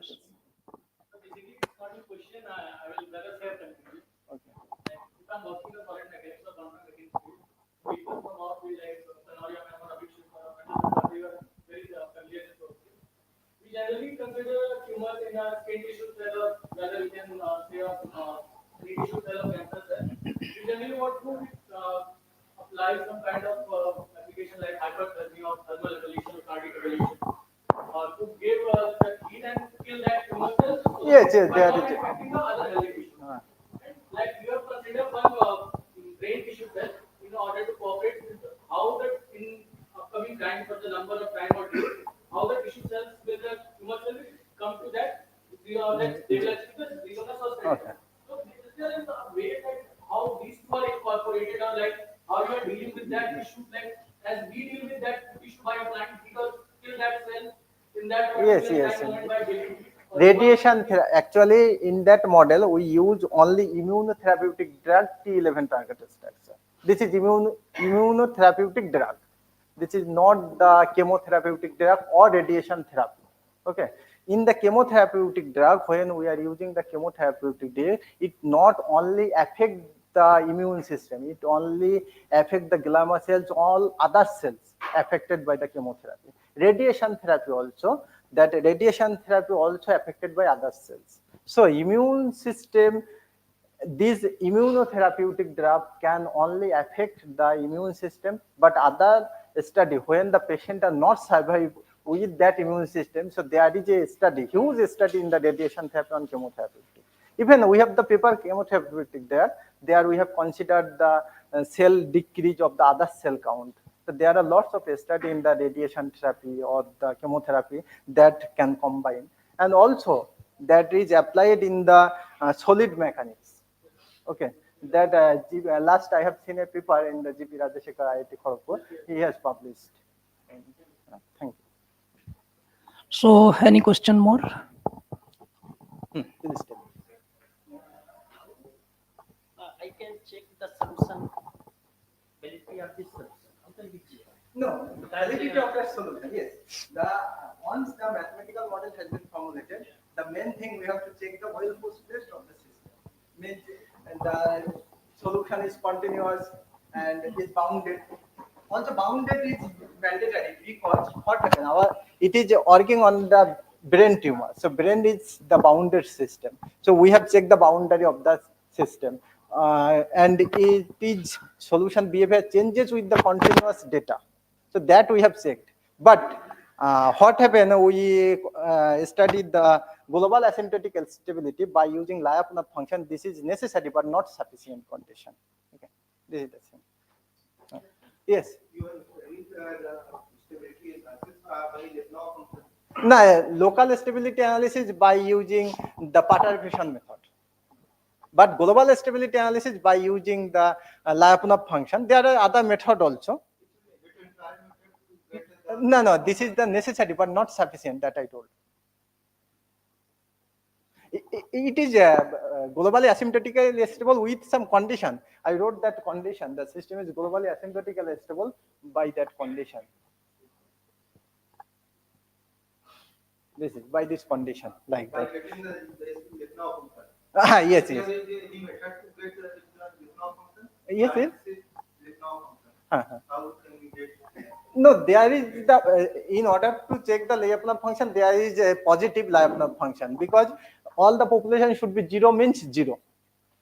Basically, it's not a question. I will rather say a conclusion. Okay. Like, if I'm working in solid mechanics or quantum mechanics field, people from our field like Tanoria or Abhishek they were very familiar with those things. We generally consider tumors in a skin tissue cell, or whether we can say a free tissue cell or cancer cell. We generally want to apply some kind of application like hyperthermia or thermal evolution or cardiac evolution. To give the heat and kill that tumor cells. Yes, yes, they are affecting the other healthy tissue. And like you have considered one brain tissue cell in order to cooperate with how the in upcoming time for the number of time or days, how the tissue cells with the tumor cell will come to that stabilization the resonance or Okay. So is there a way that how these two are incorporated, or like how you are dealing with that tissue, like as we deal with that tissue by applying heat or kill that cell in that Yes, particular yes. time moment by giving Radiation actually in that model we use only immunotherapeutic drug T11 target structure. This is immunotherapeutic drug. This is not the chemotherapeutic drug or radiation therapy. Okay. In the chemotherapeutic drug, when we are using the chemotherapeutic drug, it not only affect the immune system, it only affect the glioma cells, all other cells affected by the chemotherapy. Radiation therapy also, that radiation therapy also affected by other cells. So immune system, this immunotherapeutic drug can only affect the immune system, but other study when the patient are not survive with that immune system. So there is a study, huge study in the radiation therapy and chemotherapy. Even we have the paper chemotherapeutic there we have considered the cell decrease of the other cell count. So there are lots of study in the radiation therapy or the chemotherapy that can combine, and also that is applied in the solid mechanics. Okay, that last I have seen a paper in the GP Rajashekar IIT Kharagpur. He has published. Thank you. So any question more? Please tell me. I can check the solution validity of this solution. How can we check? No, the validity of that solution. Yes, once the mathematical model has been formulated, the main thing we have to check the well force test of the system. Means the solution is continuous and is bounded. Also, bounded is mandatory because what happens? It is working on the brain tumor. So brain is the bounded system. So we have checked the boundary of the system, and it is solution behavior changes with the continuous data. So that we have checked. But what happened, we studied the global asymptotic stability by using Lyapunov function. This is necessary but not sufficient condition. Okay, this is the same. Yes. No, local stability analysis by using the perturbation method. But global stability analysis by using the Lyapunov function. There are other methods also. No, this is the necessary but not sufficient that I told. It is globally asymptotically stable with some condition. I wrote that condition. The system is globally asymptotically stable by that condition. This is by this condition, like that. Yes. Yes. No, there is the in order to check the Lyapunov function, there is a positive Lyapunov function, because all the population should be 0 means 0.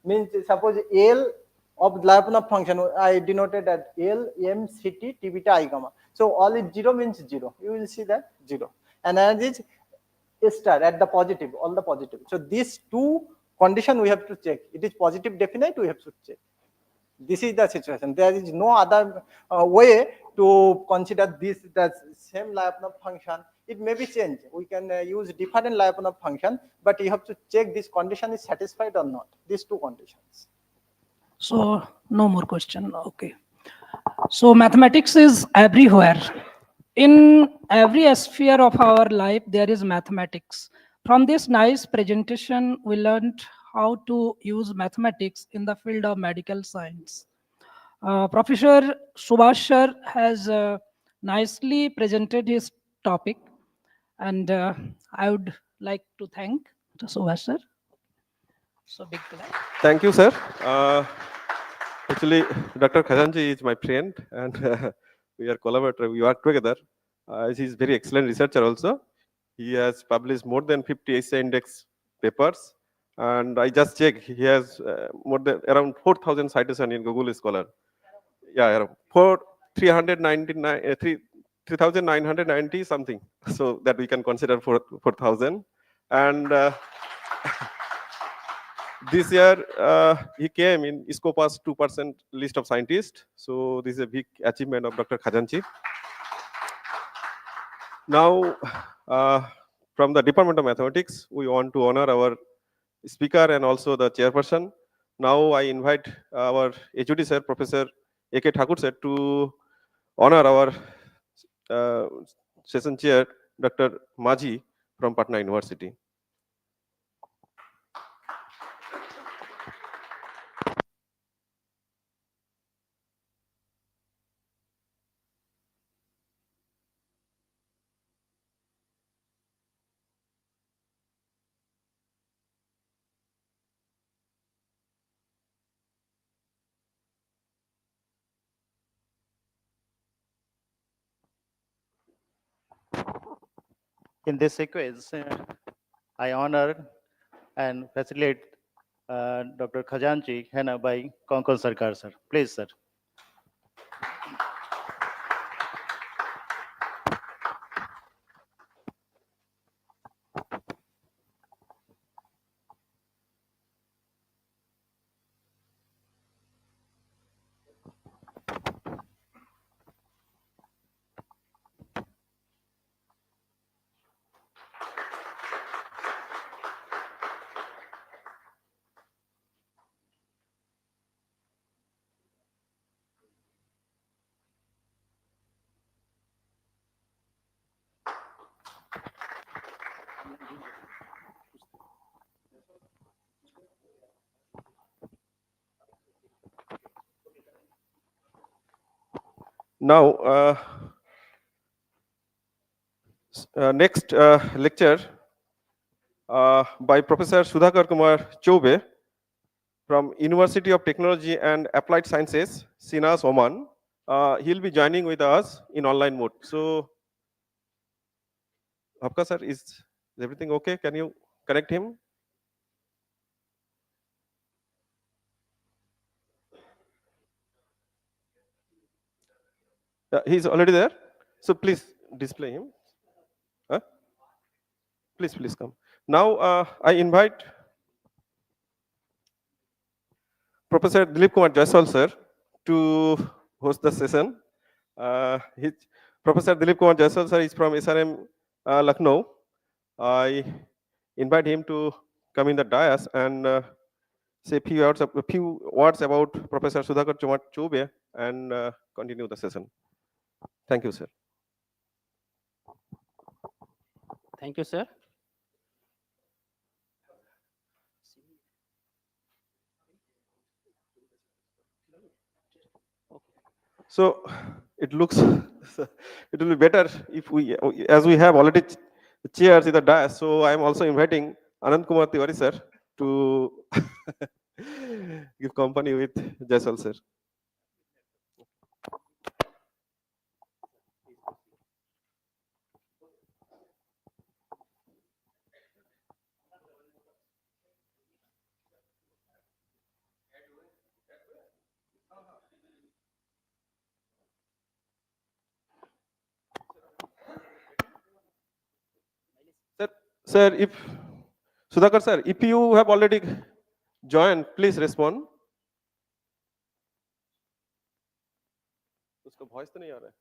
Means suppose L of Lyapunov function, I denoted at L, M, CT, T beta, I gamma. So all is 0 means 0. You will see that 0. And as is A star at the positive, all the positive. So these two condition we have to check. It is positive definite, we have to check. This is the situation. There is no other way to consider this the same Lyapunov function. It may be changed. We can use different Lyapunov function, but you have to check this condition is satisfied or not. These two conditions. So no more question. Okay. So mathematics is everywhere. In every sphere of our life, there is mathematics. From this nice presentation, we learned how to use mathematics in the field of medical science. Professor Subhash sir has nicely presented his topic, and I would like to thank Subhash sir. So big clap. Thank you, sir. Actually, Dr. Khajanji is my friend, and we are collaborators. We work together. He is very excellent researcher also. He has published more than 50 ASA index papers, and I just checked. He has more than around 4,000 citations in Google Scholar. Yeah, around 3,990 something. So that we can consider 4,000. And this year, he came in Scopa's 2% list of scientists. So this is a big achievement of Dr. Khajanchi. Now, from the Department of Mathematics, we want to honor our speaker and also the chairperson. Now I invite our HOD sir, Professor A.K. Thakur sir, to honor our session chair, Dr. Maji from Patna University. In this sequence, I honor and facilitate Dr. Khajanchi Hena by Konkon Sarkar, sir. Please, sir. Now, next lecture by Professor Sudhakar Kumar Choube from University of Technology and Applied Sciences, Sinas, Oman. He'll be joining with us in online mode. So, Bhavka sir, is everything okay? Can you connect him? He's already there. So please display him. Huh? Please come. Now I invite Professor Dilip Kumar Jaiswal sir to host the session. Professor Dilip Kumar Jaiswal sir is from SRM Lucknow. I invite him to come in the dais and say a few words about Professor Sudhakar Choube and continue the session. Thank you, sir. Thank you, sir. So it looks it will be better if we, as we have already chairs in the dais. So I am also inviting Anand Kumar Tiwari sir to give company with Jaiswal sir. Sir, if Sudhakar sir, if you have already joined, please respond. उसका voice तो नहीं आ रहा है.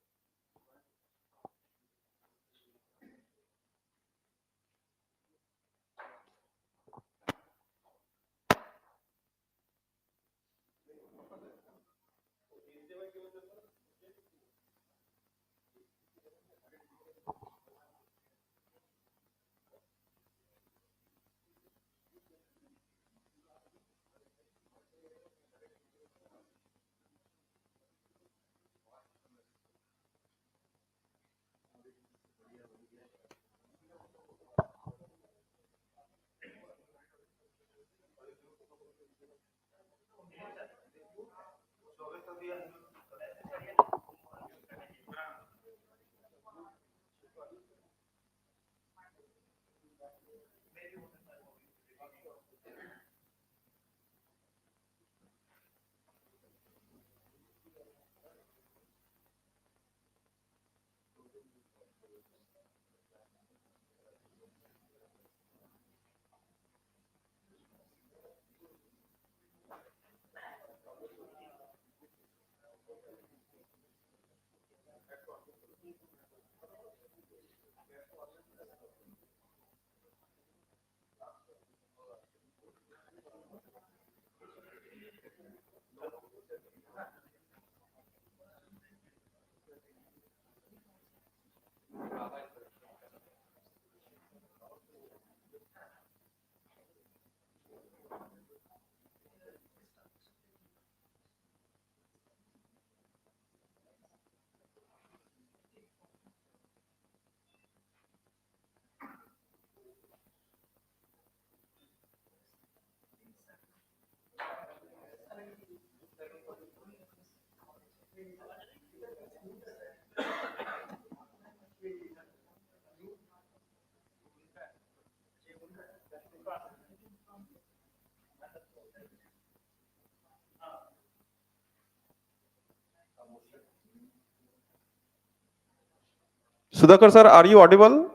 Sudhakar sir, are you audible?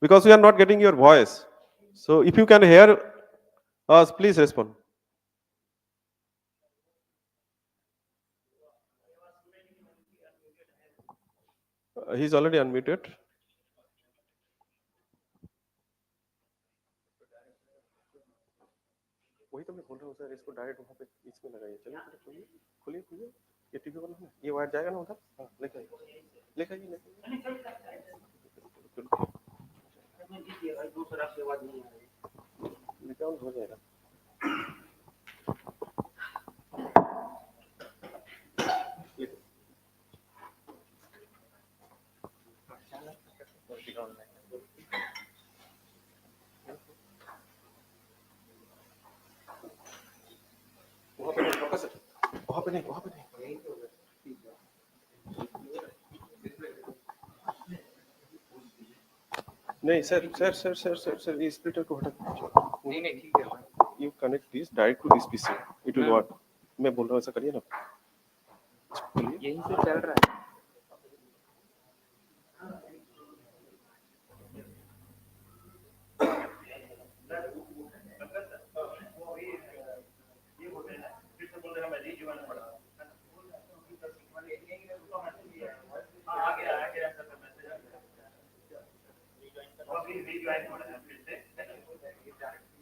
Because we are not getting your voice. So if you can hear us, please respond. He's already unmuted. वही तो मैं बोल रहा हूँ सर, इसको डायरेक्ट वहाँ पे इसमें लगाइए. चलिए खोलिए खोलिए खोलिए. ये टीवी वाला है, ये वायर जाएगा ना उधर. हाँ, लेके आइए दूसरा से आवाज नहीं आ रही. लेके आओ, हो जाएगा. वहाँ पे नहीं. नहीं सर, ये स्प्लिटर को हटा. नहीं ठीक है. You connect this direct to this PC. It will work. मैं बोल रहा हूँ ऐसा करिए ना. यहीं से चल रहा है. रिज्वाइन पड़ा आ गया सर का मैसेज रिज्वाइन पड़ा है फिर से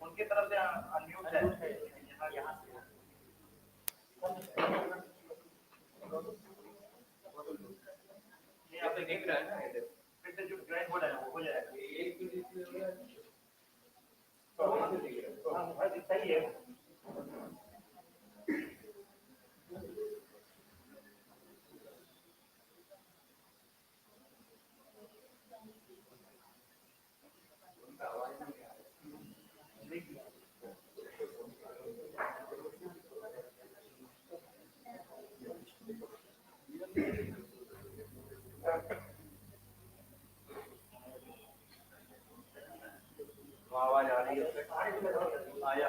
उनकी तरफ से अनम्यूट है यहाँ से ये आप देख रहे हैं ना फिर से जो ज्वाइन हो रहा है वो हो जाएगा हाँ सही है आवाज आ रही है आया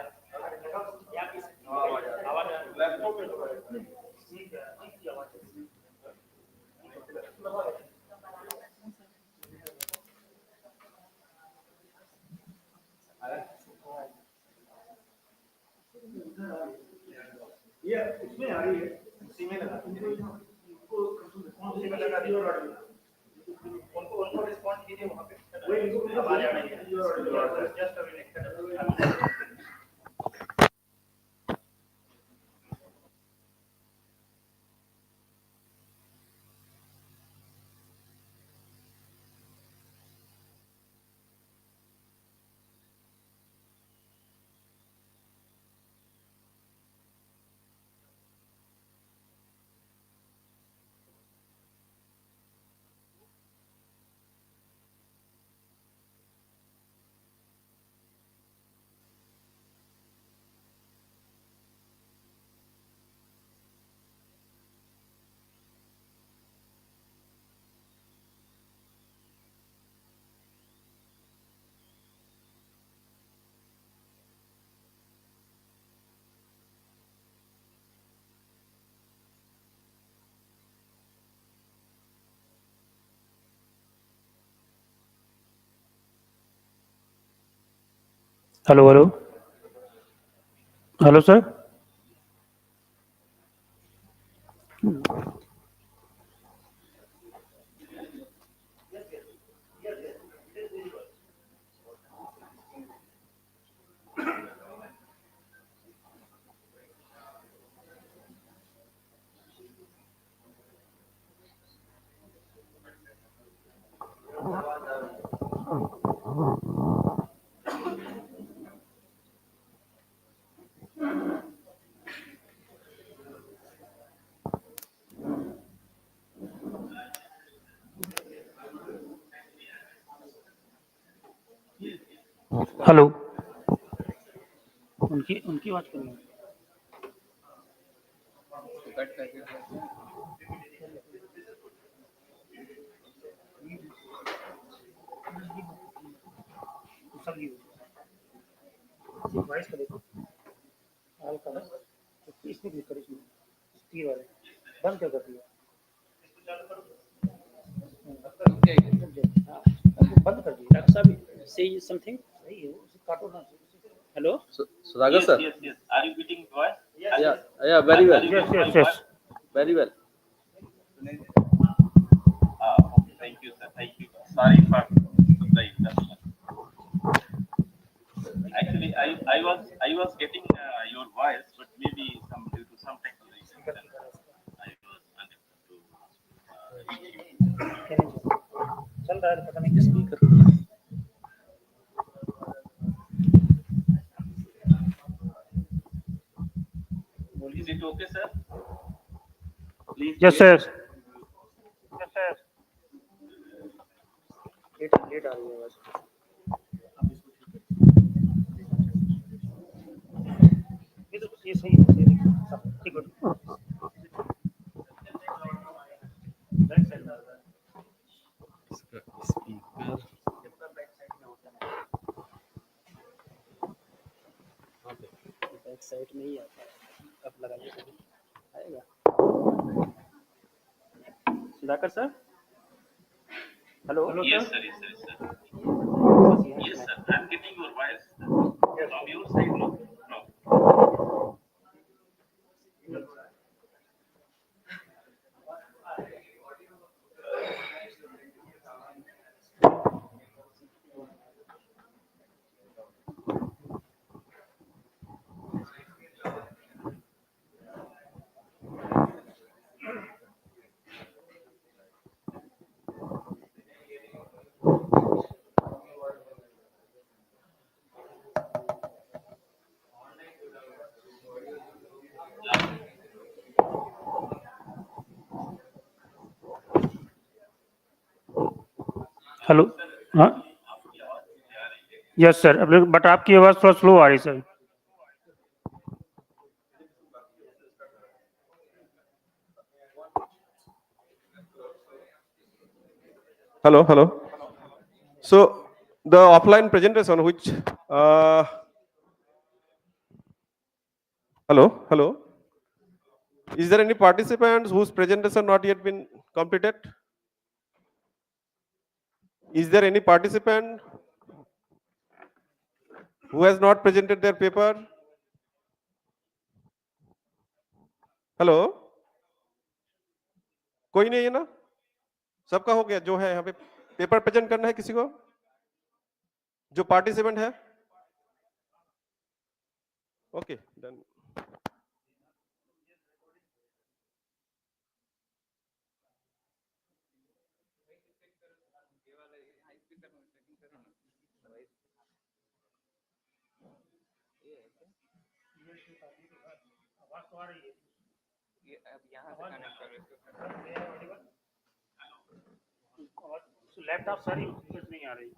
आवाज लैपटॉप में ठीक है आवाज ये इसमें आ रही है उसी में लगा उनको उसी में लगा दिया उनको रिस्पॉन्ड कीजिए वहां पे वही इनको आवाज आ रही है जस्ट अभी Hello, hello. Hello, sir. Hello उनकी बात करनी है कट करके वॉइस का देखो ऑल का इसमें क्लिक करो इसमें तीर वाले बंद कर दिया बंद कर दिया डॉक्टर साहब से समथिंग सही है उसे काटो ना hello Sudagar sir. yes yes are you getting voice Yeah, very well. yes Very well. okay thank you sir thank you sorry for the actually I was getting your voice but maybe due to some technical reason I was unable to reach you चल रहा है पता नहीं किस speaker Is it okay, sir? Please. Yes, sir. Yes, sir. Late आ रही है बस ये तो ये सही है ठीक है back side speaker back side में ही आता है अब लगाइए आएगा Sudhakar sir hello yes sir yes sir yes sir I'm getting your voice from your side no hello, हाँ, यस सर, बट आपकी आवाज़ थोड़ा स्लो आ रही sir. Hello, hello. So the offline presentation which hello. Is there any participants whose presentation not yet been completed? Is there any participant who has not presented their paper? Hello, कोई नहीं है ना? सबका हो गया जो है यहाँ पे पेपर प्रेजेंट करना है किसी को जो पार्टिसिपेंट है? Okay done. लैपटॉप सारी कुछ नहीं आ रही.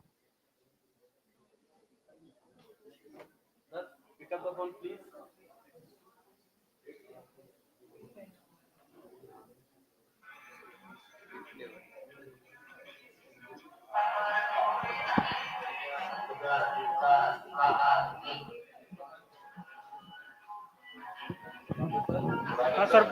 Pick up the phone, please. हाँ sir.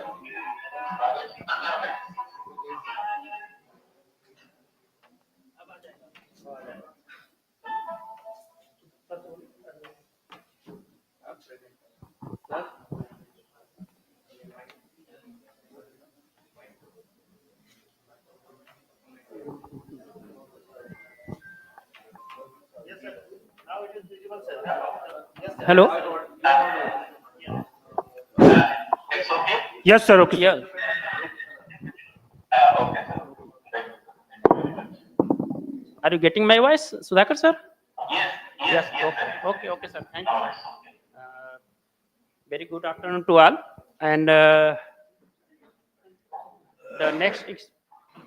Hello. Yes sir, okay. Yeah. Are you getting my voice, Sudhakar sir? Yes. Okay, sir. Thank you. Very good afternoon to all. And the next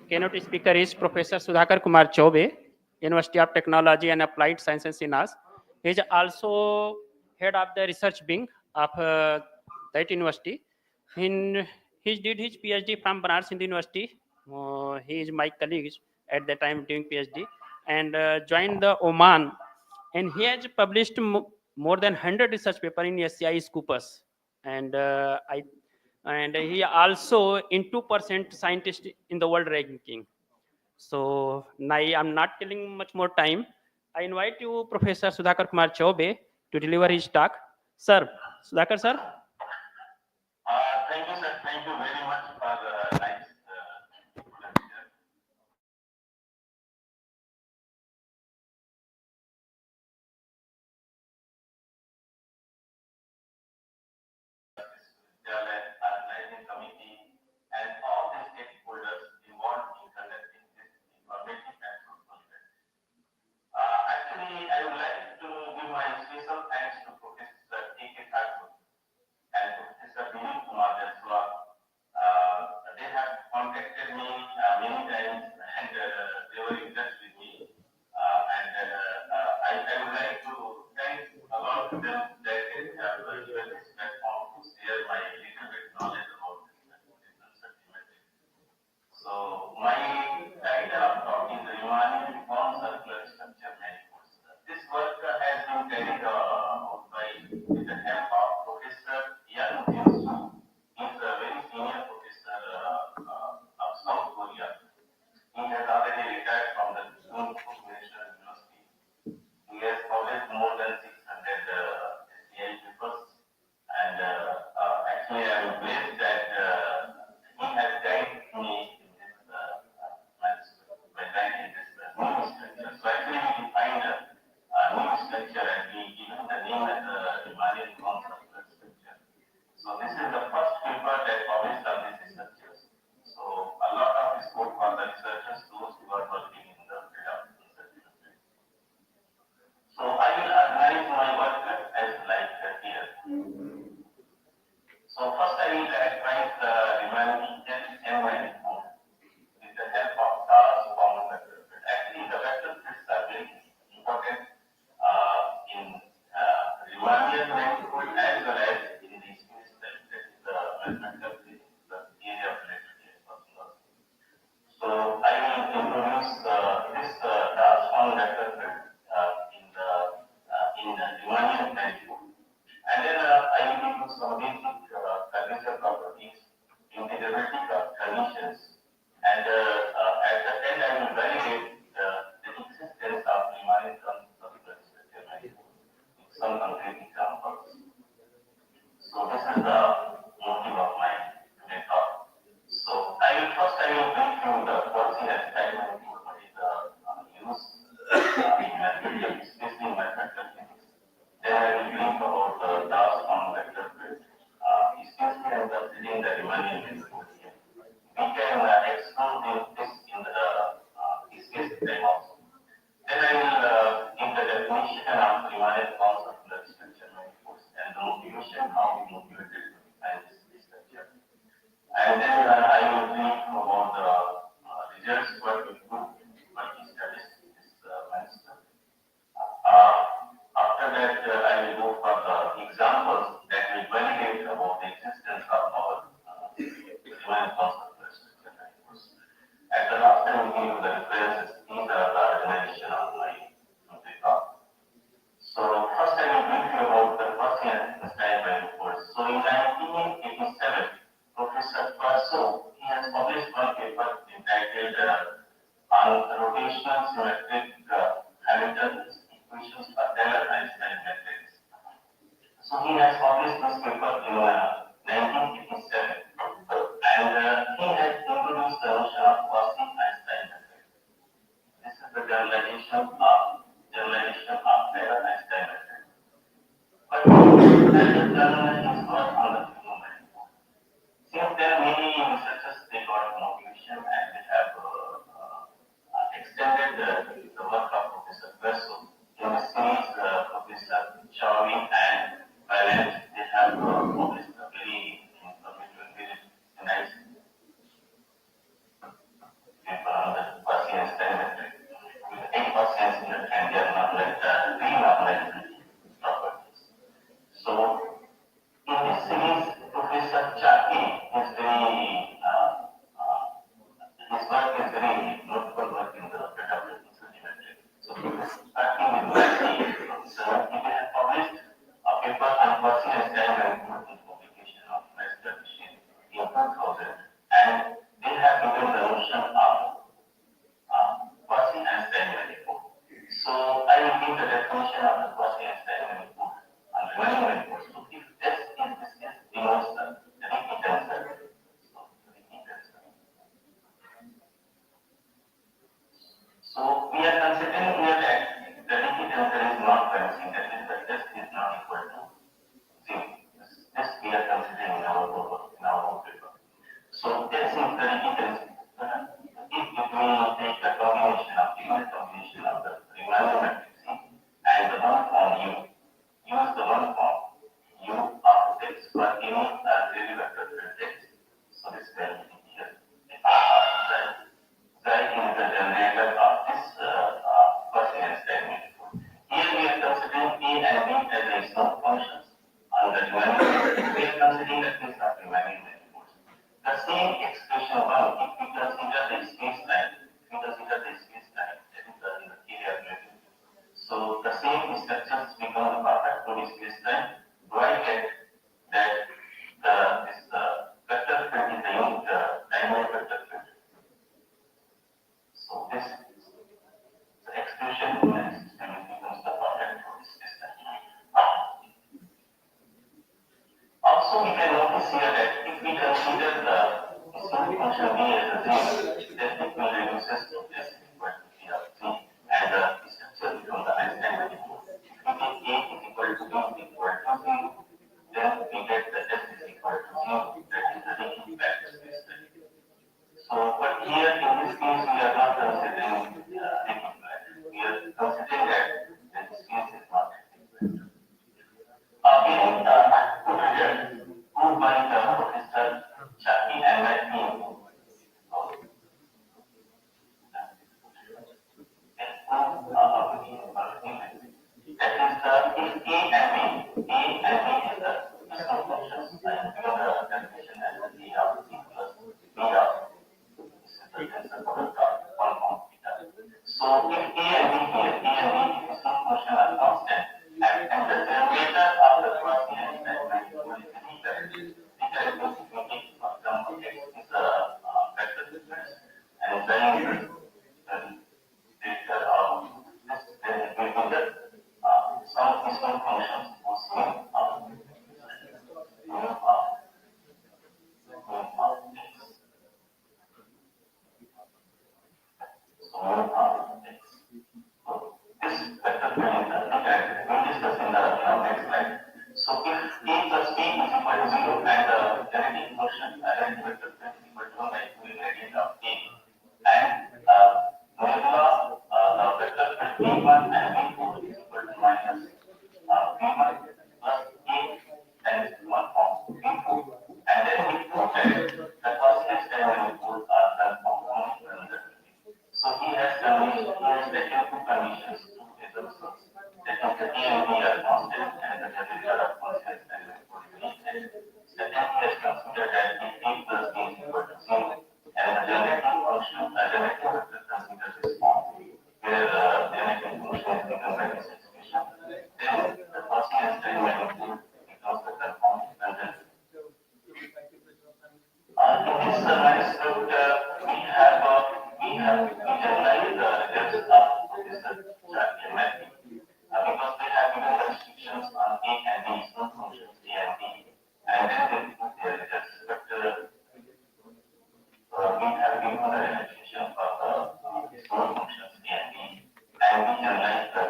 keynote speaker is Professor Sudhakar Kumar Chaube, University of Technology and Applied Sciences, Sinas. He is also head of the research wing of that university. He did his PhD from Banaras Hindu University. He is my colleague at the time doing PhD, and joined the Oman. And he has published more than 100 research papers in SCI Scopus. And and he also in 2% scientist in the world ranking. So now I'm not killing much more time. I invite you, Professor Sudhakar Kumar Chaube, to deliver his talk. Sir, Sudhakar sir. Thank you, sir. Thank you very much for the nice introduction. The organizing committee and all the stakeholders involved in conducting this informative and fruitful event. Actually, I would like to give my special thanks to Professor K.K. Thakur and Professor Vinay Kumar Jaswal. They have contacted me many times and they were in touch with me. I would like to thank a lot of them that they have given this platform to share my little bit knowledge about this uncertainty. So my title of talk is Remaining Reform Circular Structure Manifolds. This work has been carried out by with the help of Professor Yang Jin-soo. He is a very senior professor of South Korea. He has already retired from the National University. He has published more than 600 SCI papers, and actually I am pleased that he has guided me in this by guiding this new structure. So actually we defined a new structure and we given the name as the Himalayan Circular Structure. So this is the first paper that published on this structure. So a lot of scope for the researchers, those who are working in the field of research. So I will organize my work as like here. So first I will characterize the remaining environment with the help of task form vector. Actually the vector mathematical is the area of electrical formulas. So I will introduce this transform vector field in Riemannian manifold, and then I will give you some basic curvature properties, integrability conditions, and at the end I will validate the existence of Riemannian substructure manifold with some concrete examples. So this is the motive of my today talk. So I will brief you the policy aspect of what is the use in mathematical, especially in mathematical physics. Then I will brief about the task on vector field, especially and considering the Riemannian manifold here. We can explore this in the space time also. Then I will give the definition of Riemannian concept of the structure manifolds and the motivation how we motivated to define this structure. And then I will brief about the results what we do, what we studied this semester. After that, I will go for the examples that will validate about the existence of our Riemannian concept of the structure manifolds. At the last time, we give you the references. These are the organization of my talk. So first, I will brief you about the first Einstein manifolds. So in 1987, Professor Perso, he has published one paper entitled on rotational symmetric Hamilton equations for Taylor Einstein matrix. So he has published this paper in 1987, and he has introduced the notion of quasi-Einstein matrix. This is the generalization of Taylor Einstein matrix. But that generalization is not on the Riemann manifold. Since then, many researchers they got motivation and they have extended the work of Professor Perso. In the series, Professor Chauvi and Valent, they have published a very informative, very nice paper on the quasi-Einstein matrix with 8 percent and they are not like three non-like properties. So in this series, Professor Chaki is very his work is very notable work in the predominant geometry. So Professor Chaki he has published a paper on quasi-Einstein manifold in publication of Master Machine in 2000, and they have given the notion of quasi-Einstein manifold. So I will give the definition of the quasi-Einstein manifold and Riemannian manifold. So if this denotes the Ricci tensor. So we are considering here that the Ricci tensor is not vanishing, that is the test is not equal to 0. This we are considering in our paper. So this is the Ricci tensor. If we take the combination of the Riemannian matrix and the one form U, use the one form U of X for any really vector field X. So this value here. Z is the generator of this quasi-Einstein manifold. Here we are considering A and B as external functions on the Riemannian manifold. We are considering the case of Riemannian manifolds. The same expression one, if we consider the space time, that is the area of matrix. So the same structures become the perfect code space time, provided that this vector field is the unit dynamic vector field. So this the expression in the system becomes the perfect code space time. Also, we can notice here that if we consider the function b as a 0, then it will reduces to this equal to p of 3, and the structure becomes the Einstein manifold. If we take a is equal to b is equal to 0, then we get the s is equal to 0, that is the Ricci vector space time. So, but here in this case, we are not considering Ricci vector. We are considering that the space is not Ricci vector. Again, proved by the Professor Chaki and my team. That is the if A and B is the system functions and given the definition identity vector field is equal to negative gradient of A. And formula the vector field V1 and V2 is equal to minus V1 plus A times 1 of V2. And then we put the Gaussian standard rules are the component. So he has taken two conditions, two assumptions. That is the A and B are constant and the temperature of Gaussian standard rule is infinite. Second, he has considered that if A plus B is equal to 0 and the genetic function, genetic vector considers this form, where the genetic function is given by this expression, then the Gaussian standard rule becomes the conformed standard. In this manuscript, we have visualized the results of Professor Jackie because they have given restrictions on A and B, some functions A and B, and then they put their results. But we have given the restriction for the some functions A and B, and we analyze the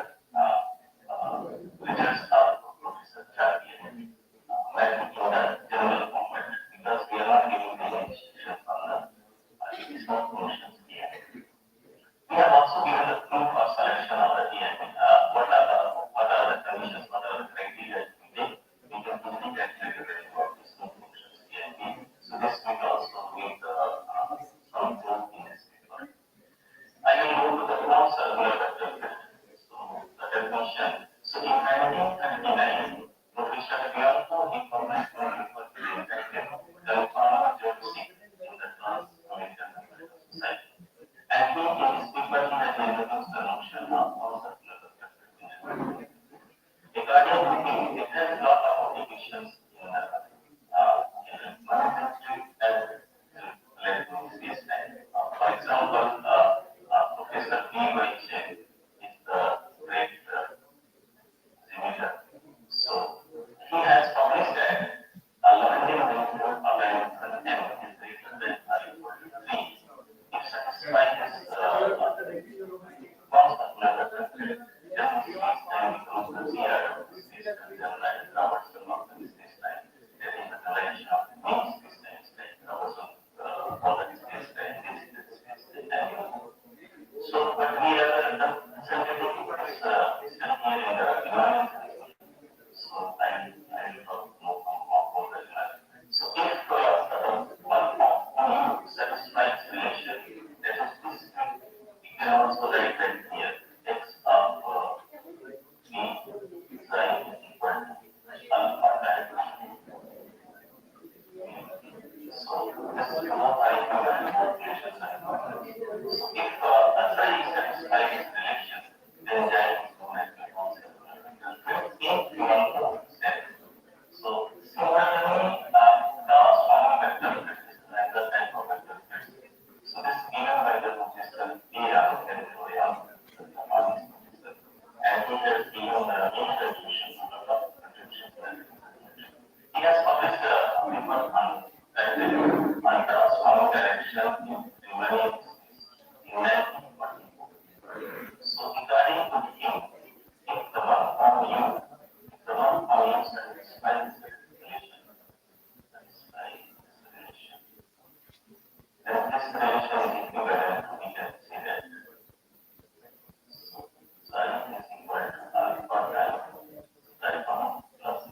results of Professor Jackie to the general format because we are not giving the restrictions on the small functions A and B. We have also given the proof of selection of the A and B. What are the conditions, what are the criteria we take? We can easily calculate the value of these two functions A and B. So this will also give some proof in this paper. I will go to the non-circular vector field. So the definition. So in 1939, Professor Fiorco informed the pharmaceutical in the Trans-American Society. And he in his paper he has introduced the notion of non-circular vector field. Regarding to him, it has a lot of applications in manufacturing as related to space time. For example, Professor P. Chen is the great simulator. So he has published that a limiting ratio of an M is greater than or equal to 3. If satisfied this non-circular vector field, then space time becomes the zero space time, generalized traversal of the space time. That is the relation of mean space time state traversal for the space time, discrete space time. So, but we are the sensitivity is still here in the environment. So, I will talk more about that. So, if one form satisfies relation, that is discrete, we can also write that here x of v psi is equal to alpha times. So, this is how I do the calculations. So, if psi satisfies this relation, then that is known as the non-circular vector field in pure form set. So, similarly, transform vector field is another type of vector field. So, this is given by the professor A.R. Territorial, the artist professor, and he has given the introduction to the contribution value. He has published a paper on transform direction in Riemannian space in 1944. So, regarding to him, if the one form U satisfies this relation, then this relation is equivalent to, we can say that psi is equal to alpha times psi plus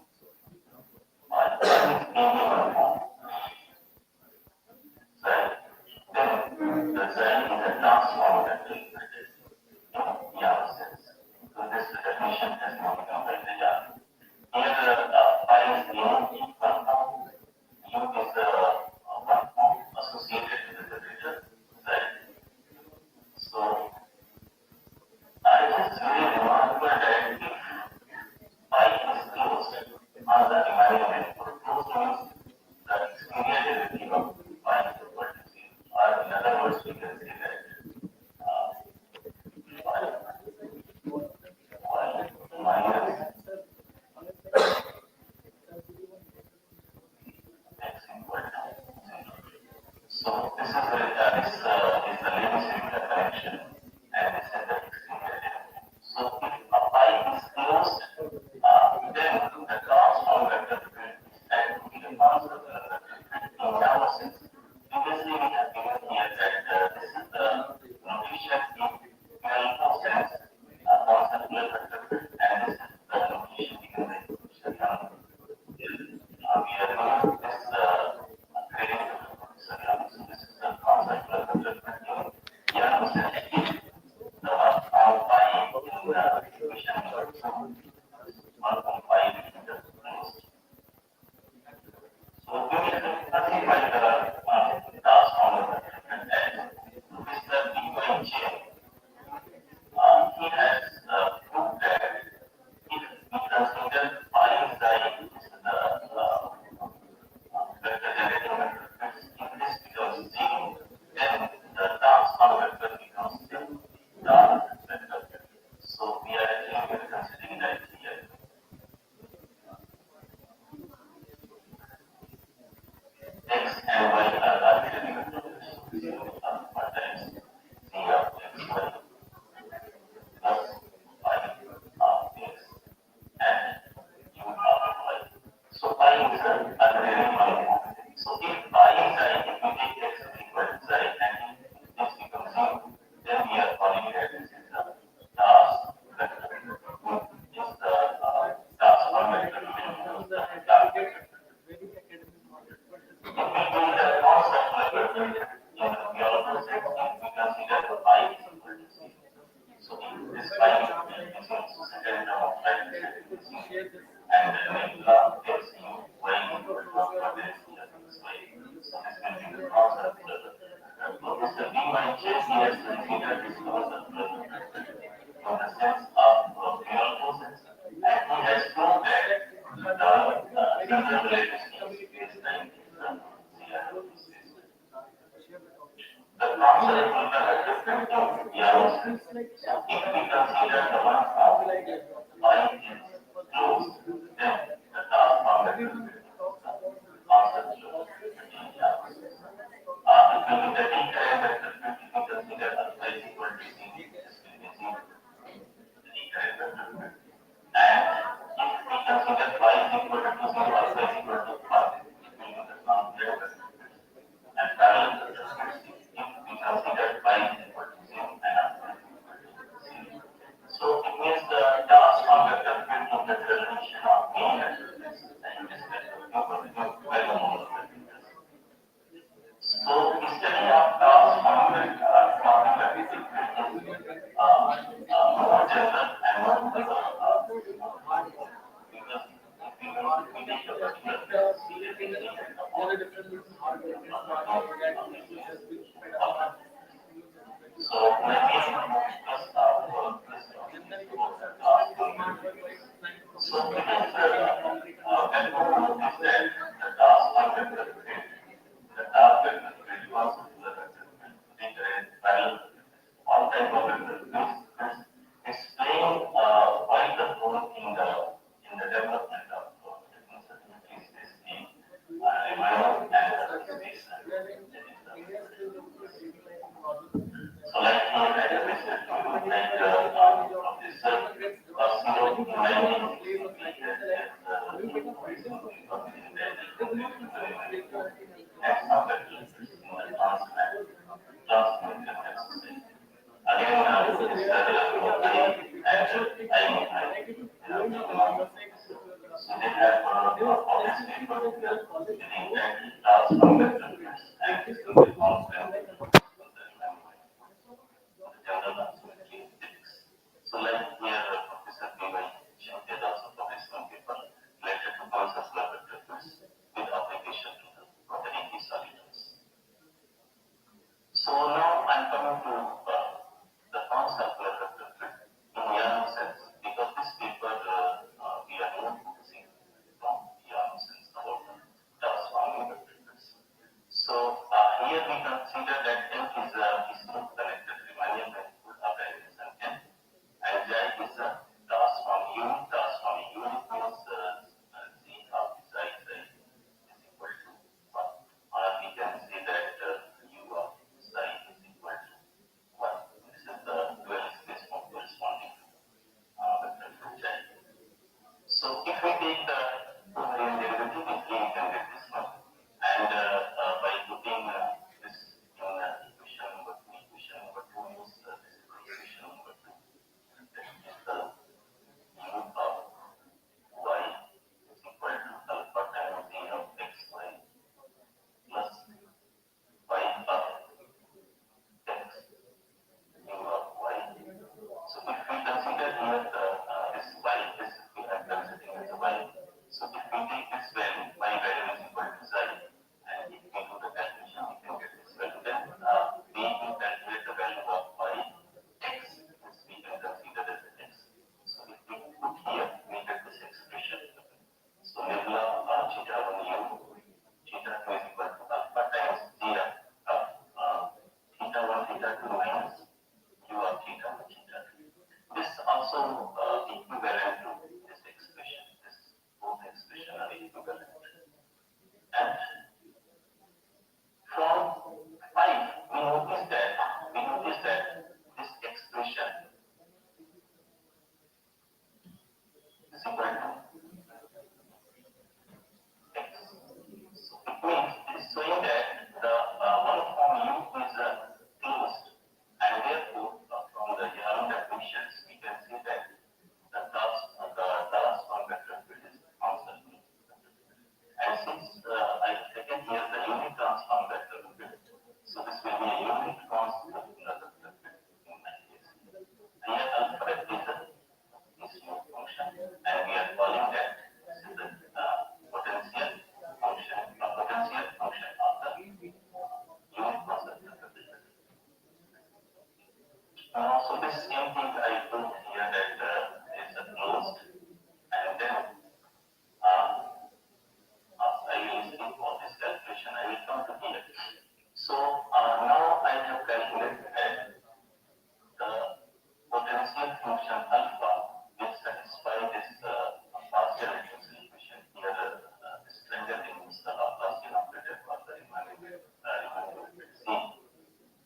alpha is in given form. Psi, then the psi is a transform vector in Young sense. So this definition has now become very Young. Here, phi is in one form, U is one form associated with the generator Z. So, it is very remarkable that if phi is closed on the Riemannian manifold, closed means the exterior derivative of phi is equal to 0. Or in other words, we can say that phi minus x equal to 0. So this is the limit connection, and this is the exterior derivative. So if a phi is closed, then the transform vector field is said to be a non-circular vector field in Young Previously, we have given here that this is the notation in dual sense, non-circular vector, and this is the notation in the equation. We are going this gradient vector. So this is the non-circular vector. Yeah, essentially, the 1.5 in the equation number 2, 1.5 in the closed. So we will classify the task on the different ends. Mr. B.Y. Chain, he has proved that if we consider pi psi is the vector generating vector, if this becomes 0, then the transform vector becomes the vector. So we are actually considering that here. X and y are arbitrary vectors. So alpha times c of x y plus phi of x and u of y. So phi is an arbitrary polynomial. So if phi is I, if we take x is equal to psi and if this becomes 0, then we are calling that this is the task vector. Is the task on vector the task vector. If we do the non-circular vector in the pure process, we consider phi is equal to 0. So this phi is second term of phi and then x u y is equal to this y. So this will be the non-circular vector. So Mr. B.Y. Chain has considered this non-circular vector in the sense of pure process, and he has proved that the circularity is like the non-circular vector in yellow sense. So if we consider the one of pi is closed, then the transform vector non-circular vector in yellow sense. It will be the recurrent vector if we consider alpha is equal to 0, this will be 0, the recurrent vector. And if we consider phi is equal to 0, alpha is equal to 1, it will be the non-zero vector. And parallel vectors, if we consider phi is equal to 0 and alpha is equal to 0. So it means the transform vector field in the relation of main vector and this vector very normal vectors. So instead of transform vector, transform vector field is more general and more because if we take a particular place, we can see the all so let me discuss this so it is well is that the task vector field, the task vector field was the vector field, recurrent, parallel, all type of vector fields explain why the role in the development of technical certificates is the reminder and the space. So like here, as I said, like Professor Basiro in 1960, and some vectors in the transmitted exercise. Again, Mr. Modi and so they have published paper giving that transform vector and the constant. So this same thing I put here that is closed, and then after I will speak for this calculation, I will come to here. So now I have calculated that the potential function alpha will satisfy this partial differential equation here. This triangle is the Laplacian operator for the remaining C,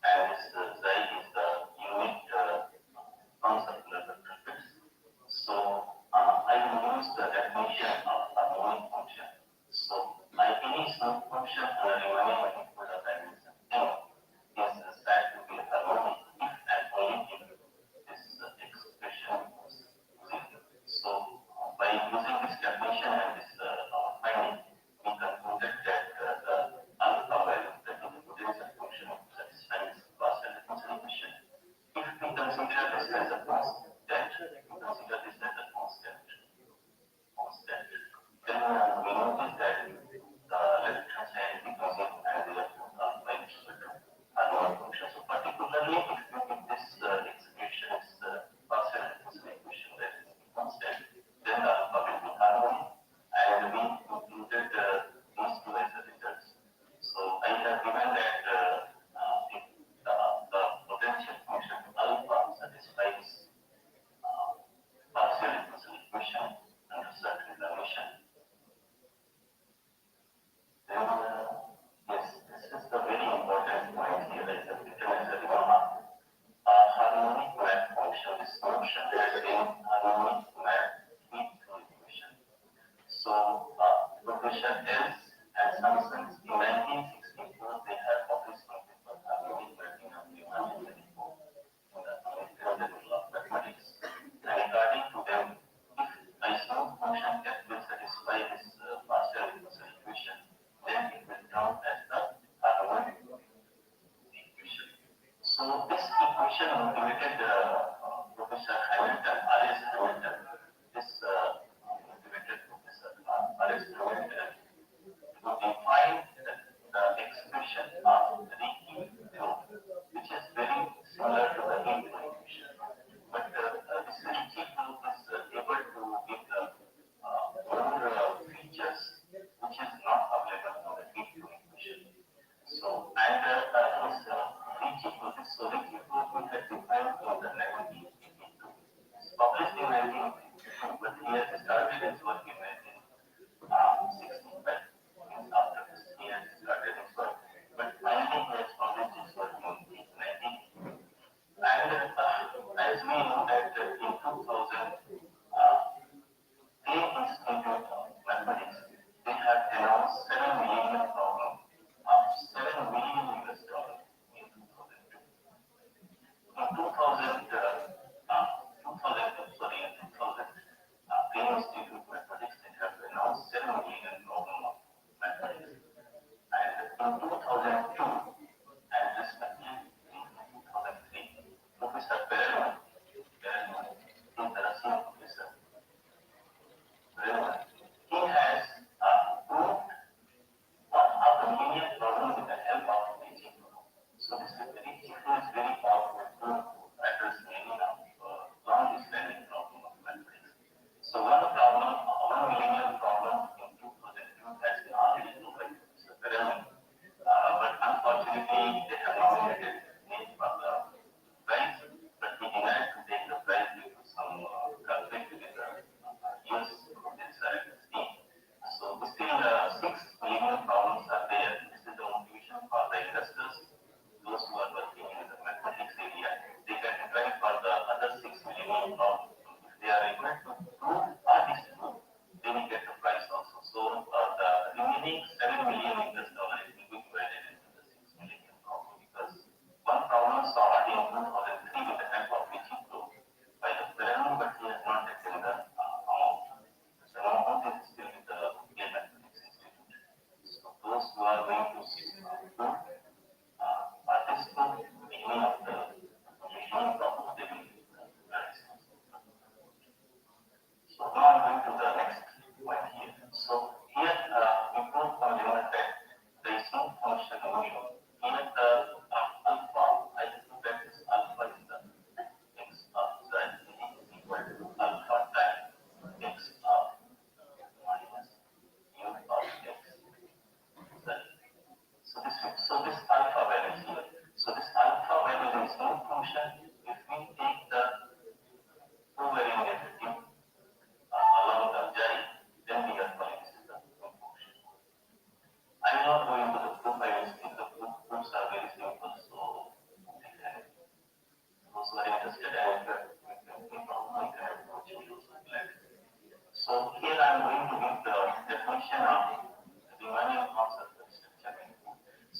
and this xi is the unit non-circular vector space. So I will use the definition of a unit function. So any smooth function remaining manifold of dimension n is said to be harmonic if and only if this expression is zero. So by using this definition and this finding, we concluded that the alpha value, that is the potential function, satisfies partial differential equation. If we consider this as a constant, then then we notice that the left hand side decreasing and the left right are not function. So particularly if we give this expression is partial differential equation that is constant, then the alpha will be harmonic, and we included these two as a result. So I have given that if the potential function alpha satisfies partial differential equation under certain dimension, then yes, this is the very important point here that is written as a lemma. A harmonic map function is function has a harmonic map with two equation. So Professor Els and Samsons in 1964 they have published a paper harmonic mapping of lemma in the American Journal of Mathematics. And according to them, if a smooth function f will satisfy this partial differential equation, then it will count as the harmonic equation. So this equation motivated Professor Hamilton, R.S. Hamilton, this motivated Professor R.S. Hamilton to define the expression of Ricci group, which is very similar to the Hindu equation. But this Ricci group is able to give more features which is not available in the Hindu equation. So, and this Ricci group, we had defined in the 1982 of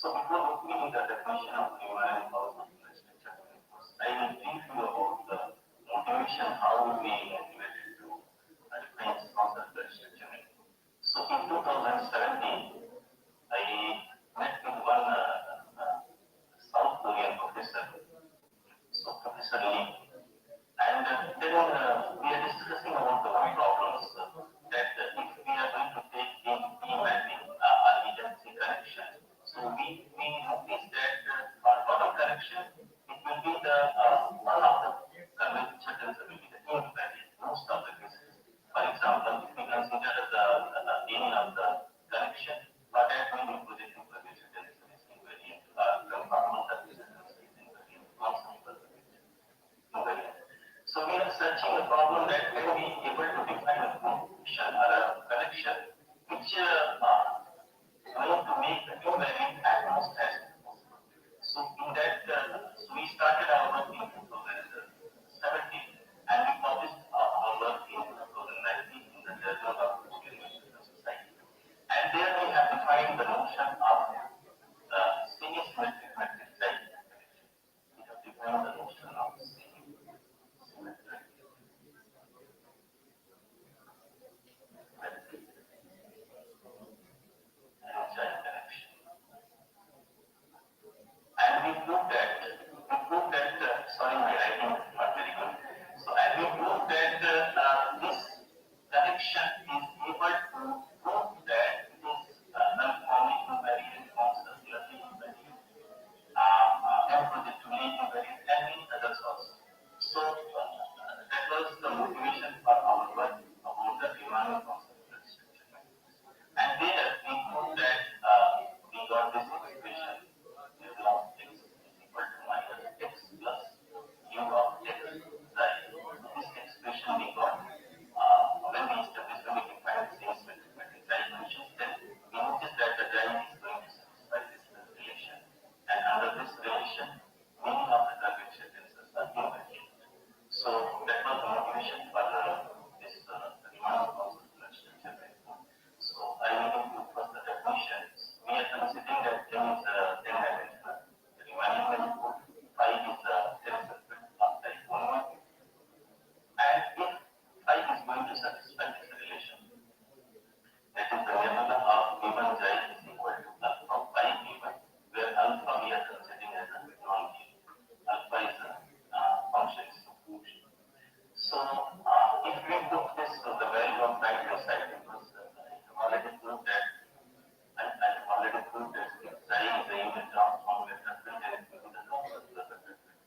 So before looking into the definition of human power structure, I will brief you about the motivation, how we motivated to define concept structure. So in 2017, I met with one South Korean professor, so Professor Lee, and then we are discussing about the problems that if we are going to take in mapping or agency connection, so we notice that for auto connection, it will be the one of the convention channels will be the team mapping most of the cases. For example, if we consider the meaning of the connection, for that we will put it in convention channels invariant conformal convention invariant non-simple invariant. So we are searching a problem that can be able to define a function or a connection which going to make the invariant as most as possible. So in that, so we started our work in 2017 and we published our work in 2019 in the Journal of Society. And there we have defined the notion of the semi-symmetric matrix connection. We have defined the notion of semi-symmetric connection. And we proved that, sorry, my writing is not very good. So, and we proved that this connection is able to prove that it is non-forming invariant, non-circularly invariant, M-positively invariant, and many others also. So, that was the motivation for our work about the Riemann conceptual structure. And there we proved that we got this expression of x is equal to minus x plus u of x psi. This expression we got when we established, when we defined the same mathematical dimensions, then we noticed that the drug is going to satisfy this relation. And under this relation, many of the curvature tensors are invariant. So that was the motivation for this Riemann conceptual structure. So I will go to first the definitions. We are considering that 10 is 10-dimensional. The remaining many 5 is a tensor of type 1. And if 5 is going to satisfy this relation, that is the nebula of V1 xi is equal to alpha pi V1, where alpha we are considering as a non-zero. Alpha is a function. So if we put this to the value of right hand side, because I have already proved that psi is the unit transform vector field and it will be the non-circular vector field.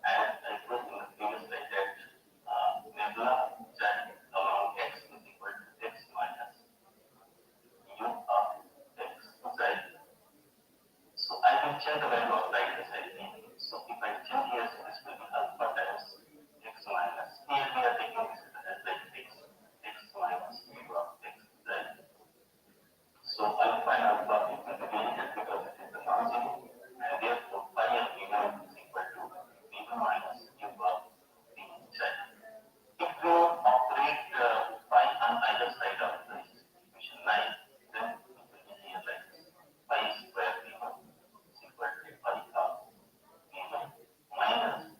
And I proved in the previous slide that nebula xi along x is equal to x minus u of x xi. So I will change the value of right hand side. So if I change here, so this will be alpha times x minus. Here we are taking this as like x minus u of x xi. So alpha and alpha is related because it is the non-zero, and therefore phi of v1 is equal to v1 minus u of v xi. If you operate phi on either side of this equation 9, then it will be here like this. Phi square v1 is equal to phi of v1 minus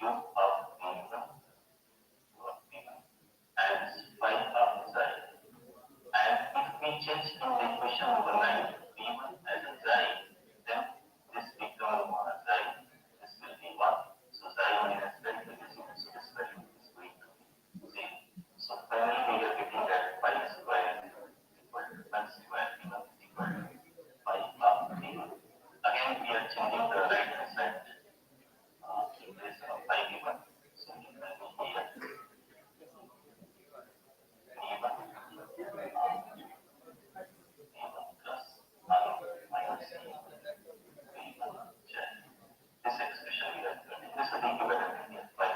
u of v1 and phi of xi. And if we change in the equation number 9, v1 as a xi, then this becomes xi, this will be 1. So xi minus xi will be 0, so this value is going to be 0. So finally we are getting that phi square is equal to phi square v1 is equal to phi of v1. Again we are changing the right hand side in place of phi v1. So it will be here v1 this expression we are doing. This is the equivalent here, pi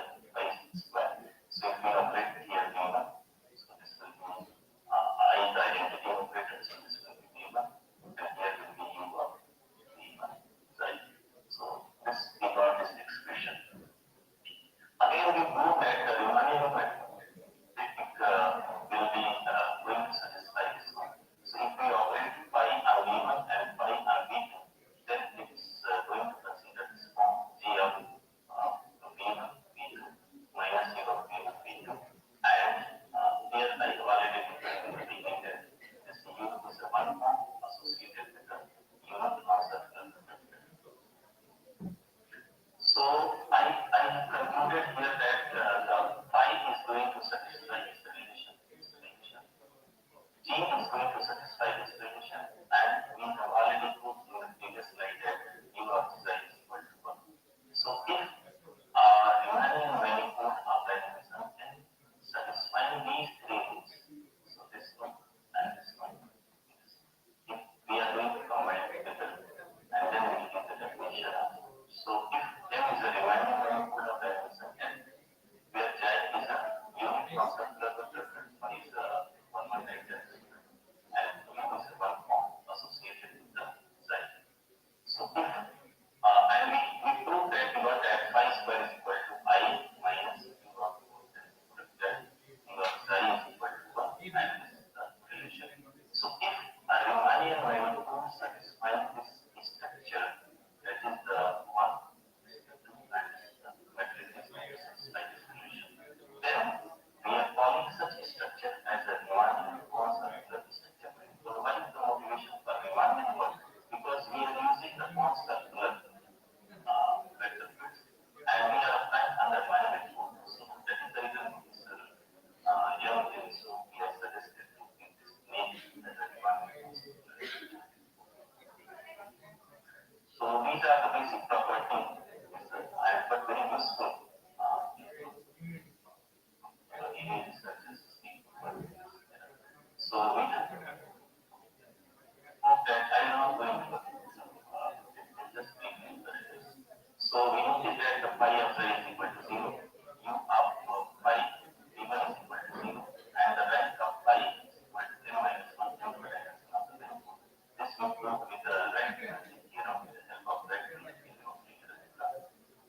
square. So if we operate here v1, so this will be I the identity operator, so this will be v1, and here will be u of v1, right? So this these are the basic properties, but very useful. So we have that I am not going to just so we notice that the pi of z is equal to 0, u of pi given is equal to 0, and the rank of pi is equal to n minus 1 due to the dimension of the rank. This we prove with the rank theorem with the help of rank theorem,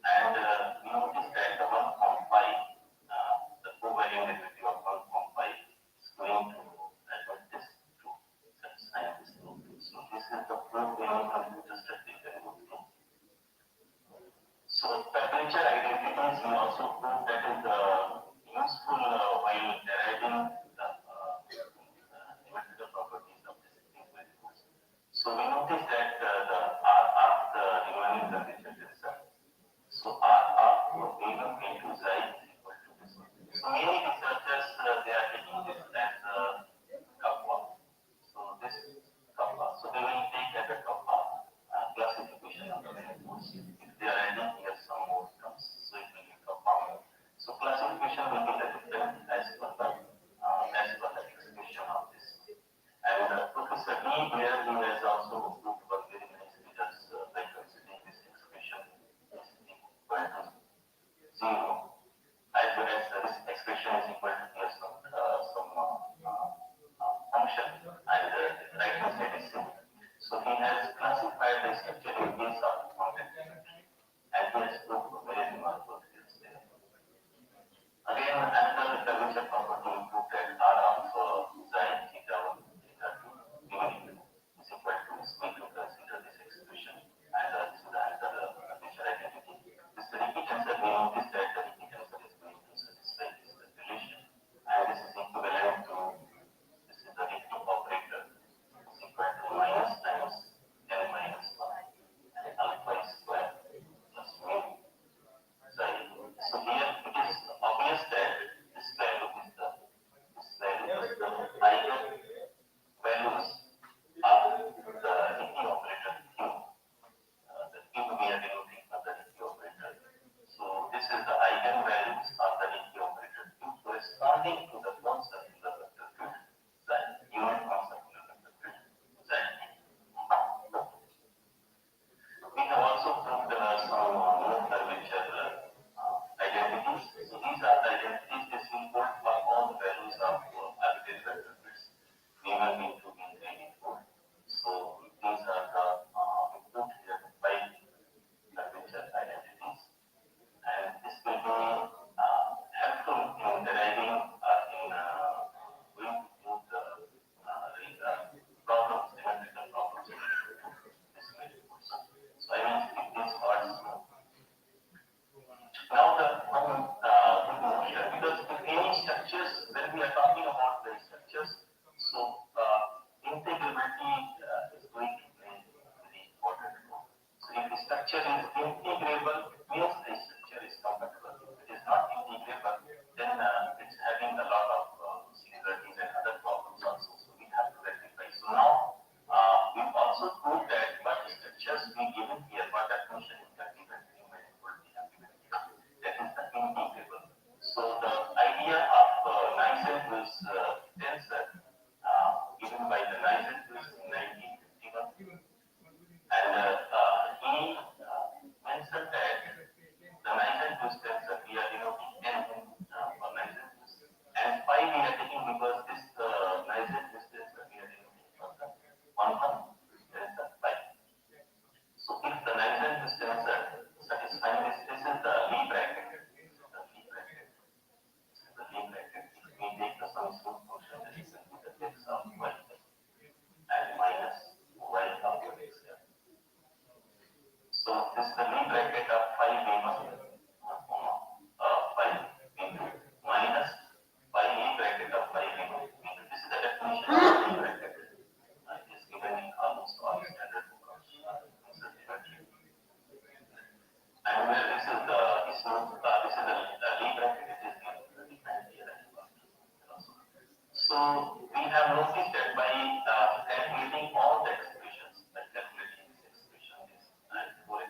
and we notice that the 1 from pi, the covariant derivative of 1 from pi is going to this to satisfy this law. So this is the proof in computer statistics. So temperature identities we also prove that is useful while deriving the numerical properties of this variables. So we notice that the R of the remaining temperature tensor. So R of V1 into xi is equal to this one. So many researchers they are taking this as kappa. So this kappa. So they will take as a kappa classification of the variables. If they are adding here some more terms, so it will be kappa. So classification will be the different as per the expression of this. And Professor Lee here he has also proved one very nice results by considering this expression is equal to 0, as well as this expression is equal to here some function, and the right hand side is same. So he has classified the structure in case of contact geometry, and he has proved very remarkable results there. Again, another curvature property improved that R of xi theta 1 theta 2 given is equal to this. We can consider this expression, and this is another curvature identity. This repeat tensor, we notice that the repeat tensor is going to satisfy this relation, and this is equivalent to this is the repeat operator is equal to minus times n minus 1 and alpha square plus mu. So here it is obvious that this value is the eigen values of the Ricci operator Q. The Q we are denoting for the Ricci operator. So this is the eigen values of the Ricci operator Q corresponding to the non-circular vector field z, unit non-circular vector field z. We have also proved some more curvature identities. So these are the identities that we put for all the values of arbitrary vector fields. V1, V2, V3, V4. So these are the we put here the 5 curvature identities, and this will be helpful in deriving going to the problems, symmetrical problems related to this variables. So I will skip these parts. Now the here, because in any structures, when we are talking about the structures, so integrability is going to play a very important role. So if the structure is integrable, means the structure is compatible. If it is not integrable, then it's having a lot of singularities and other problems also. So we have to rectify. So now we've also proved that what structures we given here, what definition we have given, that is the integrable. So the idea of Nysen-Wills tensor given by the Nysen-Wills in 1951, and he mentioned that the Nysen-Wills tensor we are denoting n for Nysen-Wills, and pi we are taking because this Nysen-Wills tensor we are denoting for the 1 tensor pi. So if the Nysen-Wills tensor satisfying this is the Lie bracket. This is the Lie bracket. This is the Lie bracket. If we take the sum smooth function, this is the x of y and minus y of x. So this is the Lie bracket of 5v1 5v2 minus 5 Lie bracket of 5v1. This is the definition of Lie bracket. It is given in almost all standard books. And where this is the smooth, this is the Lie bracket, it is defined here as well. So we have noticed that by calculating all the expressions, by calculating this expression, this and for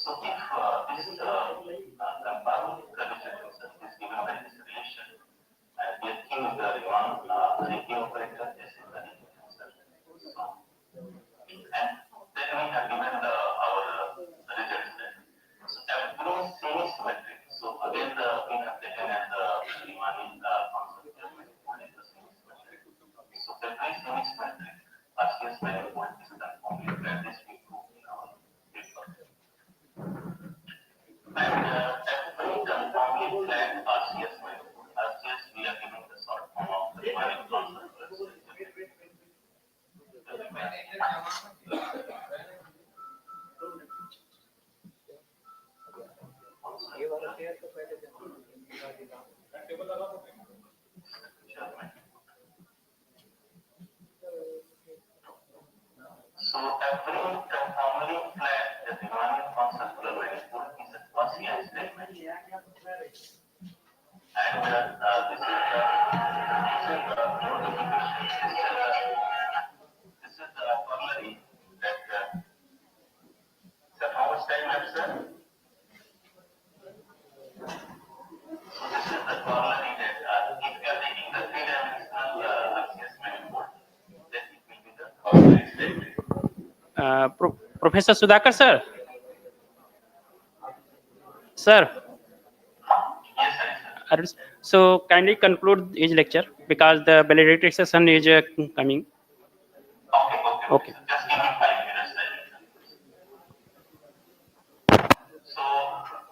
So if this compound curvature function is given by this relation, and here Q is the Riemann operator, S is the Riemann tensor. So, and then we have given our results there. So everything is semi-symmetric. So again, we have taken as the Riemann concept of manifold is the semi-symmetric. So every semi-symmetric RCS manifold is conformally flat. This we proved in our paper. And every conformally flat RCS manifold, RCS we are giving the short form of the Riemann concept. So every conformally flat the Riemann conceptual manifold is a quasi-Einstein manifold. And this is the corollary that sir, how much time left, sir? So this is the corollary that if you are taking the three-dimensional RCS manifold, then it will be the quasi-Einstein manifold. Professor Sudhakar, sir. Sir. Yes, sir. So kindly conclude his lecture because the valedictory session is coming. Okay. Just give me 5 minutes. So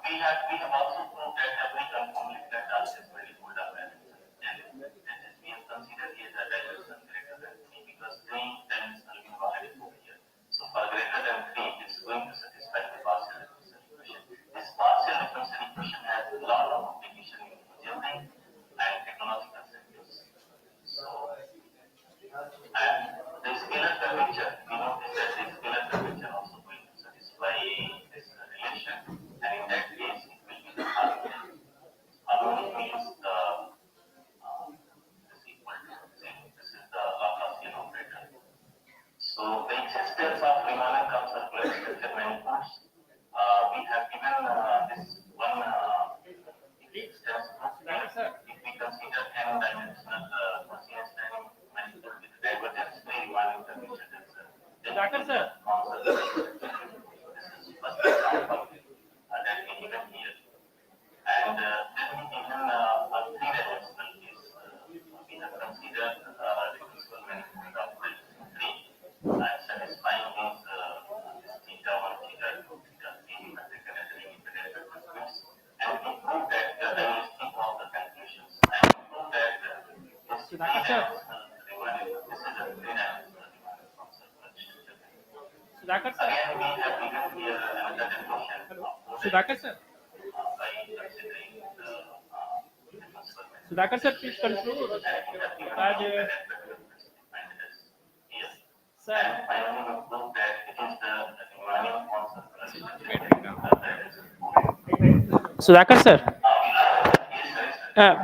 we have also proved that every conformally flat RCS manifold are valid. And we have considered here the dimension greater than 3 because 3-dimensional we have already proved here. So for greater than 3, it's going to satisfy the partial differential equation. This partial differential equation has a lot of application in engineering and technological sectors. So, and the scalar curvature, we notice that the scalar curvature also going to satisfy this relation, and in that case, it will be the harmonic. Harmonic means the this equal to zero. This is the Laplacian operator. So the existence of Riemann circular structure manifolds, we have given this one existence if we consider n-dimensional quasi-Einstein manifold with divergence free Riemann curvature tensor. Doctor, sir. This is first example that we given here. And then we given a three-dimensional case. We have considered differential manifold of three and satisfying this theta 1, theta 2, theta 3 we have taken as an independent vector space. And we proved that I will skip all the calculations. And we proved that this three-dimensional Riemann, this is a three-dimensional Riemann concept. Sudhakar, sir. Again, we have given here another definition of Sudhakar, sir. by considering the Sudhakar, sir, please conclude. Sir. And finally, we proved that it is the Riemannian concept. Sudhakar, sir.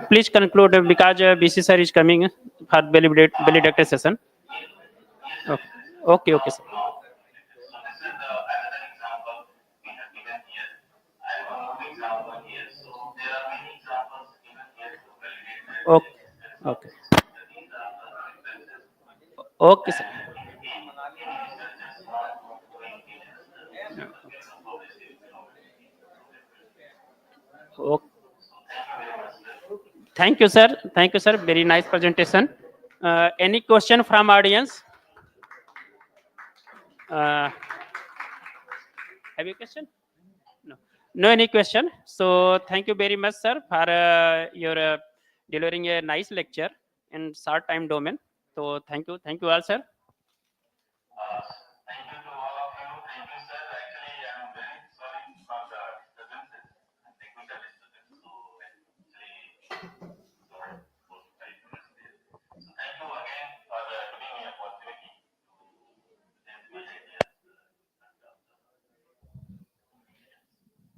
Please conclude because BC sir is coming for valedictory session. Okay, okay, sir. Okay, okay. Okay, sir. Okay. Thank you, sir. Thank you, sir. Very nice presentation. Any question from audience? Have you question? No. No any question. So thank you very much, sir, for your delivering a nice lecture in short time domain. So thank you all, sir. Thank you to all of you. Thank you, sir. Actually, I'm very sorry for the disturbances and technical disturbances. So actually, sorry for 5 minutes there. So thank you again for giving me opportunity to present my ideas.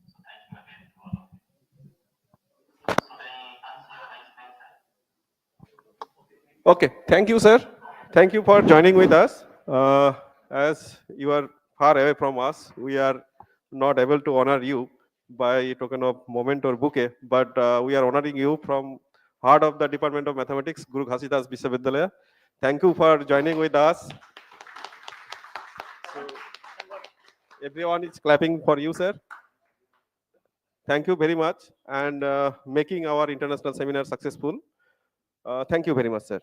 So thank you again to all of you. So I answer your question, sir. Okay, thank you, sir. Thank you for joining with us. As you are far away from us, we are not able to honor you by token of moment or bouquet, but we are honoring you from heart of the Department of Mathematics, Guru Ghasidas Vishwavidyalaya. Thank you for joining with us. So, everyone is clapping for you, sir. Thank you very much, and making our international seminar successful. Thank you very much, sir.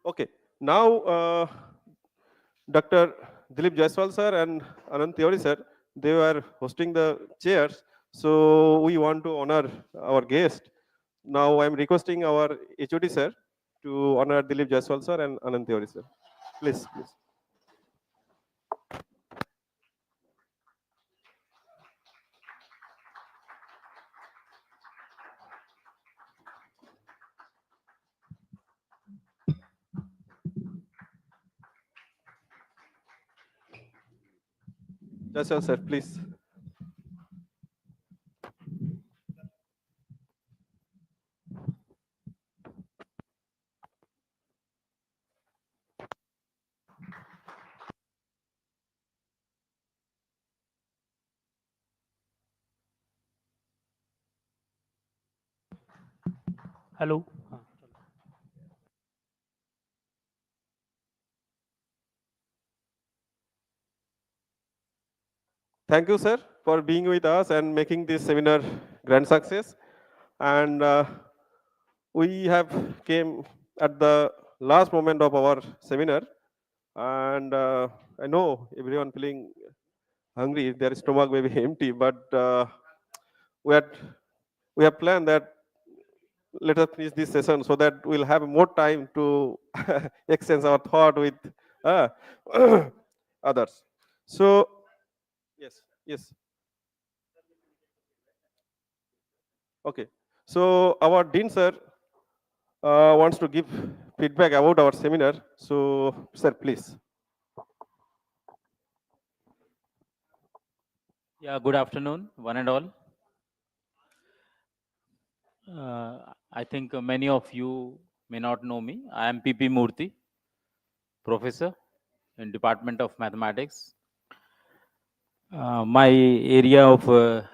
Okay, now Dr. Dilip Jaiswal sir and Anand Tiwari sir, they were hosting the chairs. So we want to honor our guest. Now I'm requesting our HOD sir to honor Dilip Jaiswal sir and Anand Tiwari sir. Please, please. Jaiswal sir, please. Hello. Thank you, sir, for being with us and making this seminar grand success. And we have came at the last moment of our seminar, and I know everyone feeling hungry. Their stomach may be empty, but we had we have planned that let us finish this session so that we'll have more time to exchange our thought with uh, others. So yes, yes. Okay. So our dean sir wants to give feedback about our seminar. So sir, please. Yeah, good afternoon, one and all. I think many of you may not know me. I am PP Murthy, professor in Department of Mathematics. My area of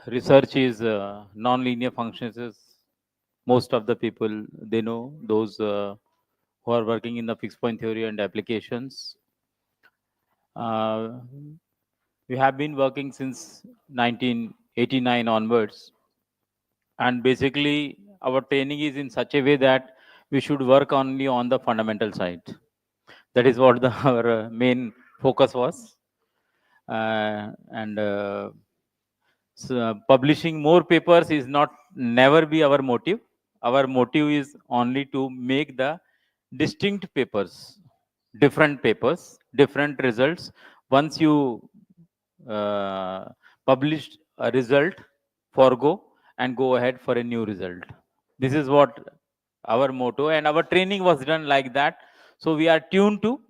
research is nonlinear functions. Most of the people, they know, those who are working in the fixed point theory and applications. We have been working since 1989 onwards. And basically, our training is in such a way that we should work only on the fundamental side. That is what our main focus was. So publishing more papers is not never be our motive. Our motive is only to make the distinct papers, different results. Once you published a result, forgo and go ahead for a new result. This is what our motto, and our training was done like that. So we are tuned to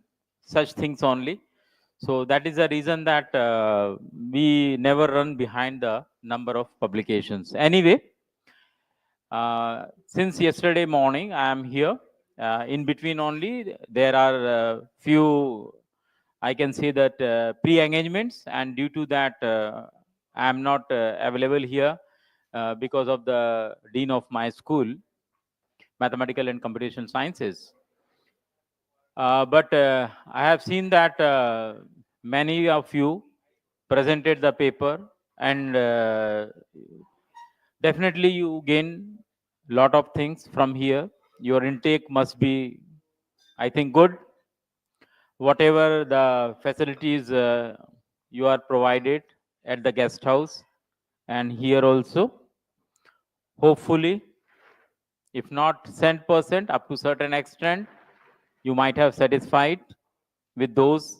such things only. So that is the reason that we never run behind the number of publications. Anyway, since yesterday morning, I am here. In between only, there are few, I can say that pre-engagements, and due to that, I am not available here because of the dean of my school, Mathematical and Computational Sciences. But I have seen that many of you presented the paper, and definitely you gain a lot of things from here. Your intake must be, I think, good. Whatever the facilities you are provided at the guest house and here also, hopefully, if not 100%, up to certain extent, you might have satisfied with those.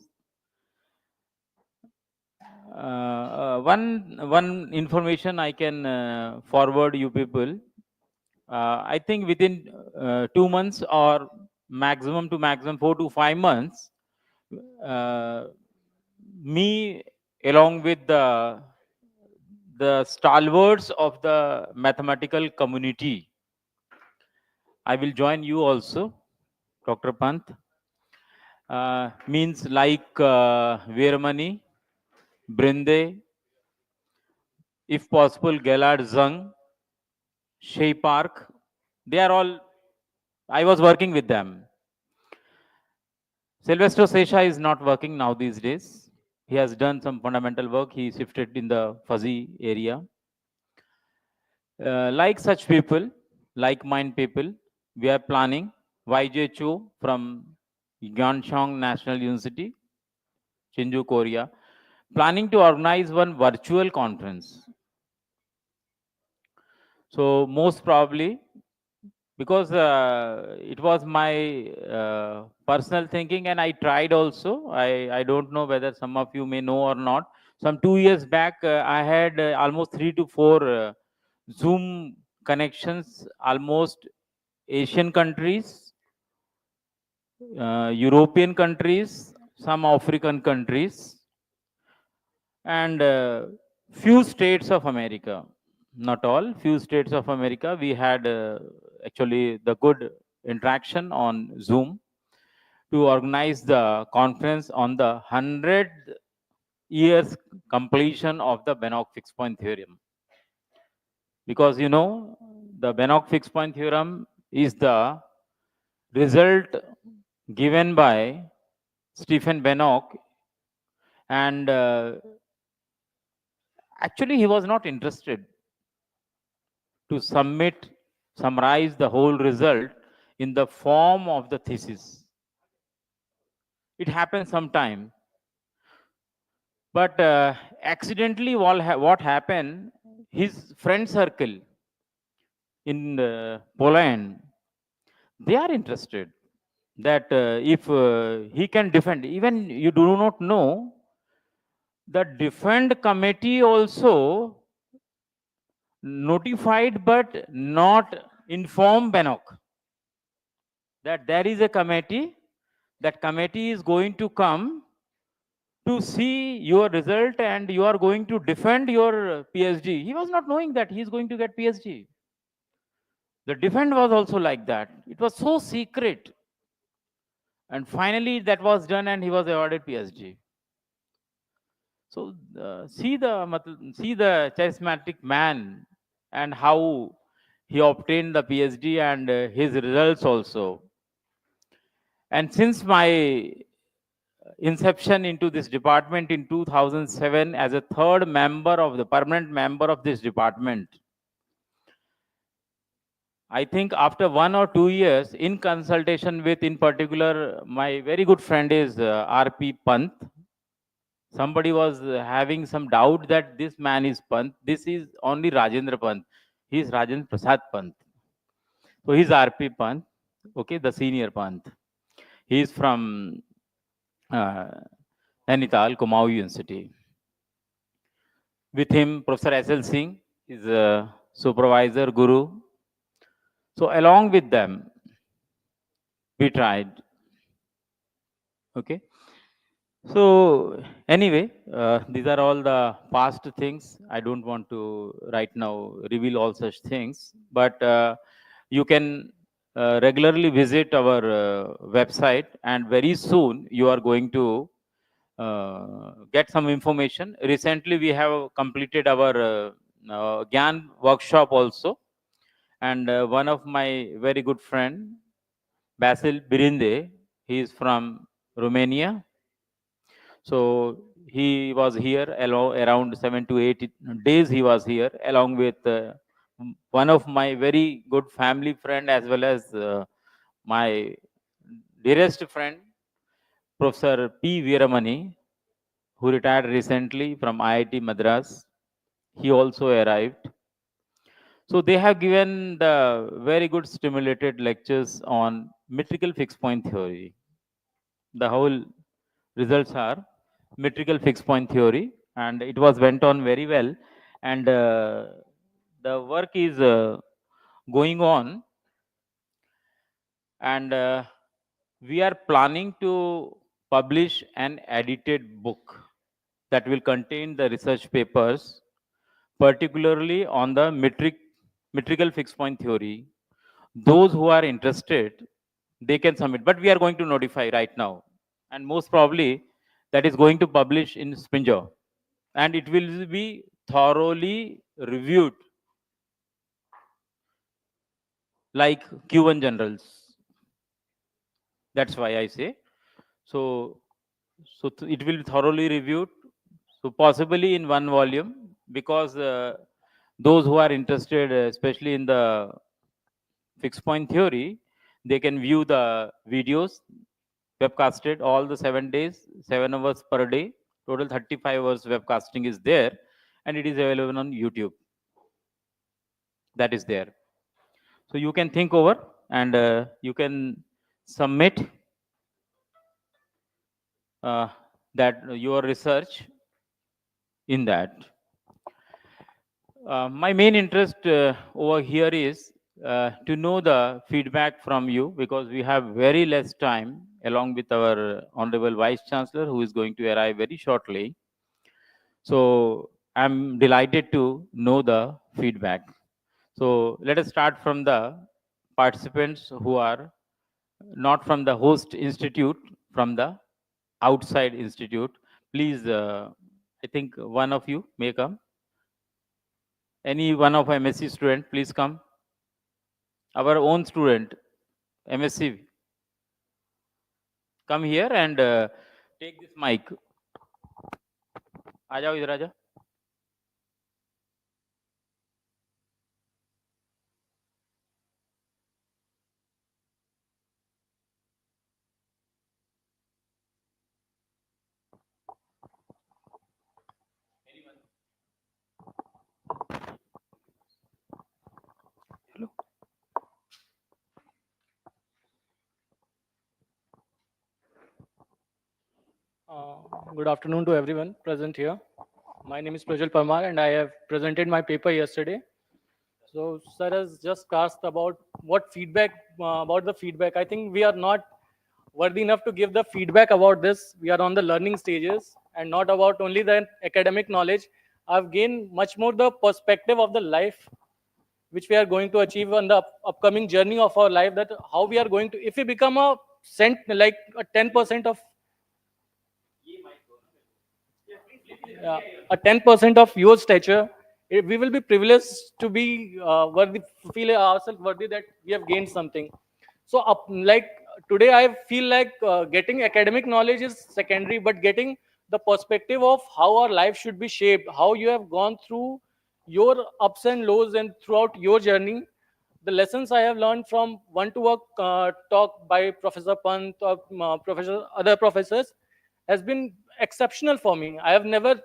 One information I can forward you people. I think within 2 months or maximum to maximum 4 to 5 months, me along with the stalwarts of the mathematical community, I will join you also, Dr. Pant. Means like Veermani, Brinde, if possible, Gelad Zung, Shea Park. They are all, I was working with them. Sylvester Sesha is not working now these days. He has done some fundamental work. He shifted in the fuzzy area. Like such people, like mind people, we are planning YJ Cho from Gyeongchang National University, Shinju, Korea, planning to organize one virtual conference. So most probably, because it was my personal thinking and I tried also. I don't know whether some of you may know or not. Some 2 years back, I had almost 3 to 4 Zoom connections, almost Asian countries, European countries, some African countries, and few states of America. Not all, few states of America. We had actually the good interaction on Zoom to organize the conference on the 100 years completion of the Banach fixed point theorem. Because you know, the Banach fixed point theorem is the result given by Stephen Banach, and actually he was not interested to summarize the whole result in the form of the thesis. It happens sometime, but accidentally what happened, his friend circle in Poland, they are interested that if he can defend, even you do not know, the defend committee also notified but not informed Banach that there is a committee, that committee is going to come to see your result and you are going to defend your PhD. He was not knowing that he is going to get PhD. The defend was also like that. It was so secret. And finally that was done and he was awarded PhD. So see the charismatic man and how he obtained the PhD and his results also. And since my inception into this department in 2007 as a third member of the permanent member of this department, I think after 1 or 2 years in consultation with, in particular, my very good friend is R.P. Pant. Somebody was having some doubt that this man is Pant. This is only Rajendra Pant. He is Rajendra Prasad Pant. So he's R.P. Pant, okay, the senior Pant. He is from Nainital, Kumaon University. With him, Professor S.L. Singh is a supervisor, guru. So along with them, we tried. Okay. So anyway, these are all the past things. I don't want to right now reveal all such things, but you can regularly visit our website, and very soon you are going to get some information. Recently, we have completed our GAN workshop also, and one of my very good friend, Basil Birinde, he is from Romania. So he was here around 7 to 8 days. He was here along with one of my very good family friend as well as my dearest friend, Professor P. Veeramani, who retired recently from IIT Madras. He also arrived. So they have given the very good stimulated lectures on metrical fixed point theory. The whole results are metrical fixed point theory, and it was went on very well. And the work is going on, and we are planning to publish an edited book that will contain the research papers, particularly on the metrical fixed point theory. Those who are interested, they can submit, but we are going to notify right now. and most probably that is going to publish in Springer, and it will be thoroughly reviewed like Q1 generals. That's why I say so. It will be thoroughly reviewed. So possibly in one volume, because those who are interested, especially in the fixed point theory, they can view the videos webcasted all the 7 days, 7 hours per day. Total 35 hours webcasting is there, and it is available on YouTube. That is there. So you can think over, and you can submit that your research in that. My main interest over here is to know the feedback from you, because we have very less time, along with our Honorable Vice Chancellor, who is going to arrive very shortly. So I'm delighted to know the feedback. So let us start from the participants who are not from the host institute, from the outside institute. Please, I think one of you may come. Any one of MSc student, please come. Our own student, MSc, come here and take this mic. आ जाओ इधर आ जाओ. Good afternoon to everyone present here. My name is Prajal Parmar, and I have presented my paper yesterday. So, sir has just asked about what feedback, about the feedback. I think we are not worthy enough to give the feedback about this. We are on the learning stages and not about only the academic knowledge. I've gained much more the perspective of the life which we are going to achieve on the upcoming journey of our life, that how we are going to, if we become a like a 10% of a 10% of your stature, we will be privileged to be worthy, feel ourselves worthy that we have gained something. So like today I feel like getting academic knowledge is secondary, but getting the perspective of how our life should be shaped, how you have gone through your ups and lows and throughout your journey, the lessons I have learned from one to one talk by Professor Pant or other professors has been exceptional for me. I have never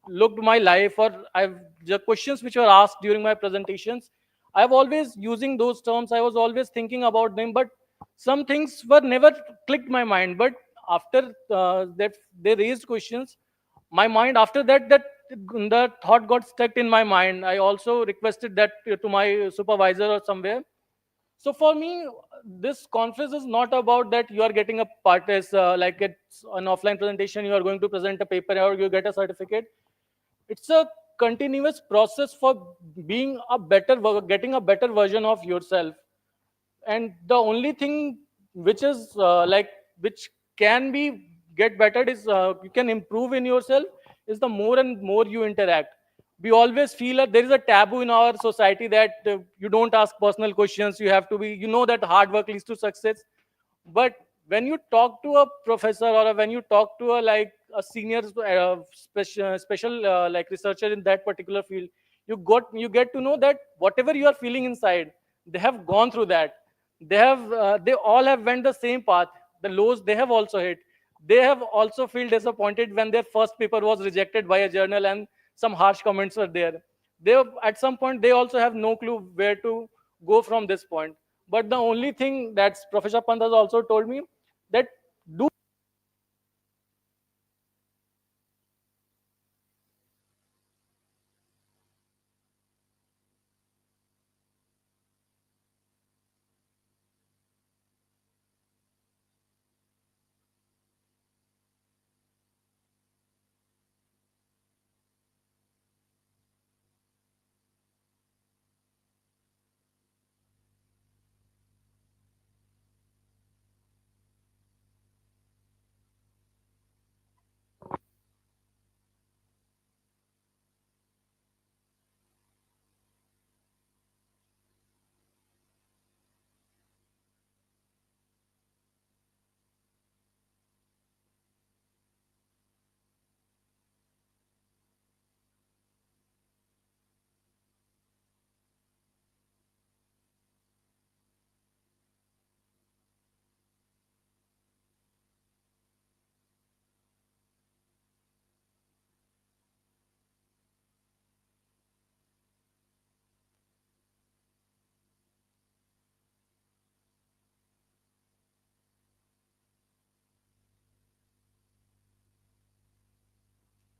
looked my life, or I've the questions which were asked during my presentations, I've always using those terms. I was always thinking about them, but some things were never clicked my mind. But after that they raised questions, my mind after that the thought got stuck in my mind. I also requested that to my supervisor or somewhere. So for me, this conference is not about that you are getting a part as like it's an offline presentation, you are going to present a paper or you get a certificate. It's a continuous process for being a better, getting a better version of yourself. And the only thing which is which can be get better is you can improve in yourself is the more and more you interact. We always feel that there is a taboo in our society that you don't ask personal questions, you have to be, you know, that hard work leads to success. But when you talk to a professor, or when you talk to a like a senior special like researcher in that particular field, you get to know that whatever you are feeling inside, they have gone through that. They all have went the same path. The lows they have also hit. They have also feel disappointed when their first paper was rejected by a journal and some harsh comments were there. They at some point they also have no clue where to go from this point. But the only thing that Professor Pant has also told me, that do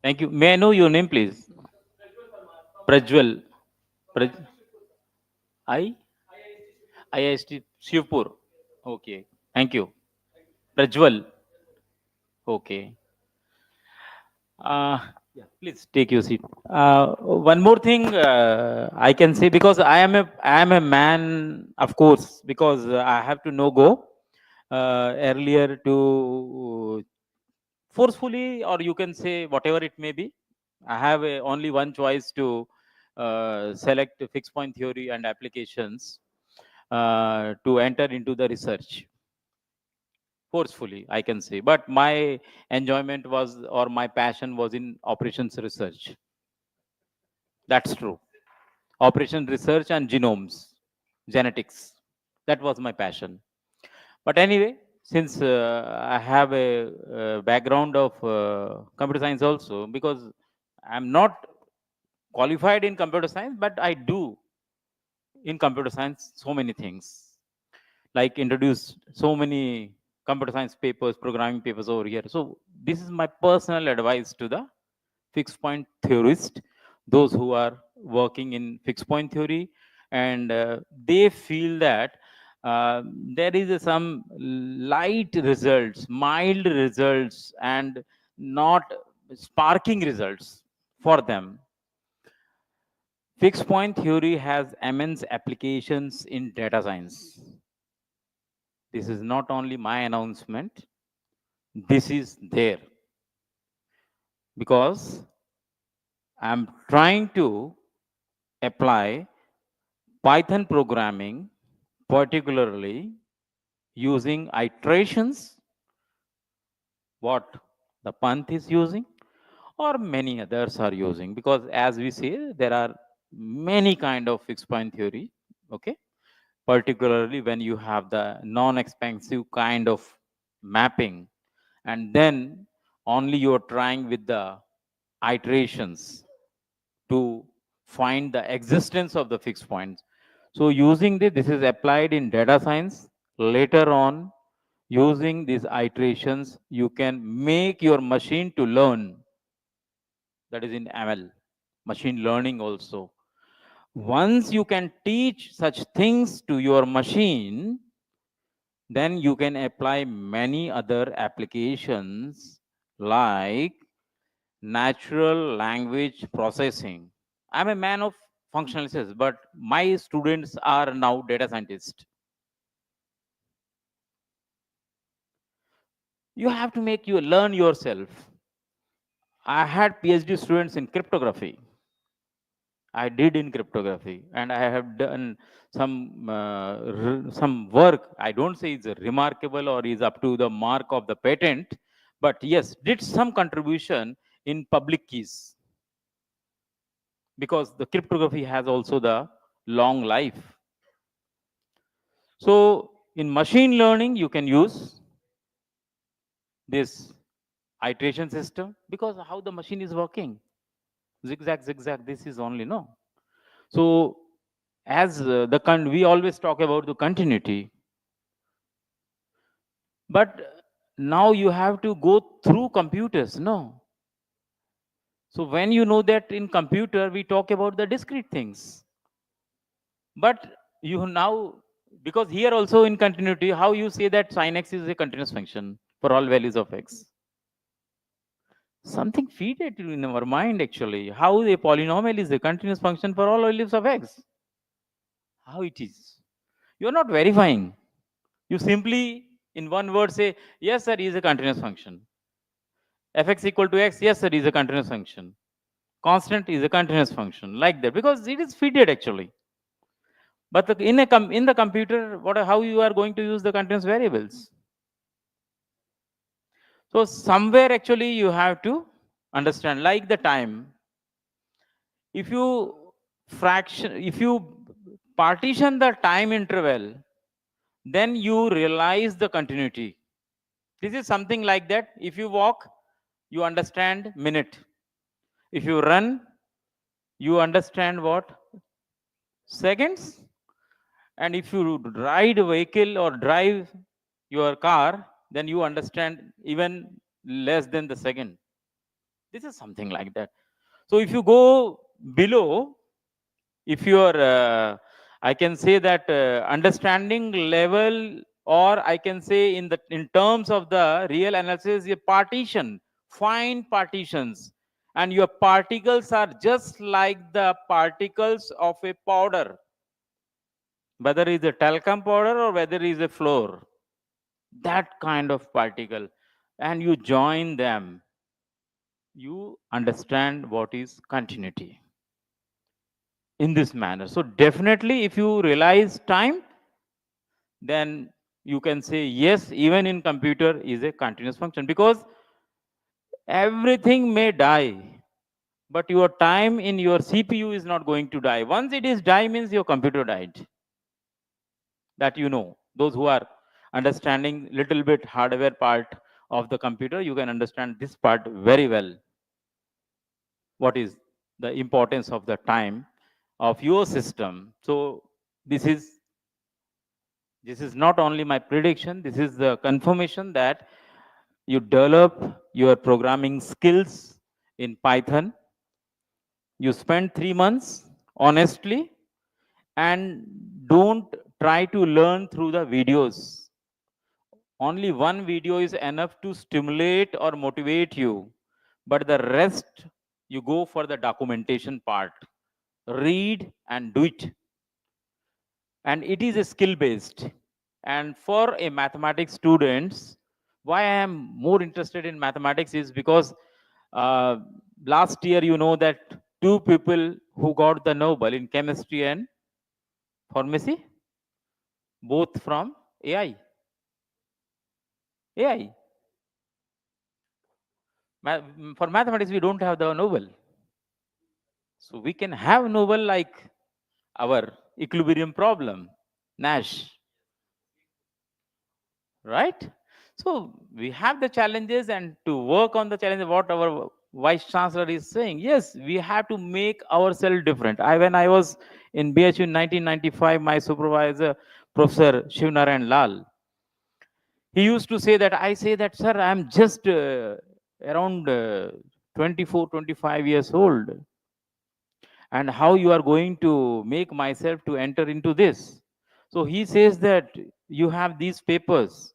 Thank you. May I know your name, please? Prajwal. Praj I? IIST Shivpur. Okay. Thank you. Prajwal. Okay. Yeah, please take your seat. One more thing I can say, because I am a man, of course, because I have to no go earlier to forcefully, or you can say whatever it may be. I have only one choice to select fixed point theory and applications to enter into the research forcefully, I can say. But my enjoyment was, or my passion was in operations research. That's true. Operation research and genomes, genetics. That was my passion. But anyway, since I have a background of computer science also, because I'm not qualified in computer science, but I do in computer science so many things, like introduce so many computer science papers, programming papers over here. So this is my personal advice to the fixed point theorist, those who are working in fixed point theory, and they feel that there is some light results, mild results, and not sparking results for them. Fixed point theory has immense applications in data science. This is not only my announcement, this is there, because I'm trying to apply Python programming, particularly using iterations, what the Panth is using, or many others are using, because as we say, there are many kind of fixed point theory, okay? Particularly when you have the non-expensive kind of mapping, and then only you're trying with the iterations to find the existence of the fixed points. So using this is applied in data science. Later on, using these iterations, you can make your machine to learn. That is in ML, machine learning also. Once you can teach such things to your machine, then you can apply many other applications like natural language processing. I'm a man of functional sciences, but my students are now data scientists. You have to make you learn yourself. I had PhD students in cryptography. I did in cryptography, and I have done some work. I don't say it's remarkable or is up to the mark of the patent, but yes, did some contribution in public keys, because the cryptography has also the long life. So in machine learning, you can use this iteration system, because how the machine is working, zigzag, zigzag, this is only no. So as we always talk about the continuity, but now you have to go through computers, no? So when you know that in computer, we talk about the discrete things. But you now, because here also in continuity, how you say that sin x is a continuous function for all values of x? Something feed it in our mind actually. How a polynomial is a continuous function for all values of x? How it is? You are not verifying. You simply, in one word, say, yes, sir, is a continuous function. Fx equal to x, yes, sir, is a continuous function. Constant is a continuous function, like that, because it is fitted actually. But in the computer, how you are going to use the continuous variables? So somewhere actually you have to understand, like the time. If you partition the time interval, then you realize the continuity. This is something like that. If you walk, you understand minute. If you run, you understand what? Seconds. And if you ride a vehicle or drive your car, then you understand even less than the second. This is something like that. So if you go below, if your I can say that understanding level, or I can say in terms of the real analysis, a partition, fine partitions, and your particles are just like the particles of a powder, whether it's a talcum powder or whether it's a flour, that kind of particle, and you join them, you understand what is continuity in this manner. So definitely if you realize time, then you can say yes, even in computer is a continuous function, because everything may die, but your time in your CPU is not going to die. Once it is die means your computer died. That you know, those who are understanding little bit hardware part of the computer, you can understand this part very well. What is the importance of the time of your system? So this is not only my prediction, this is the confirmation that you develop your programming skills in Python. You spend 3 months honestly, and don't try to learn through the videos. Only one video is enough to stimulate or motivate you, but the rest you go for the documentation part. Read and do it. And it is a skill based. And for a mathematics students, why I am more interested in mathematics is because uh, last year you know that two people who got the Nobel in chemistry and pharmacy, both from AI. AI. For mathematics, we don't have the Nobel. So we can have Nobel like our equilibrium problem, Nash. Right? So we have the challenges, and to work on the challenges, what our vice chancellor is saying, yes, we have to make ourselves different. When I was in BHU in 1995, my supervisor, Professor Shivnarayan Lal, he used to say that, I say that, sir, I'm just around 24, 25 years old. And how you are going to make myself to enter into this? So he says that you have these papers,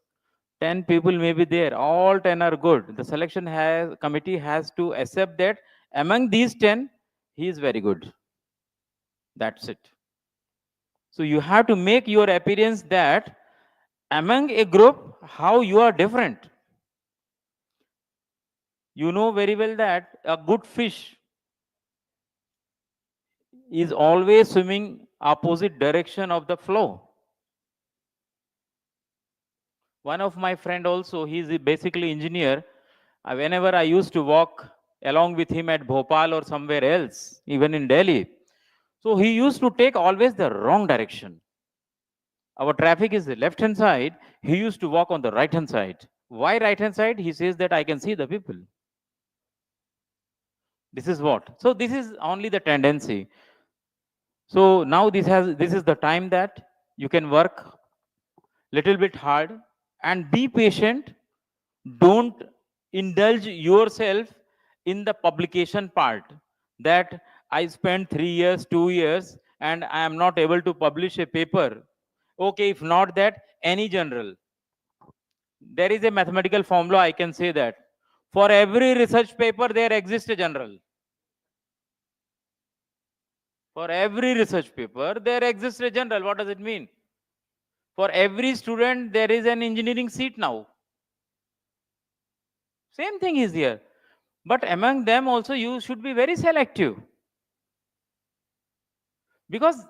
10 people may be there, all 10 are good. The selection committee has to accept that among these 10, he is very good. That's it. So you have to make your appearance that among a group, how you are different. You know very well that a good fish is always swimming opposite direction of the flow. One of my friend also, he is basically engineer. Whenever I used to walk along with him at Bhopal or somewhere else, even in Delhi, so he used to take always the wrong direction. Our traffic is the left hand side. He used to walk on the right hand side. Why right hand side? He says that I can see the people. This is what. So this is only the tendency. So now this is the time that you can work little bit hard and be patient. Don't indulge yourself in the publication part, that I spent 3 years, 2 years, and I am not able to publish a paper. Okay, if not that, any journal. There is a mathematical formula, I can say that. For every research paper, there exists a journal. For every research paper, there exists a journal. What does it mean? For every student, there is an engineering seat now. Same thing is here. But among them also, you should be very selective. Because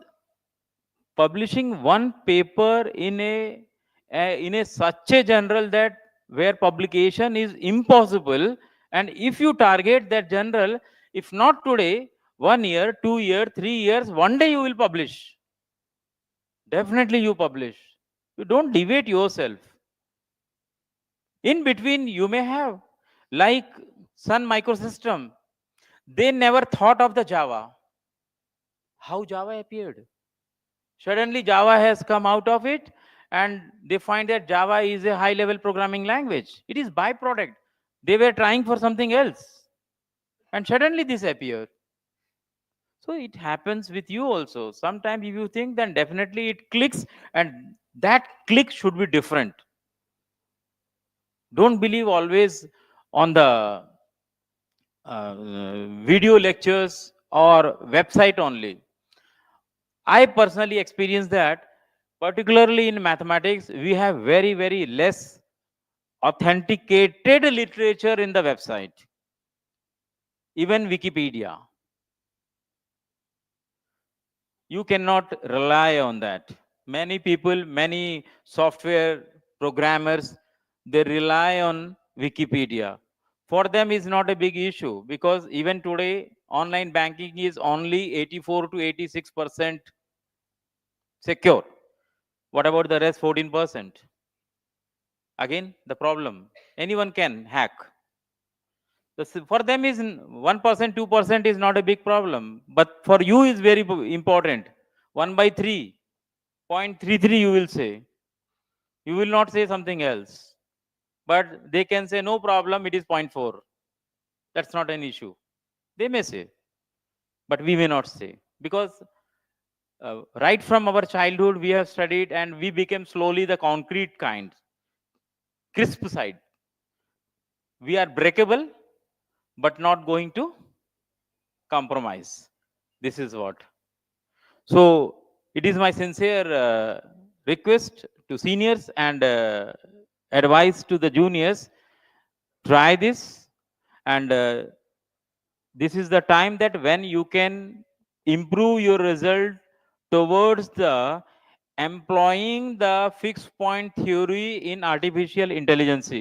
publishing one paper in a such a journal that where publication is impossible, and if you target that journal, if not today, 1 year, 2 year, 3 years, one day you will publish. Definitely you publish. You don't deviate yourself. In between, you may have, like Sun Microsystem, they never thought of the Java. How Java appeared? Suddenly Java has come out of it, and they find that Java is a high level programming language. It is byproduct. They were trying for something else. and suddenly this appear. So it happens with you also. Sometimes if you think, then definitely it clicks, and that click should be different. Don't believe always on the video lectures or website only. I personally experienced that, particularly in mathematics, we have very, very less authenticated literature in the website, even Wikipedia. You cannot rely on that. Many people, many software programmers, they rely on Wikipedia. For them is not a big issue, because even today online banking is only 84 to 86% secure. What about the rest 14%? Again, the problem. Anyone can hack. For them is 1%, 2% is not a big problem. But for you is very important. 1 by 3.33 you will say. You will not say something else. But they can say, no problem, it is 0.4. That's not an issue. They may say. But we may not say. Because right from our childhood, we have studied and we became slowly the concrete kind, crisp side. We are breakable, but not going to compromise. This is what. So it is my sincere request to seniors and advice to the juniors, try this, and this is the time that when you can improve your result towards the employing the fixed point theory in artificial intelligence.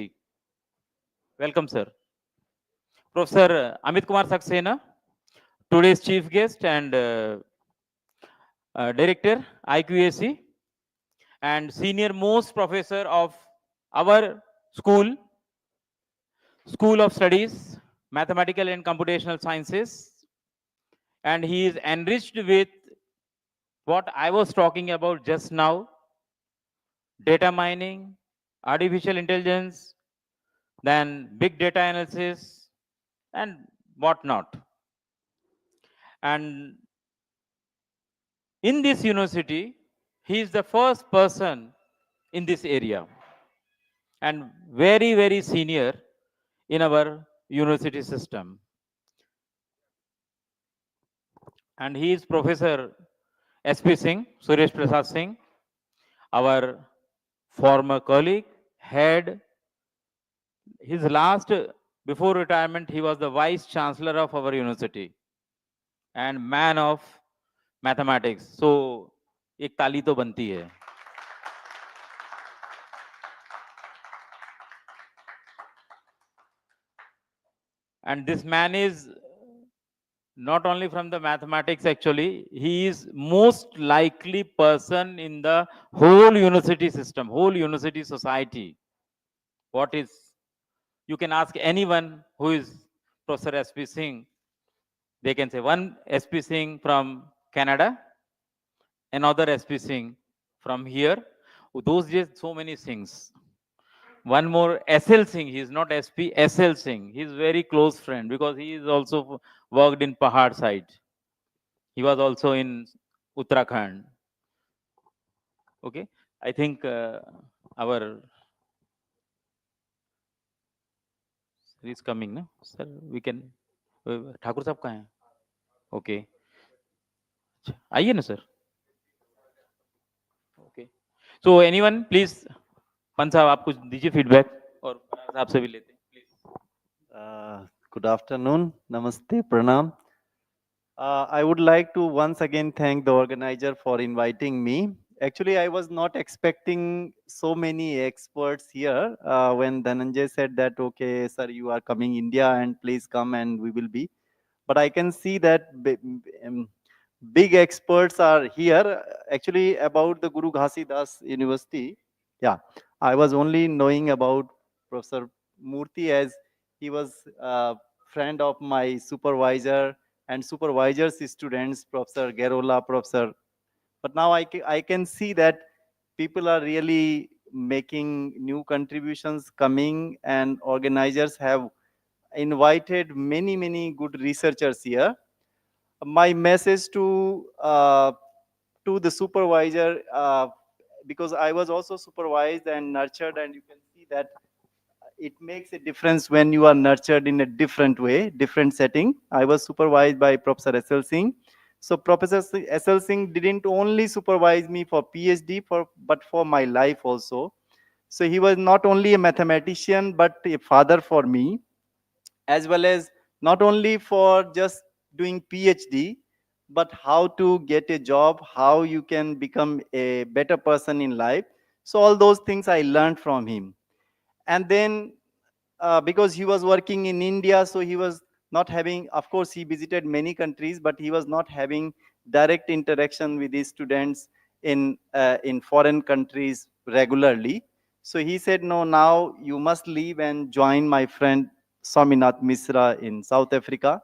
Welcome, sir. Professor Amit Kumar Saxena, today's chief guest and director IQAC and senior most professor of our school, School of Studies, Mathematical and Computational Sciences, and he is enriched with what I was talking about just now: data mining, artificial intelligence, then big data analysis, and whatnot. And in this university, he is the first person in this area and very, very senior in our university system. And he is Professor S.P. Singh, Suresh Prasad Singh, our former colleague, head. His last, before retirement, he was the Vice Chancellor of our university and man of mathematics. So, एक ताली तो बनती है. And this man is not only from the mathematics, actually, he is most likely person in the whole university system, whole university society. What is, you can ask anyone who is Professor S.P. Singh, they can say one S.P. Singh from Canada, another S.P. Singh from here. Those days, so many Singhs. One more S.L. Singh, he is not S.P., S.L. Singh. He is very close friend because he is also worked in Pahad side. He was also in Uttarakhand. Okay, I think our he is coming, no? Sir, we can. Thakur साहब कहाँ हैं? Okay. आइए ना sir. Okay. So anyone, please, Pant साहब आप कुछ दीजिए feedback और पराग साहब से भी लेते हैं, please. Good afternoon. Namaste, Pranam. I would like to once again thank the organizer for inviting me. Actually, I was not expecting so many experts here. When Dhananjay said that, okay, sir, you are coming India and please come and we will be. But I can see that big experts are here. Actually, about the Guru Ghasidas University, yeah, I was only knowing about Professor Murthy as he was a friend of my supervisor and supervisor's students, Professor Gerola, Professor. But now I can see that people are really making new contributions coming and organizers have invited many good researchers here. My message to the supervisor, because I was also supervised and nurtured, and you can see that it makes a difference when you are nurtured in a different way, different setting. I was supervised by Professor S.L. Singh. So Professor S.L. Singh didn't only supervise me for PhD, but for my life also. So he was not only a mathematician, but a father for me, as well as not only for just doing PhD, but how to get a job, how you can become a better person in life. So all those things I learned from him. And then because he was working in India, so he was not having, of course, he visited many countries, but he was not having direct interaction with his students in foreign countries regularly. So he said, no, now you must leave and join my friend Swaminath Misra in South Africa.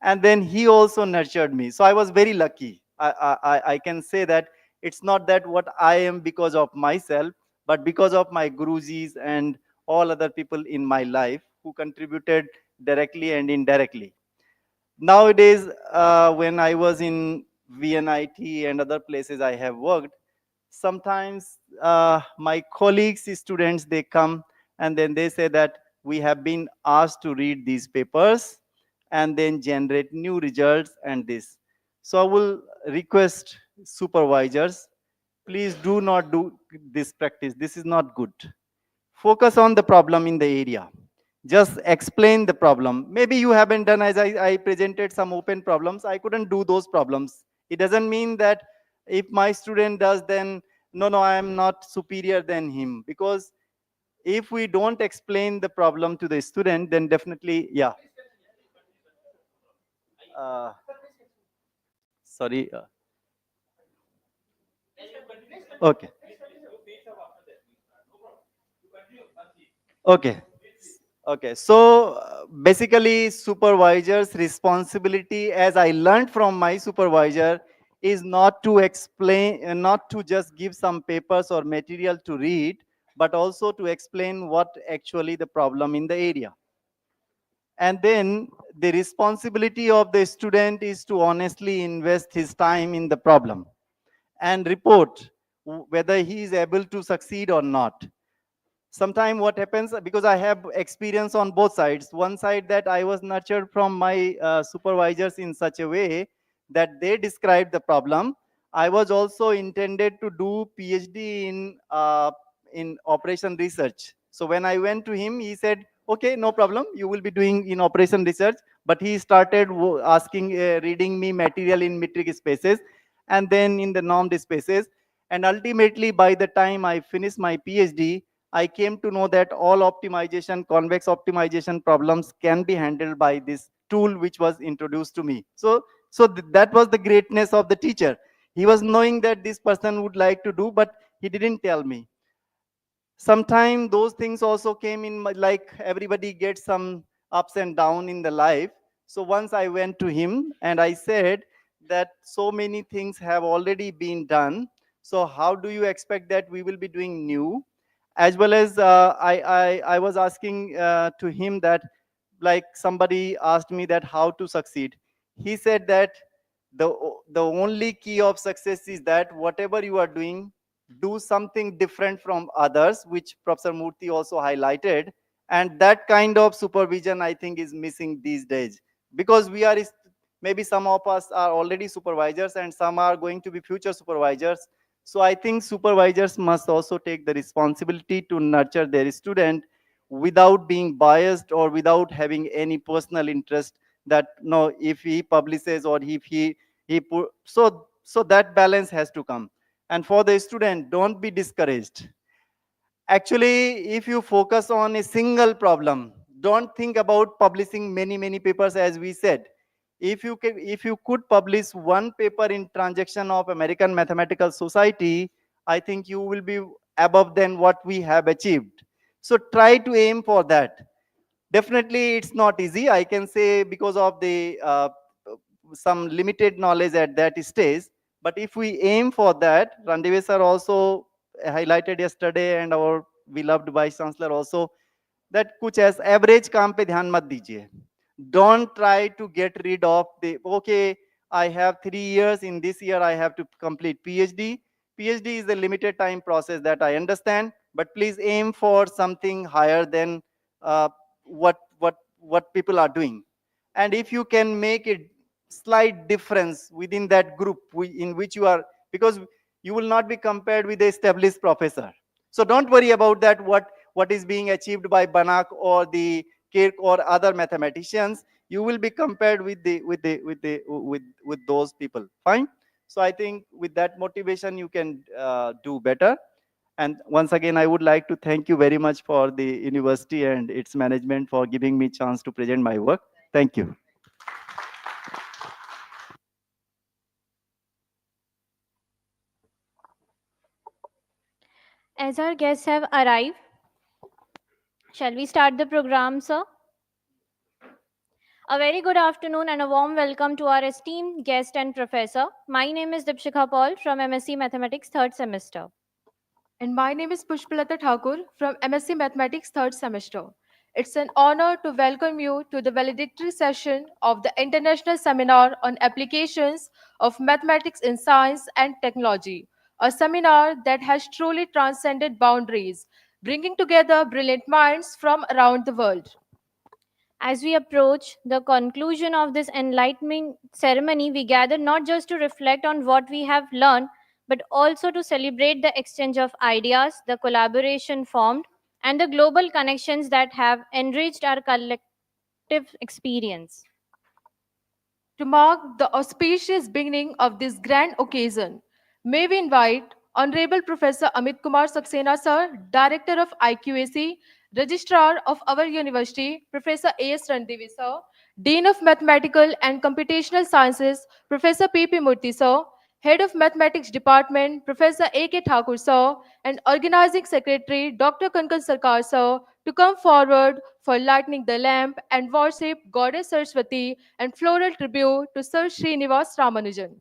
And then he also nurtured me. So I was very lucky. I can say that it's not that what I am because of myself, but because of my gurujis and all other people in my life who contributed directly and indirectly. Nowadays, when I was in VNIT and other places I have worked, sometimes my colleagues, students, they come and then they say that we have been asked to read these papers and then generate new results and this. So I will request supervisors, please do not do this practice. This is not good. Focus on the problem in the area. Just explain the problem. Maybe you haven't done, as I presented some open problems, I couldn't do those problems. It doesn't mean that if my student does, then no, I am not superior than him. Because if we don't explain the problem to the student, then definitely, yeah. Uh, sorry. Okay. Okay. Okay, so basically supervisor's responsibility, as I learned from my supervisor, is not to explain, not to just give some papers or material to read, but also to explain what actually the problem in the area. And then the responsibility of the student is to honestly invest his time in the problem and report whether he is able to succeed or not. Sometimes what happens, because I have experience on both sides, one side that I was nurtured from my supervisors in such a way that they described the problem. I was also intended to do PhD in operation research. So when I went to him, he said, okay, no problem, you will be doing in operation research. But he started reading me material in metric spaces and then in the normed spaces. And ultimately, by the time I finished my PhD, I came to know that all optimization, convex optimization problems can be handled by this tool which was introduced to me. So that was the greatness of the teacher. He was knowing that this person would like to do, but he didn't tell me. Sometimes those things also came in, like everybody gets some ups and down in the life. So once I went to him and I said that so many things have already been done. So how do you expect that we will be doing new? As well as I was asking to him that, like somebody asked me that how to succeed. He said that the the only key of success is that whatever you are doing, do something different from others, which Professor Murthy also highlighted. And that kind of supervision, I think, is missing these days, because maybe some of us are already supervisors and some are going to be future supervisors. So I think supervisors must also take the responsibility to nurture their student without being biased or without having any personal interest, that no, if he publishes or if he put, so that balance has to come. And for the student, don't be discouraged. Actually, if you focus on a single problem, don't think about publishing many papers. As we said, if you could publish one paper in transaction of American Mathematical Society, I think you will be above than what we have achieved. So try to aim for that. Definitely it's not easy, I can say, because of the some limited knowledge at that stage. But if we aim for that, Randev sir also highlighted yesterday, and our beloved vice chancellor also that कुछ ऐसा average काम पे ध्यान मत दीजिए. Don't try to get rid of the, okay, I have 3 years, in this year I have to complete PhD. PhD is a limited time process, that I understand, but please aim for something higher than what people are doing. And if you can make a slight difference within that group in which you are, because you will not be compared with the established professor. So don't worry about that, what is being achieved by Banach or the Kirk or other mathematicians. You will be compared with those people. Fine. So I think with that motivation you can do better. And once again, I would like to thank you very much for the university and its management for giving me chance to present my work. Thank you. As our guests have arrived, shall we start the program, sir? A very good afternoon and a warm welcome to our esteemed guest and professor. My name is Dipshikha Paul from MSc Mathematics 3rd semester. And my name is Pushpalata Thakur from MSc Mathematics 3rd semester. It's an honor to welcome you to the valedictory session of the International Seminar on Applications of Mathematics in Science and Technology, a seminar that has truly transcended boundaries, bringing together brilliant minds from around the world. As we approach the conclusion of this enlightening ceremony, we gather not just to reflect on what we have learned, but also to celebrate the exchange of ideas, the collaboration formed, and the global connections that have enriched our collective experience. To mark the auspicious beginning of this grand occasion, may we invite Honorable Professor Amit Kumar Saxena, Sir, Director of IQAC, Registrar of our University, Professor A.S. Randevi, Sir, Dean of Mathematical and Computational Sciences, Professor P.P. Murthy, Sir, Head of Mathematics Department, Professor A.K. Thakur, Sir, and Organizing Secretary, Dr. Kankan Sarkar, Sir, to come forward for lighting the lamp and worship Goddess Saraswati and floral tribute to Sir Srinivas Ramanujan.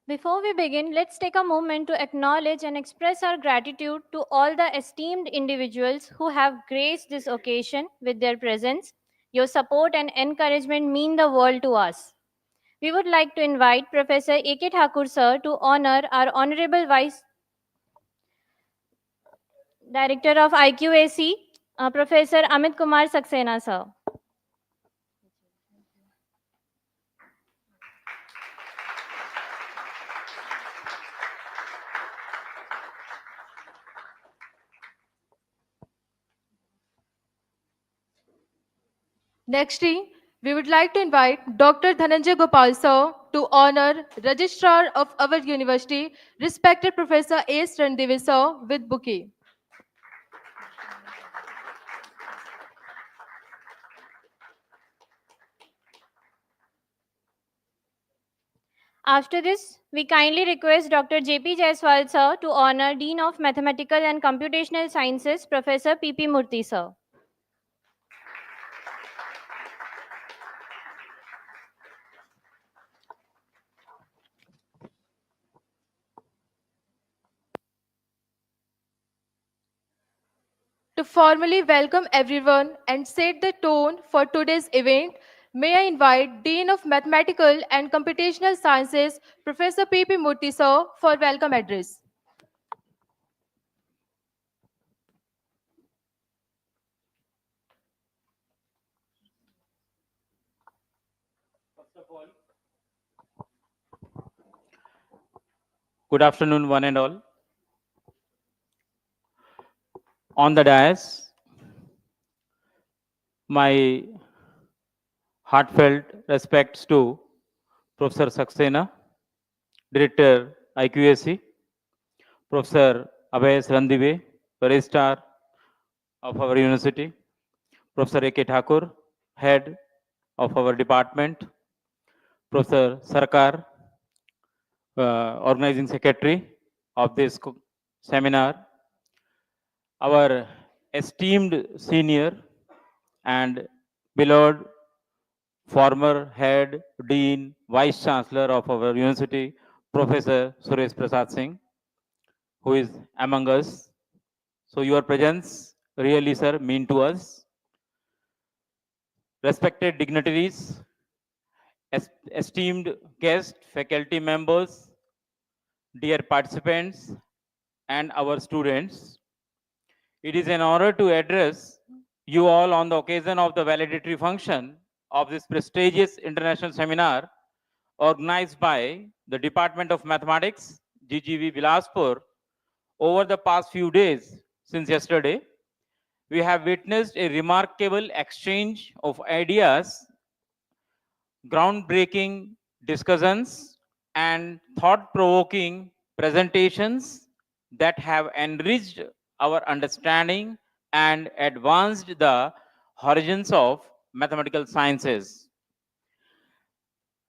Before we begin, let's take a moment to acknowledge and express our gratitude to all the esteemed individuals who have graced this occasion with their presence. Your support and encouragement mean the world to us. We would like to invite Professor A.K. Thakur sir to honor our Honorable Vice Director of IQAC, Professor Amit Kumar Saxena sir. Nextly, we would like to invite Dr. Dhananjay Gopal sir to honor Registrar of our university, respected Professor A. Randevi sir with bouquet. After this, we kindly request Dr. J.P. Jaiswal sir to honor Dean of Mathematical and Computational Sciences, Professor P.P. Murthy sir. To formally welcome everyone and set the tone for today's event, may I invite Dean of Mathematical and Computational Sciences, Professor P.P. Murthy sir, for welcome address. Good afternoon, one and all. On the dais, my heartfelt respects to Professor Saxena, Director IQAC, Professor Abhay Randive, Registrar of our university, Professor A.K. Thakur, Head of our department, Professor Sarkar, Organizing Secretary of this seminar, our esteemed senior and beloved former head, dean, vice chancellor of our university, Professor Suresh Prasad Singh, who is among us. So your presence really, sir, mean to us. Respected dignitaries, esteemed guests, faculty members, dear participants, and our students. It is an honor to address you all on the occasion of the valedictory function of this prestigious international seminar organized by the Department of Mathematics, GGV Bilaspur. Over the past few days, since yesterday, we have witnessed a remarkable exchange of ideas, groundbreaking discussions, and thought-provoking presentations that have enriched our understanding and advanced the horizons of mathematical sciences.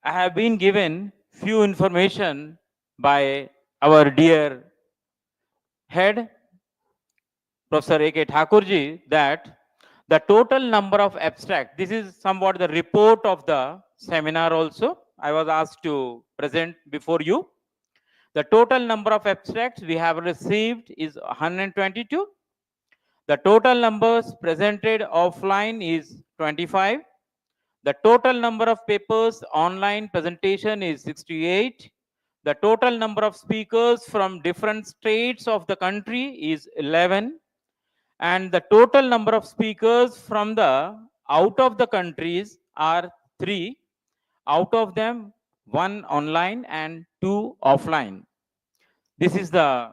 I have been given few information by our dear head, Professor A.K. Thakurji, that the total number of abstracts, this is somewhat the report of the seminar also, I was asked to present before you. The total number of abstracts we have received is 122. The total numbers presented offline is 25. The total number of papers online presentation is 68. The total number of speakers from different states of the country is 11. And the total number of speakers from the out of the countries are 3. Out of them, 1 online and 2 offline. This is the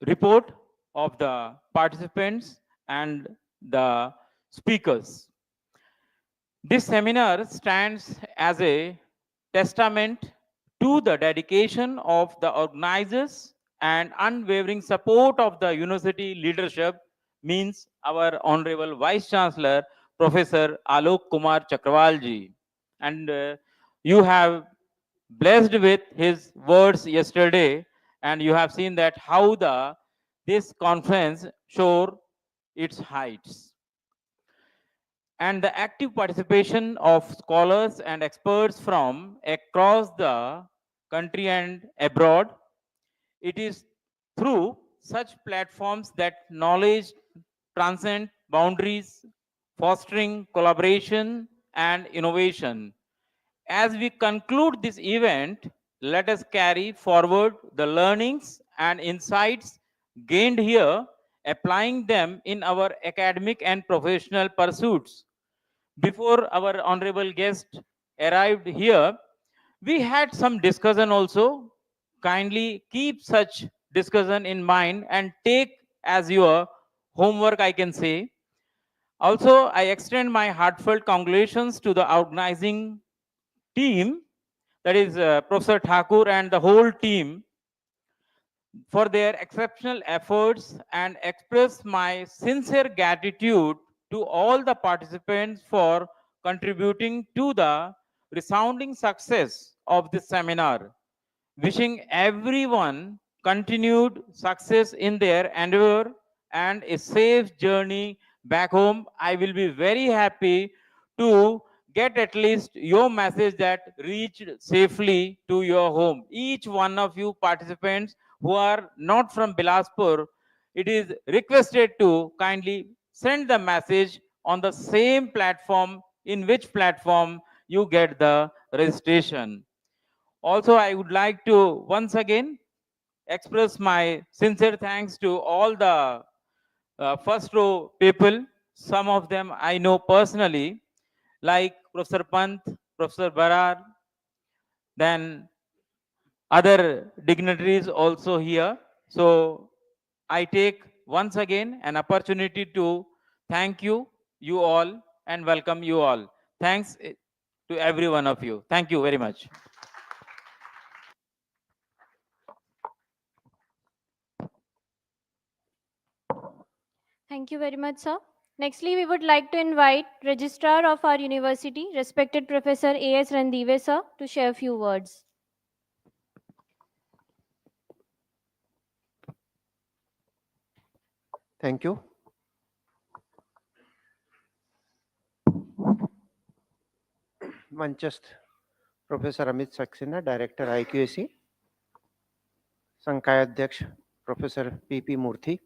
report of the participants and the speakers. This seminar stands as a testament to the dedication of the organizers and unwavering support of the university leadership, means our Honorable Vice Chancellor, Professor Alok Kumar Chakravalji. And you have blessed with his words yesterday, and you have seen that how this conference showed its heights. And the active participation of scholars and experts from across the country and abroad. It is through such platforms that knowledge transcend boundaries, fostering collaboration and innovation. As we conclude this event, let us carry forward the learnings and insights gained here, applying them in our academic and professional pursuits. Before our honorable guest arrived here, we had some discussion also. Kindly keep such discussion in mind and take as your homework, I can say. Also, I extend my heartfelt congratulations to the organizing team, that is Professor Thakur and the whole team, for their exceptional efforts, and express my sincere gratitude to all the participants for contributing to the resounding success of this seminar. Wishing everyone continued success in their endeavor and a safe journey back home. I will be very happy to get at least your message that reached safely to your home. Each one of you participants who are not from Bilaspur, it is requested to kindly send the message on the same platform in which platform you get the registration. Also, I would like to once again express my sincere thanks to all the first row people. Some of them I know personally, like Professor Pant, Professor Barar, then other dignitaries also here. So I take once again an opportunity to thank you all, and welcome you all. Thanks to every one of you. Thank you very much. Thank you very much, sir. Nextly, we would like to invite Registrar of our university, respected Professor A.S. Randive, sir, to share a few words. Thank you. मंचस्थ professor Amit Saxena, director IQAC, संकाय अध्यक्ष professor PP मूर्ति,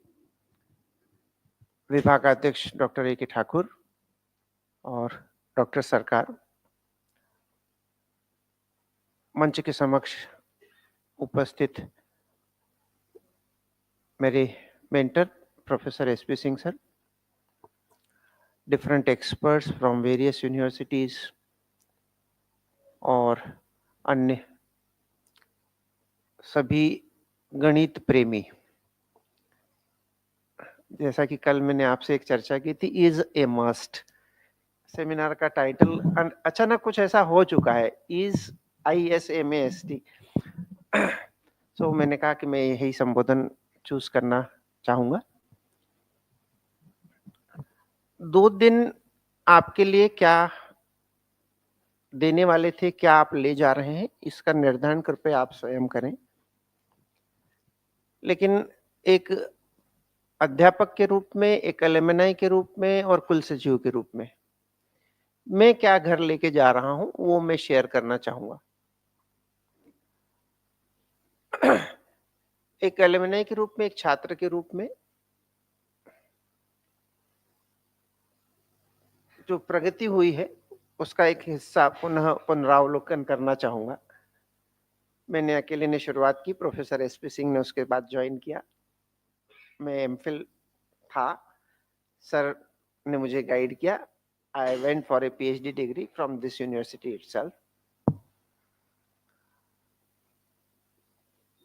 विभागाध्यक्ष doctor A.K. Thakur और doctor सरकार, मंच के समक्ष उपस्थित मेरे mentor professor SP Singh sir, different experts from various universities और अन्य सभी गणित प्रेमी, जैसा कि कल मैंने आपसे एक चर्चा की थी, इज ए मस्ट सेमिनार का टाइटल अचानक कुछ ऐसा हो चुका है, इज ISAMST। सो मैंने कहा कि मैं यही संबोधन चूज करना चाहूंगा। 2 दिन आपके लिए क्या देने वाले थे, क्या आप ले जा रहे हैं, इसका निर्धारण कृपया आप स्वयं करें। लेकिन एक अध्यापक के रूप में, एक एलुमनाई के रूप में और कुल सचिव के रूप में मैं क्या घर लेके जा रहा हूं, वो मैं शेयर करना चाहूंगा। एक एलुमनाई के रूप में, एक छात्र के रूप में जो प्रगति हुई है उसका एक हिस्सा पुनः पुनरावलोकन करना चाहूंगा। मैंने अकेले ने शुरुआत की, प्रोफेसर SP सिंह ने उसके बाद ज्वाइन किया। मैं MPhil था, सर ने मुझे गाइड किया। I went for a PhD degree from this university itself.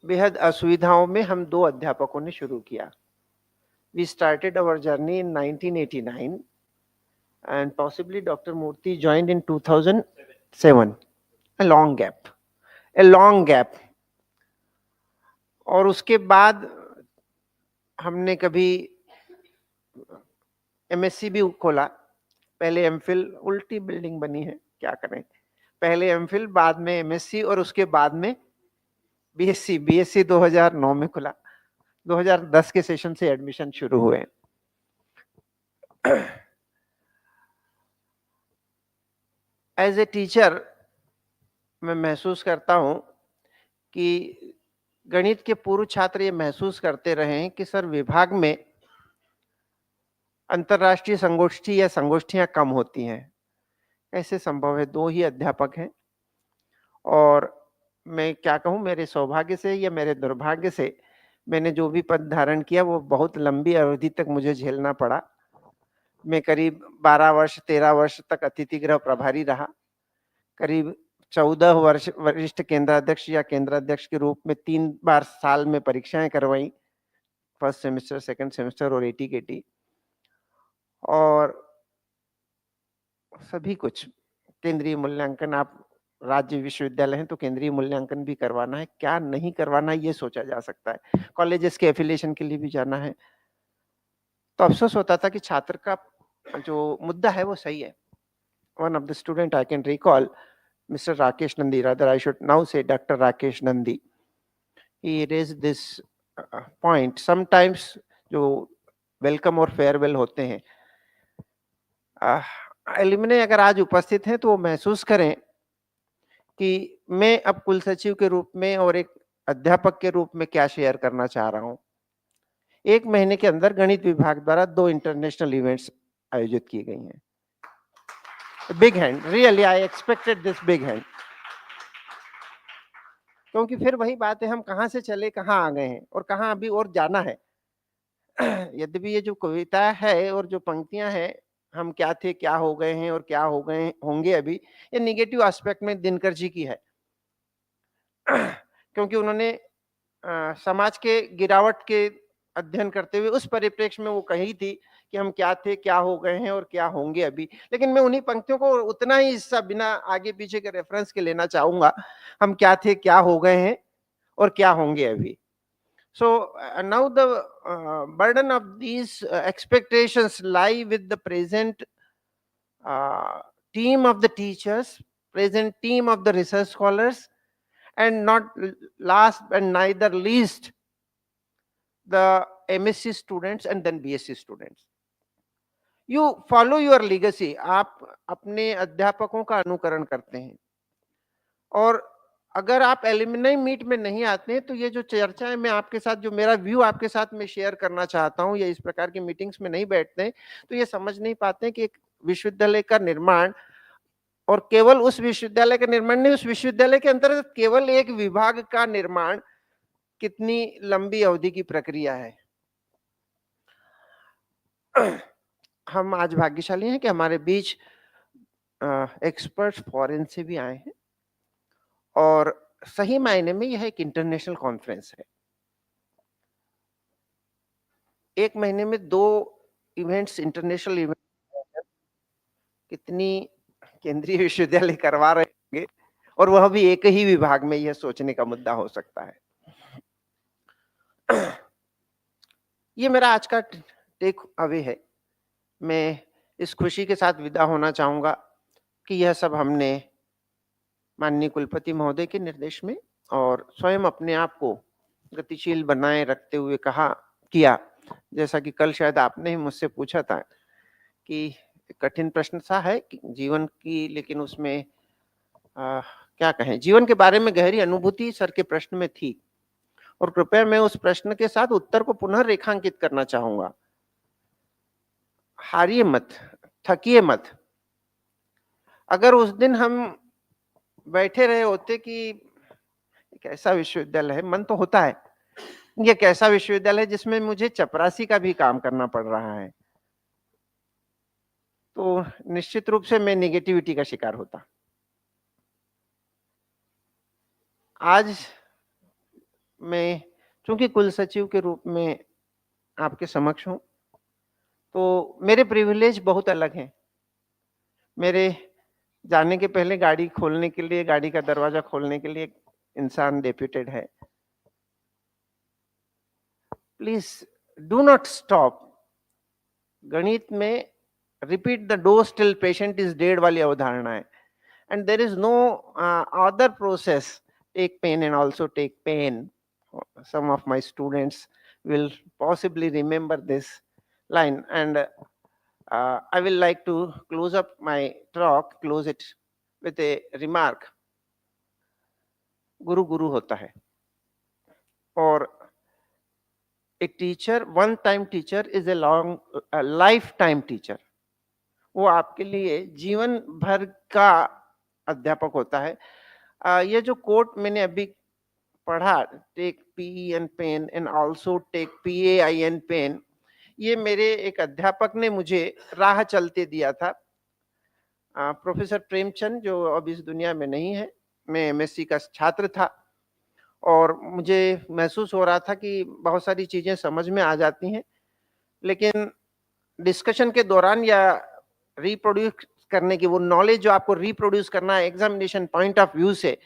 बेहद असुविधाओं में हम 2 अध्यापकों ने शुरू किया। We started our journey in 1989 and possibly Dr. Murthy joined in 2007. A long gap. और उसके बाद हमने कभी MSc भी खोला। पहले MPhil, उल्टी बिल्डिंग बनी है, क्या करें। पहले MPhil, बाद में MSc और उसके बाद में BSc 2009 में खुला। 2010 के सेशन से एडमिशन शुरू हुए। एज ए टीचर मैं महसूस करता हूं कि गणित के पूर्व छात्र ये महसूस करते रहे हैं कि सर विभाग में अंतरराष्ट्रीय संगोष्ठी या संगोष्ठियां कम होती हैं। कैसे संभव है? 2 ही अध्यापक हैं और मैं क्या कहूँ, मेरे सौभाग्य से या मेरे दुर्भाग्य से मैंने जो भी पद धारण किया वो बहुत लंबी अवधि तक मुझे झेलना पड़ा। मैं करीब 12 वर्ष 13 वर्ष तक अतिथि गृह प्रभारी रहा। करीब 14 वर्ष वरिष्ठ केंद्राध्यक्ष या केंद्राध्यक्ष के रूप में 3 बार साल में परीक्षाएं करवाई, फर्स्ट सेमेस्टर, सेकंड सेमेस्टर और एटी-केटी। और सभी कुछ केंद्रीय मूल्यांकन, आप राज्य विश्वविद्यालय हैं तो केंद्रीय मूल्यांकन भी करवाना है, क्या नहीं करवाना है ये सोचा जा सकता है। कॉलेजेस के एफिलिएशन के लिए भी जाना है। तो अफसोस होता था कि छात्र का जो मुद्दा है वो सही है। One of the student I can recall, Mr. Rakesh Nandi, rather I should now say Dr. Rakesh Nandi. He raised this point. Sometimes जो वेलकम और फेयरवेल होते हैं, एलुमनी अगर आज उपस्थित हैं तो वो महसूस करें कि मैं अब कुल सचिव के रूप में और एक अध्यापक के रूप में क्या शेयर करना चाह रहा हूं। 1 महीने के अंदर गणित विभाग द्वारा 2 इंटरनेशनल इवेंट्स आयोजित की गई हैं। Big hand, really I expected this big hand. क्योंकि फिर वही बात है, हम कहां से चले कहां आ गए हैं और कहां अभी और जाना है। यद्यपि ये जो कविता है और जो पंक्तियां हैं, हम क्या थे क्या हो गए हैं और क्या हो गए होंगे अभी, ये निगेटिव एस्पेक्ट में दिनकर जी की है। क्योंकि उन्होंने समाज के गिरावट के अध्ययन करते हुए उस परिप्रेक्ष्य में वो कही थी कि हम क्या थे क्या हो गए हैं और क्या होंगे अभी। लेकिन मैं उन्हीं पंक्तियों को उतना ही हिस्सा बिना आगे पीछे के रेफरेंस के लेना चाहूंगा। हम क्या थे क्या हो गए हैं और क्या होंगे अभी। So now the burden of these expectations lie with the present team of the teachers, present team of the research scholars, and not last and neither least the MSc students and then BSc students. You follow your legacy. आप अपने अध्यापकों का अनुकरण करते हैं और अगर आप एल्यूमिनाई मीट में नहीं आते हैं तो ये जो चर्चा है, मैं आपके साथ जो मेरा व्यू आपके साथ में शेयर करना चाहता हूं, या इस प्रकार की मीटिंग्स में नहीं बैठते हैं तो ये समझ नहीं पाते कि एक विश्वविद्यालय का निर्माण और केवल उस विश्वविद्यालय का निर्माण नहीं, उस विश्वविद्यालय के अंतर्गत केवल एक विभाग का निर्माण कितनी लंबी अवधि की प्रक्रिया है। हम आज भाग्यशाली हैं कि हमारे बीच एक्सपर्ट्स फॉरेन से भी आए हैं और सही मायने में यह एक इंटरनेशनल कॉन्फ्रेंस है। 1 महीने में 2 इवेंट्स, इंटरनेशनल इवेंट, कितनी केंद्रीय विश्वविद्यालय करवा रहे होंगे और वह भी एक ही विभाग में, यह सोचने का मुद्दा हो सकता है। ये मेरा आज का टेक अवे है। मैं इस खुशी के साथ विदा होना चाहूंगा कि यह सब हमने माननीय कुलपति महोदय के निर्देश में और स्वयं अपने आप को गतिशील बनाए रखते हुए किया। जैसा कि कल शायद आपने ही मुझसे पूछा था कि कठिन प्रश्न सा है कि जीवन की, लेकिन उसमें क्या कहें, जीवन के बारे में गहरी अनुभूति सर के प्रश्न में थी और कृपया मैं उस प्रश्न के साथ उत्तर को पुनः रेखांकित करना चाहूंगा। हारिए मत, थकिए मत। अगर उस दिन हम बैठे रहे होते कि एक ऐसा विश्वविद्यालय है, मन तो होता है ये कैसा विश्वविद्यालय है जिसमें मुझे चपरासी का भी काम करना पड़ रहा है, तो निश्चित रूप से मैं नेगेटिविटी का शिकार होता। आज मैं चूंकि कुल सचिव के रूप में आपके समक्ष हूं तो मेरे प्रिविलेज बहुत अलग हैं। मेरे जाने के पहले गाड़ी खोलने के लिए, गाड़ी का दरवाजा खोलने के लिए एक इंसान डेप्यूटेड है। Please do not stop. गणित में repeat the dose till patient is dead वाली अवधारणा है, and there is no other process. Take pain and also take pain. Some of my students will possibly remember this line, and I will like to close up my close it with a remark. गुरु गुरु होता है। और a teacher, one time teacher is a lifetime teacher. वो आपके लिए जीवन भर का अध्यापक होता है. ये जो कोट मैंने अभी पढ़ा, take P N pen and also take PAIN pain, ये मेरे एक अध्यापक ने मुझे राह चलते दिया था. प्रोफेसर प्रेमचंद, जो अब इस दुनिया में नहीं है. मैं MSc का छात्र था और मुझे महसूस हो रहा था कि बहुत सारी चीजें समझ में आ जाती हैं, लेकिन डिस्कशन के दौरान या रिप्रोड्यूस करने की वो नॉलेज जो आपको रिप्रोड्यूस करना है एग्जामिनेशन पॉइंट ऑफ व्यू से,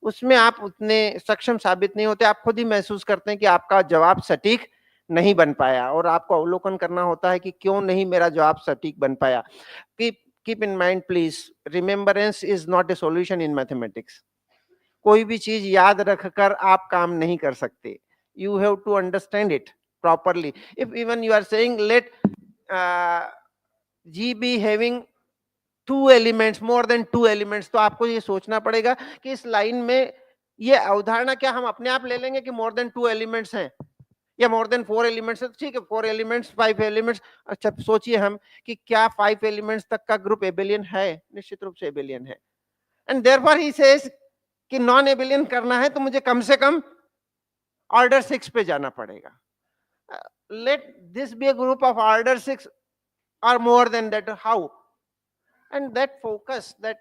उसमें आप उतने सक्षम साबित नहीं होते. आप खुद ही महसूस करते हैं कि आपका जवाब सटीक नहीं बन पाया और आपको अवलोकन करना होता है कि क्यों नहीं मेरा जवाब सटीक बन पाया. Keep in mind please, remembrance is not a solution in mathematics. कोई भी चीज याद रखकर आप काम नहीं कर सकते. You have to understand it properly. If even you are saying late G be having 2 elements, more than 2 elements, तो आपको ये सोचना पड़ेगा कि इस लाइन में ये अवधारणा क्या हम अपने आप ले लेंगे कि more than 2 elements हैं या more than 4 elements है. ठीक है, 4 elements, 5 elements. अच्छा, सोचिए हम कि क्या 5 elements तक का ग्रुप एबेलियन है? निश्चित रूप से एबेलियन है. एंड therefore he says कि नॉन एबेलियन करना है तो मुझे कम से कम ऑर्डर 6 पे जाना पड़ेगा. Let this be a group of order 6 or more than that. How? And that focus, that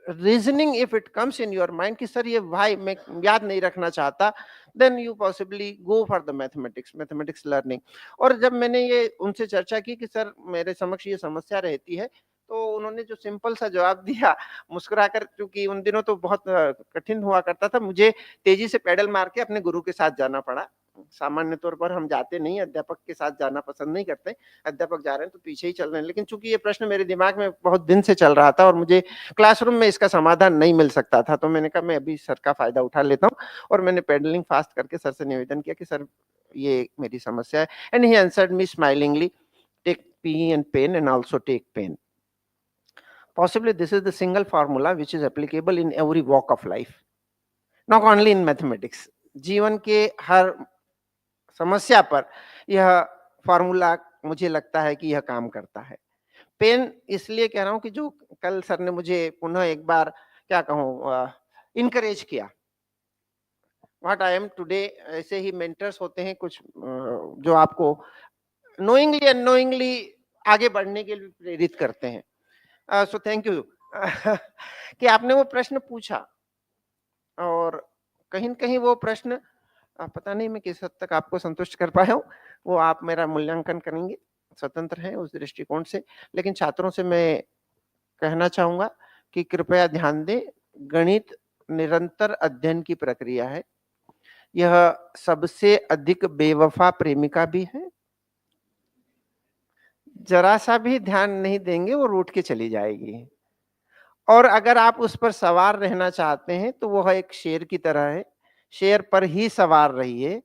reasoning, if it comes in your mind कि सर ये भाई मैं याद नहीं रखना चाहता, then you possibly go for the mathematics learning. और जब मैंने ये उनसे चर्चा की कि सर मेरे समक्ष ये समस्या रहती है, तो उन्होंने जो सिंपल सा जवाब दिया मुस्कुराकर, क्योंकि उन दिनों तो बहुत कठिन हुआ करता था, मुझे तेजी से पैडल मार के अपने गुरु के साथ जाना पड़ा. सामान्य तौर पर हम जाते नहीं, अध्यापक के साथ जाना पसंद नहीं करते. अध्यापक जा रहे हैं तो पीछे ही चल रहे हैं. लेकिन चूंकि ये प्रश्न मेरे दिमाग में बहुत दिन से चल रहा था और मुझे क्लासरूम में इसका समाधान नहीं मिल सकता था, तो मैंने कहा मैं अभी सर का फायदा उठा लेता हूँ. और मैंने पेडलिंग फास्ट करके सर से निवेदन किया कि सर ये मेरी समस्या है. And he answered me smilingly, take P and pen and also take pain. Possibly this is the single formula which is applicable in every walk of life, not only in mathematics. जीवन के हर समस्या पर यह formula मुझे लगता है कि यह काम करता है. पेन इसलिए कह रहा हूं कि जो कल सर ने मुझे पुनः एक बार क्या कहूं इनकरेज किया. व्हाट आई एम टुडे, ऐसे ही मेंटर्स होते हैं कुछ जो आपको नोइंगली अननोइंगली आगे बढ़ने के लिए प्रेरित करते हैं. सो थैंक यू कि आपने वो प्रश्न पूछा, और कहीं न कहीं वो प्रश्न पता नहीं मैं किस हद तक आपको संतुष्ट कर पाया हूँ, वो आप मेरा मूल्यांकन करेंगे, स्वतंत्र हैं उस दृष्टिकोण से. लेकिन छात्रों से मैं कहना चाहूंगा कि कृपया ध्यान दें, गणित निरंतर अध्ययन की प्रक्रिया है. यह सबसे अधिक बेवफा प्रेमिका भी है. जरा सा भी ध्यान नहीं देंगे वो रूठ के चली जाएगी. और अगर आप उस पर सवार रहना चाहते हैं तो वह एक शेर की तरह है. शेर पर ही सवार रहिए.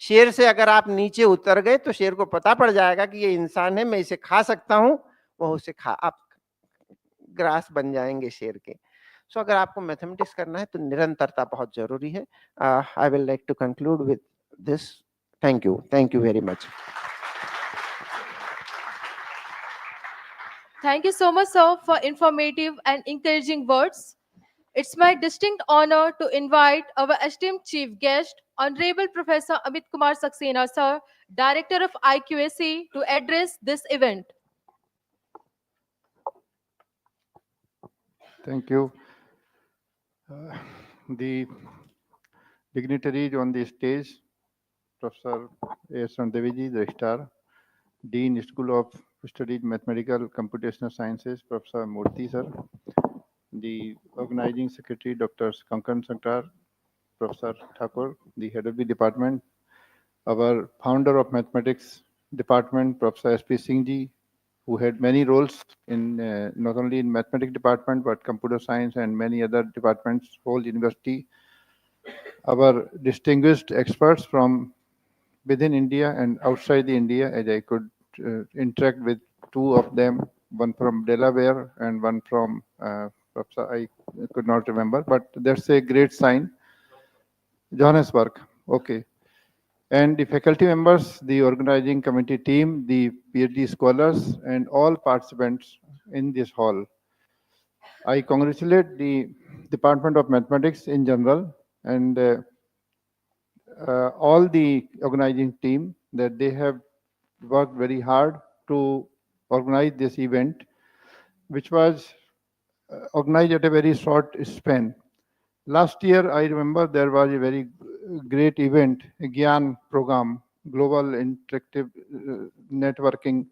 शेर से अगर आप नीचे उतर गए तो शेर को पता पड़ जाएगा कि ये इंसान है, मैं इसे खा सकता हूं. वह उसे आप ग्रास बन जाएंगे शेर के. सो अगर आपको मैथमेटिक्स करना है तो निरंतरता बहुत जरूरी है. I will like to conclude with this. Thank you very much. Thank you so much, sir, for informative and encouraging words. It's my distinct honor to invite our esteemed chief guest, Honorable Professor Amit Kumar Saxena, sir, Director of IQAC, to address this event. Thank you. The dignitaries on the stage, Professor A.S. Devi, the Registrar, Dean, School of Studies Mathematical Computational Sciences, Professor Murthy, sir, the organizing secretary, Dr. Kankan Sankar, Professor Thakur, the head of the department, our founder of mathematics department, Professor S.P. Singh ji, who had many roles in not only in mathematics department but computer science and many other departments, whole university. Our distinguished experts from within India and outside the India, as I could interact with two of them, one from Delaware and one from Professor, I could not remember, but that's a great sign. Johannesburg, okay. and the faculty members, the organizing committee team, the PhD scholars, and all participants in this hall. I congratulate the Department of Mathematics in general and all the organizing team that they have worked very hard to organize this event, which was organized at a very short span. Last year, I remember there was a very great event, a GYAN program, Global Interactive Networking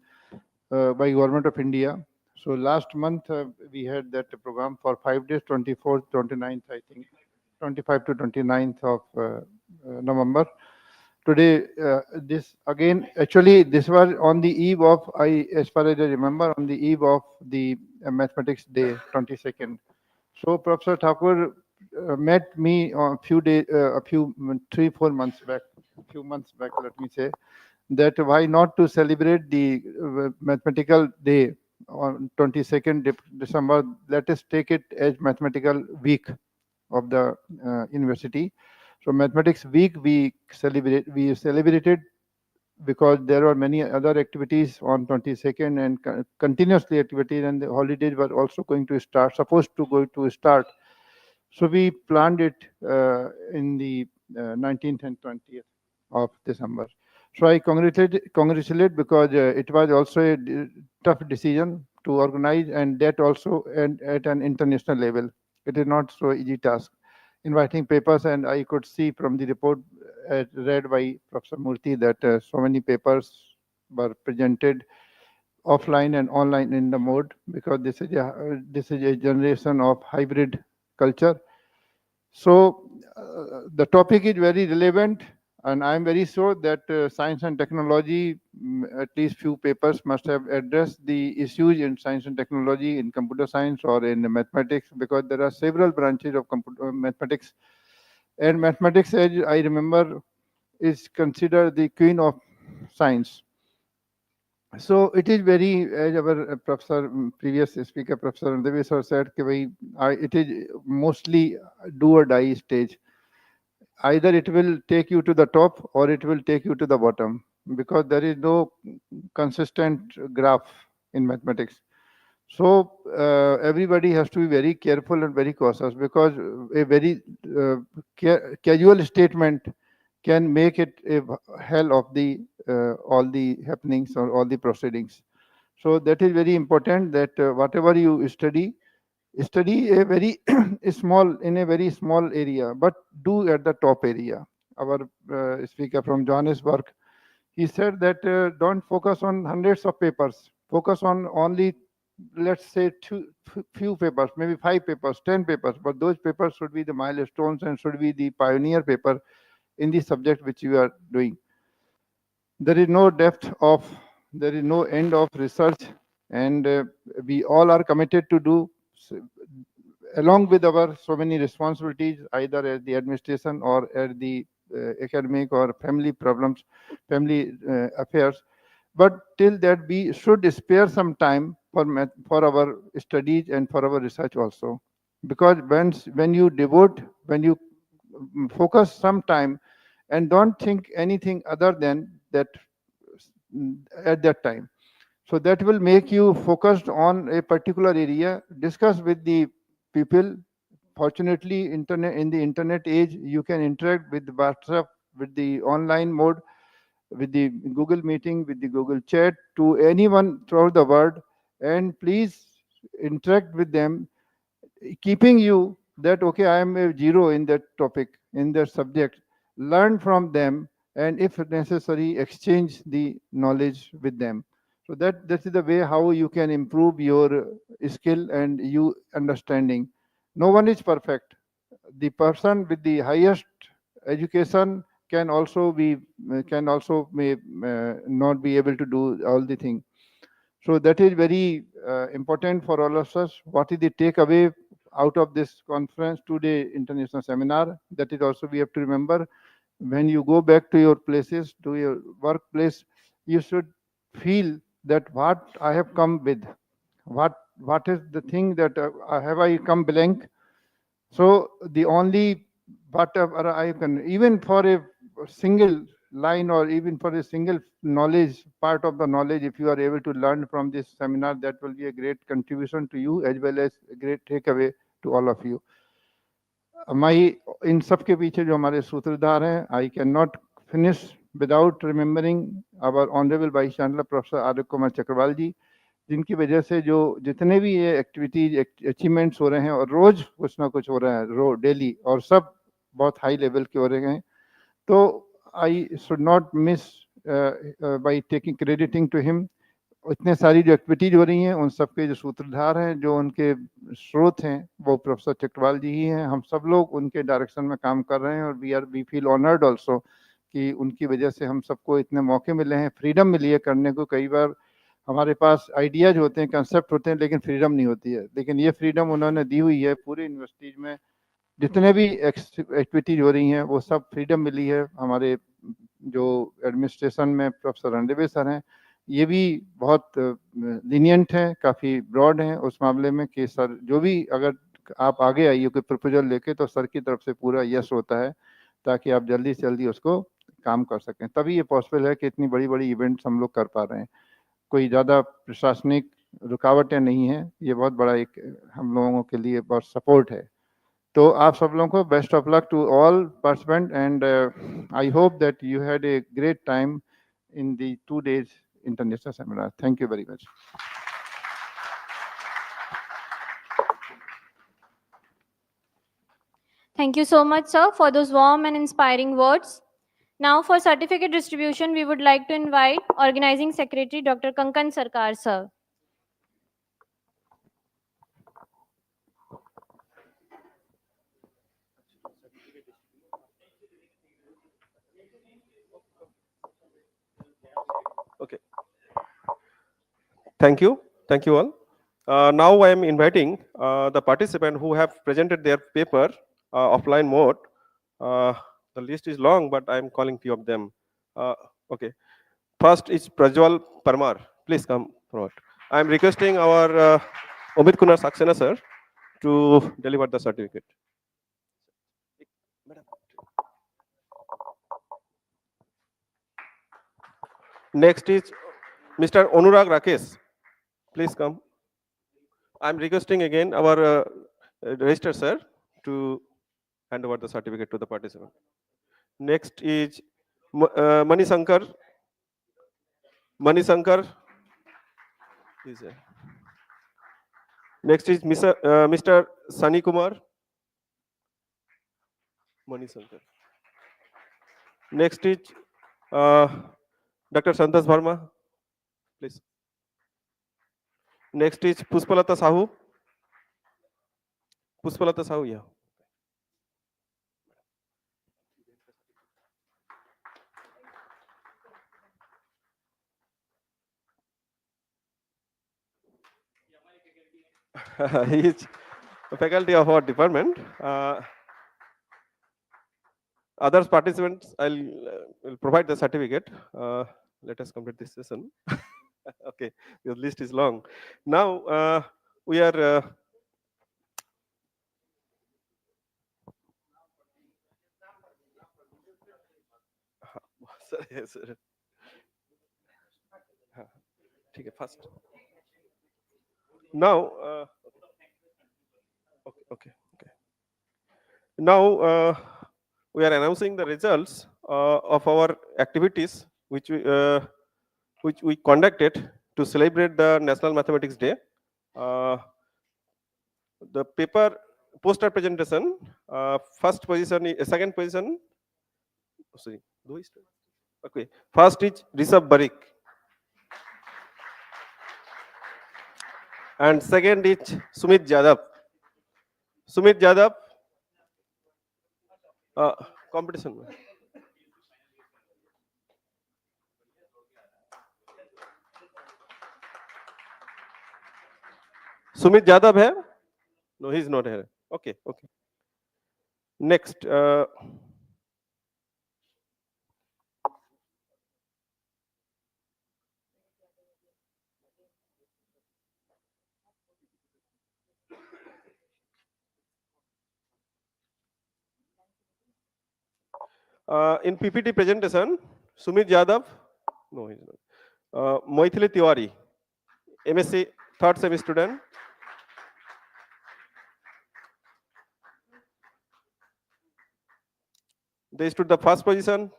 by Government of India. So last month, we had that program for 5 days, 24th, 29th, I think, 25 to 29th of November. Today, this again, actually, this was on the eve of, as far as I remember, on the eve of the Mathematics Day, 22nd. So Professor Thakur met me a few days, 3-4 months back, a few months back, let me say, that why not to celebrate the mathematical day on 22nd December. Let us take it as mathematical week of the university. So mathematics week we celebrated because there were many other activities on 22nd and continuously activities, and the holidays were also going to start, supposed to go to start. So we planned it in the 19th and 20th of December. So I congratulate because it was also a tough decision to organize, and that also at an international level. It is not so easy task. Inviting papers, and I could see from the report read by Professor Murthy that so many papers were presented offline and online in the mode, because this is a generation of hybrid culture. So the topic is very relevant, and I am very sure that science and technology, at least few papers must have addressed the issues in science and technology, in computer science or in mathematics, because there are several branches of mathematics. And mathematics, as I remember, is considered the queen of science. So it is very, as our professor, previous speaker, Professor Devi sir said, it is mostly do or die stage. Either it will take you to the top or it will take you to the bottom, because there is no consistent graph in mathematics. So everybody has to be very careful and very cautious, because a very casual statement can make it a hell of the all the happenings or all the proceedings. So that is very important, that whatever you study a very small, in a very small area, but do at the top area. Our speaker from Johannesburg, he said that don't focus on hundreds of papers, focus on only, let's say, few papers, maybe 5 papers, 10 papers, but those papers should be the milestones and should be the pioneer paper in the subject which you are doing. There is no there is no end of research, and we all are committed to do, along with our so many responsibilities, either at the administration or at the academic or family problems, family affairs. But till that, we should spare some time for our studies and for our research also, because when you focus some time and don't think anything other than that at that time, so that will make you focused on a particular area. Discuss with the people. Fortunately, in the internet age, you can interact with WhatsApp, with the online mode, with the Google Meeting, with the Google Chat, to anyone throughout the world, and please interact with them, keeping you that, okay, I am a zero in that topic, in that subject. Learn from them, and if necessary, exchange the knowledge with them. So that is the way how you can improve your skill and you understanding. No one is perfect. The person with the highest education can also may not be able to do all the things. So that is very important for all of us. What is the takeaway out of this conference today, international seminar? That is also we have to remember. When you go back to your places, to your workplace, you should feel that what I have come with, what is the thing that have I come blank. So the only whatever I can, even for a single line or even for a single knowledge, part of the knowledge, if you are able to learn from this seminar, that will be a great contribution to you as well as a great takeaway to all of you. My इन सब के पीछे जो हमारे सूत्रधार हैं, I cannot finish without remembering our honorable vice chancellor professor R Kumar Chakrawal ji, जिनकी वजह से जो जितने भी ये एक्टिविटीज अचीवमेंट्स हो रहे हैं और रोज कुछ ना कुछ हो रहा है डेली, और सब बहुत हाई लेवल के हो रहे हैं, तो I should not miss by taking crediting to him. इतने सारी जो एक्टिविटीज हो रही हैं उन सब के जो सूत्रधार हैं, जो उनके स्रोत हैं, वो प्रोफेसर चक्रवाल जी ही हैं. हम सब लोग उनके डायरेक्शन में काम कर रहे हैं और वी फील ऑनर्ड ऑल्सो कि उनकी वजह से हम सबको इतने मौके मिले हैं, फ्रीडम मिली है करने को. कई बार हमारे पास आइडियाज होते हैं, कंसेप्ट होते हैं, लेकिन फ्रीडम नहीं होती है. लेकिन ये फ्रीडम उन्होंने दी हुई है. पूरी यूनिवर्सिटीज में जितने भी एक्टिविटीज हो रही हैं वो सब फ्रीडम मिली है. हमारे जो एडमिनिस्ट्रेशन में प्रोफेसर रणदेवे सर हैं, ये भी बहुत लीनियंट हैं, काफ़ी ब्रॉड हैं उस मामले में कि सर जो भी अगर आप आगे आइए कोई प्रपोजल लेके, तो सर की तरफ से पूरा यस होता है, ताकि आप जल्दी से जल्दी उसको काम कर सकें. तभी ये पॉसिबल है कि इतनी बड़ी बड़ी इवेंट्स हम लोग कर पा रहे हैं. कोई ज़्यादा प्रशासनिक रुकावटें नहीं हैं. ये बहुत बड़ा एक हम लोगों के लिए बहुत सपोर्ट है. तो आप सब लोगों को best of luck to all participant, and I hope that you had a great time in the 2 days international seminar. Thank you very much. Thank you so much, sir, for those warm and inspiring words. Now, for certificate distribution, we would like to invite Organizing Secretary Dr. Kankan Sarkar, sir. Okay. Thank you all. Now I am inviting the participants who have presented their paper offline mode. The list is long, but I am calling few of them. Okay. First is Prajwal Parmar. Please come forward. I am requesting our Amit Kumar Saxena sir to deliver the certificate. Next is Mr. Anurag Rakesh. Please come. I am requesting again our register sir to hand over the certificate to the participant. Next is Mani Shankar. Mani Shankar is there. Next is Mr. Sunny Kumar. Mani Shankar. Next is Dr. Santosh Verma. Please. Next is Puspalata Sahu. Puspalata Sahu, yeah. He is a faculty of our department. Others participants, will provide the certificate. Let us complete this session. Okay, the list is long. Now we are. Sorry, sir. First. Now, okay. Now we are announcing the results of our activities, which we conducted to celebrate the National Mathematics Day. The paper poster presentation, first position, second position. Sorry, okay. First is Rishabh Barik, and second is Sumit Jadhav. Sumit Jadhav, competition. Sumit Jadhav hai? No, he is not here. Okay. Next. In PPT presentation, Sumit Yadav? No, he's not. Moithili Tiwari, MSc third semester student. They stood the first position,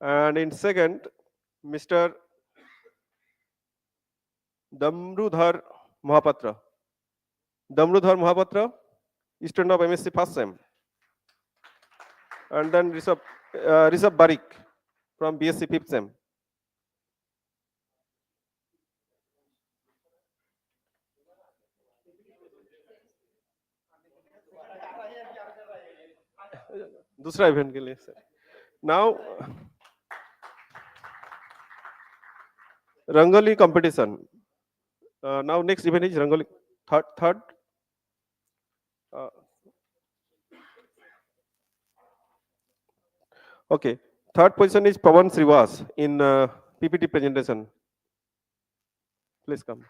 and in second, Mr. Damrudhar Mahapatra. Damrudhar Mahapatra, student of MSc first sem. And then Rishabh Barik from BSc fifth sem. दूसरा event के लिए sir. Now Rangoli competition. Now next event is Rangoli third. Okay, third position is Pawan Srivas in PPT presentation. Please come.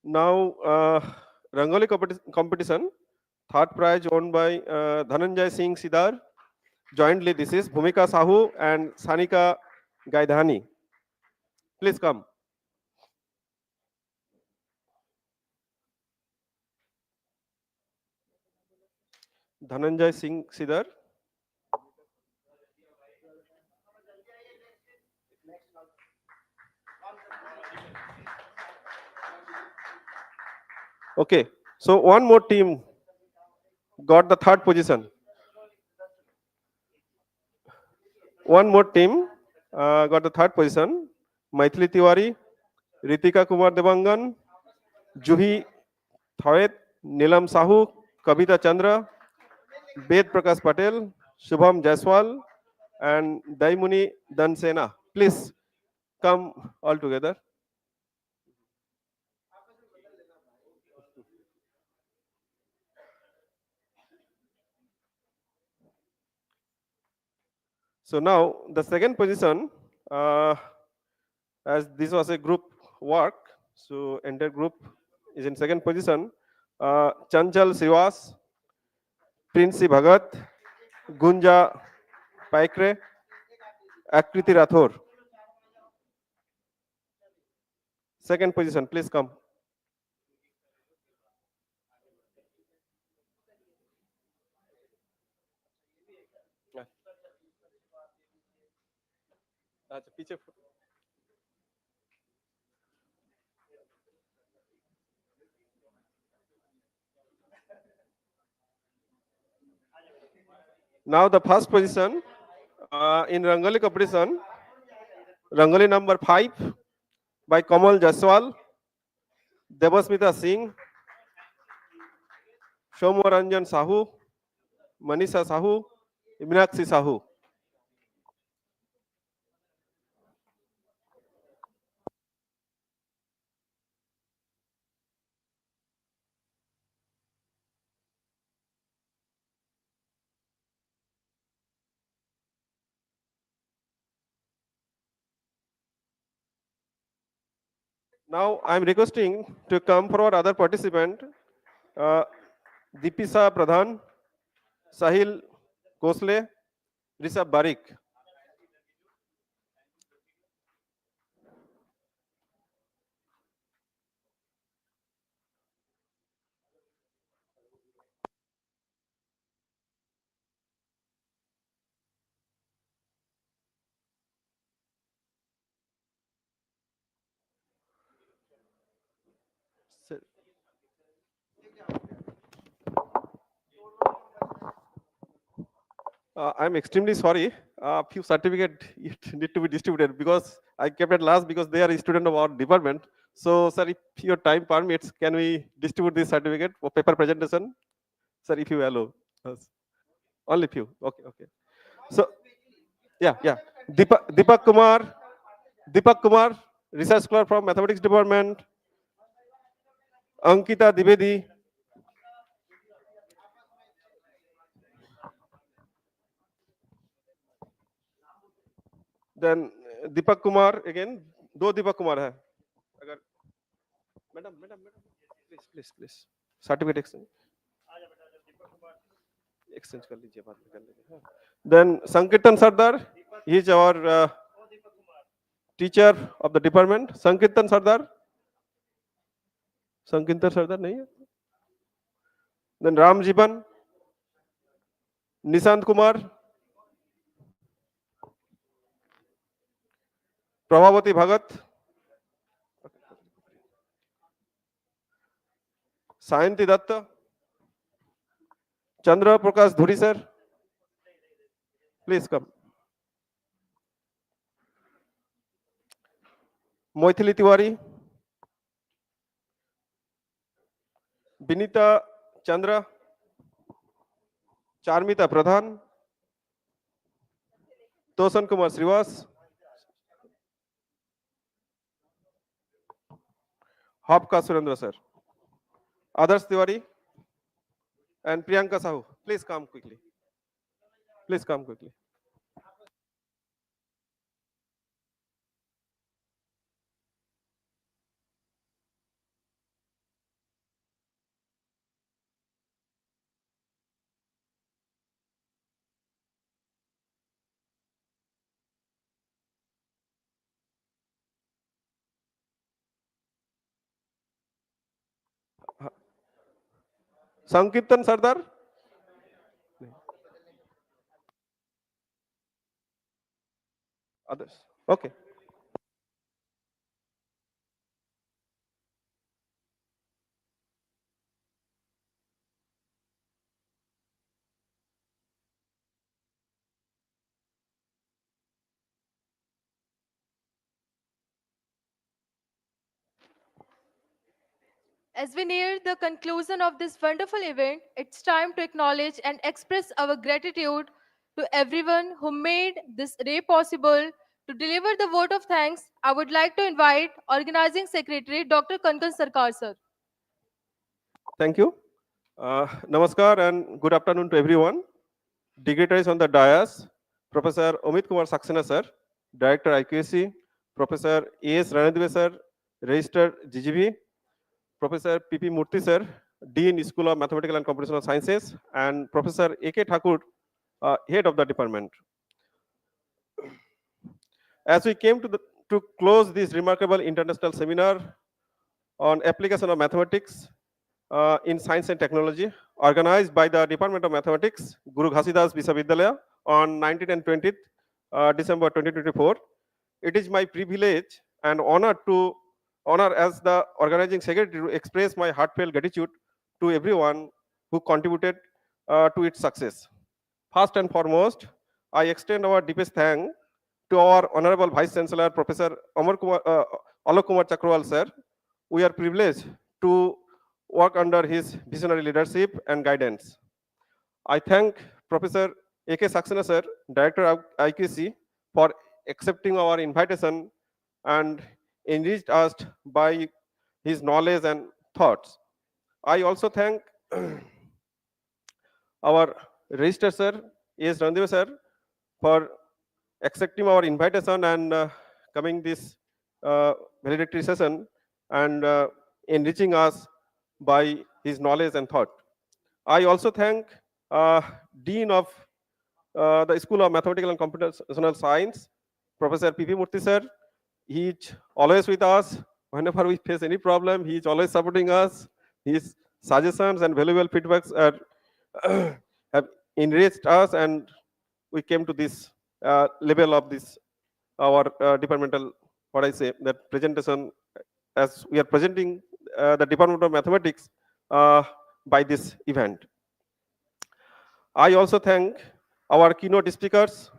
Now Rangoli competition, third prize won by Dhananjay Singh Sidar. Jointly, this is Bhumika Sahu and Sanika Gaidhani. Please come. Dhananjay Singh Sidar. Okay, so one more team got the third position. One more team got the third position. Maithili Tiwari, Ritika Kumar Devangan, Juhi Thawet, Nilam Sahu, Kavita Chandra, Ved Prakash Patel, Shubham Jaiswal, and Daimuni Dansena. Please come all together. So now the second position, as this was a group work, so entire group is in second position. Chanchal Srivas, Prince Bhagat, Gunja Paikre, Akriti Rathor. Second position, please come. Now the first position in Rangoli competition, Rangoli number 5 by Kamal Jaswal, Devasmita Singh, Shomaranjan Sahu, Manisha Sahu, Meenakshi Sahu. Now I am requesting to come forward other participant, Deepisa Pradhan, Sahil Kosle, Rishabh Barik. I'm extremely sorry. A few certificates need to be distributed because I kept it last because they are a student of our department. So, sir, if your time permits, can we distribute this certificate for paper presentation? Sir, if you allow us. Only few. Okay, okay. So, yeah. Deepak Kumar, research scholar from mathematics department. Ankita Divedi. Then Deepak Kumar again. दो Deepak Kumar है. Madam, please. Certificate exchange. Exchange कर लीजिए बाद में कर लेंगे. Then Sankirtan Sardar, he is our teacher of the department. Sankirtan Sardar नहीं है. Then Ram Jiban, Nishant Kumar, Prabhavati Bhagat, Sayanti Datta, Chandra Prakash Dhuri sir, please come. Moithili Tiwari, Binita Chandra, Charmita Pradhan, Tosan Kumar Srivas, Hopka Surendra sir, Adarsh Tiwari, and Priyanka Sahu. Please come quickly. Sankirtan Sardar. Others. Okay. As we near the conclusion of this wonderful event, it's time to acknowledge and express our gratitude to everyone who made this day possible. To deliver the vote of thanks, I would like to invite Organizing Secretary Dr. Kankan Sarkar sir. Thank you. Namaskar and good afternoon to everyone. Dignitaries on the dais, Professor Amit Kumar Saxena sir, Director IQAC, Professor A.S. Ranadve sir, Registered GGB, Professor P.P. Murthy sir, Dean School of Mathematical and Computational Sciences, and Professor A.K. Thakur, Head of the department. As we came to close this remarkable international seminar on application of mathematics in science and technology, organized by the Department of Mathematics, Guru Ghasidas Vishavidyalaya on 19th and 20th December 2024. It is my privilege and honor as the organizing secretary to express my heartfelt gratitude to everyone who contributed to its success. First and foremost, I extend our deepest thanks to our Honorable Vice Chancellor, Professor Alok Kumar Chakrawal sir. We are privileged to work under his visionary leadership and guidance. I thank Professor A.K. Saxena sir, Director of IQC, for accepting our invitation and enriched us by his knowledge and thoughts. I also thank our Registrar sir, A.S. Randev sir, for accepting our invitation and coming this valedictory session and enriching us by his knowledge and thought. I also thank Dean of the School of Mathematical and Computational Science, Professor P.P. Murthy sir. He is always with us. Whenever we face any problem, he is always supporting us. His suggestions and valuable feedbacks are have enriched us, and we came to this level of this our departmental, what I say, that presentation, as we are presenting the Department of Mathematics by this event. I also thank our keynote speakers,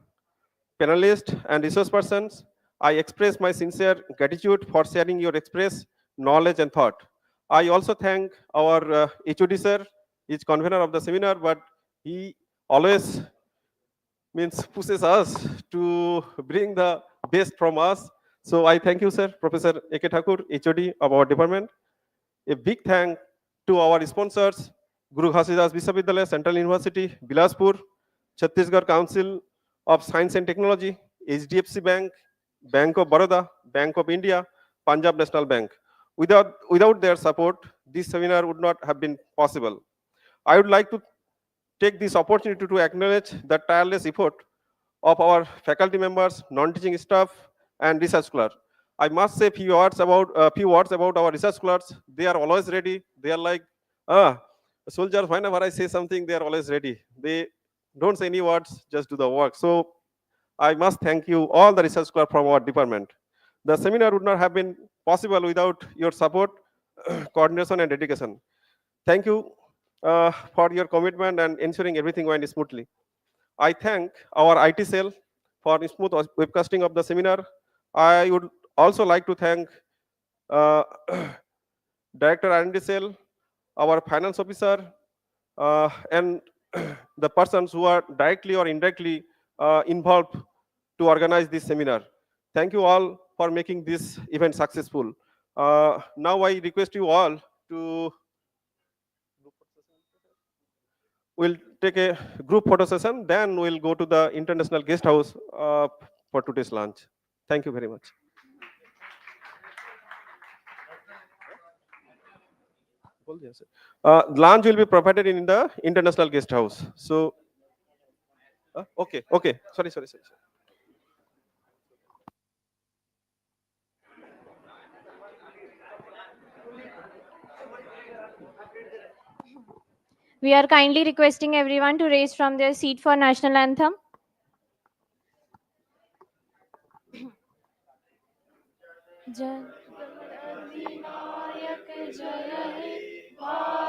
panelists, and resource persons. I express my sincere gratitude for sharing your express knowledge and thought. I also thank our HOD sir, he is convener of the seminar, but he always pushes us to bring the best from us. So I thank you, sir, Professor A.K. Thakur, HOD of our department. A big thank to our sponsors, Guru Ghasidas Vishavidyalaya, Central University, Bilaspur, Chhattisgarh Council of Science and Technology, HDFC Bank, Bank of Baroda, Bank of India, Punjab National Bank. Without their support, this seminar would not have been possible. I would like to take this opportunity to acknowledge the tireless effort of our faculty members, non-teaching staff, and research scholars. I must say few words about our research scholars. They are always ready. They are like soldiers. Whenever I say something, they are always ready. They don't say any words, just do the work. So I must thank you all the research scholars from our department. The seminar would not have been possible without your support, coordination, and dedication. Thank you for your commitment and ensuring everything went smoothly. I thank our IT cell for smooth webcasting of the seminar. I would also like to thank uh, Director R&D cell, our finance officer, and the persons who are directly or indirectly involved to organize this seminar. Thank you all for making this event successful. Now I request you all to we'll take a group photo session, then we'll go to the international guest house for today's lunch. Thank you very much. Lunch will be provided in the international guest house. So, okay. Sorry. We are kindly requesting everyone to raise from their seat for national anthem. जय अधिनायक जय हे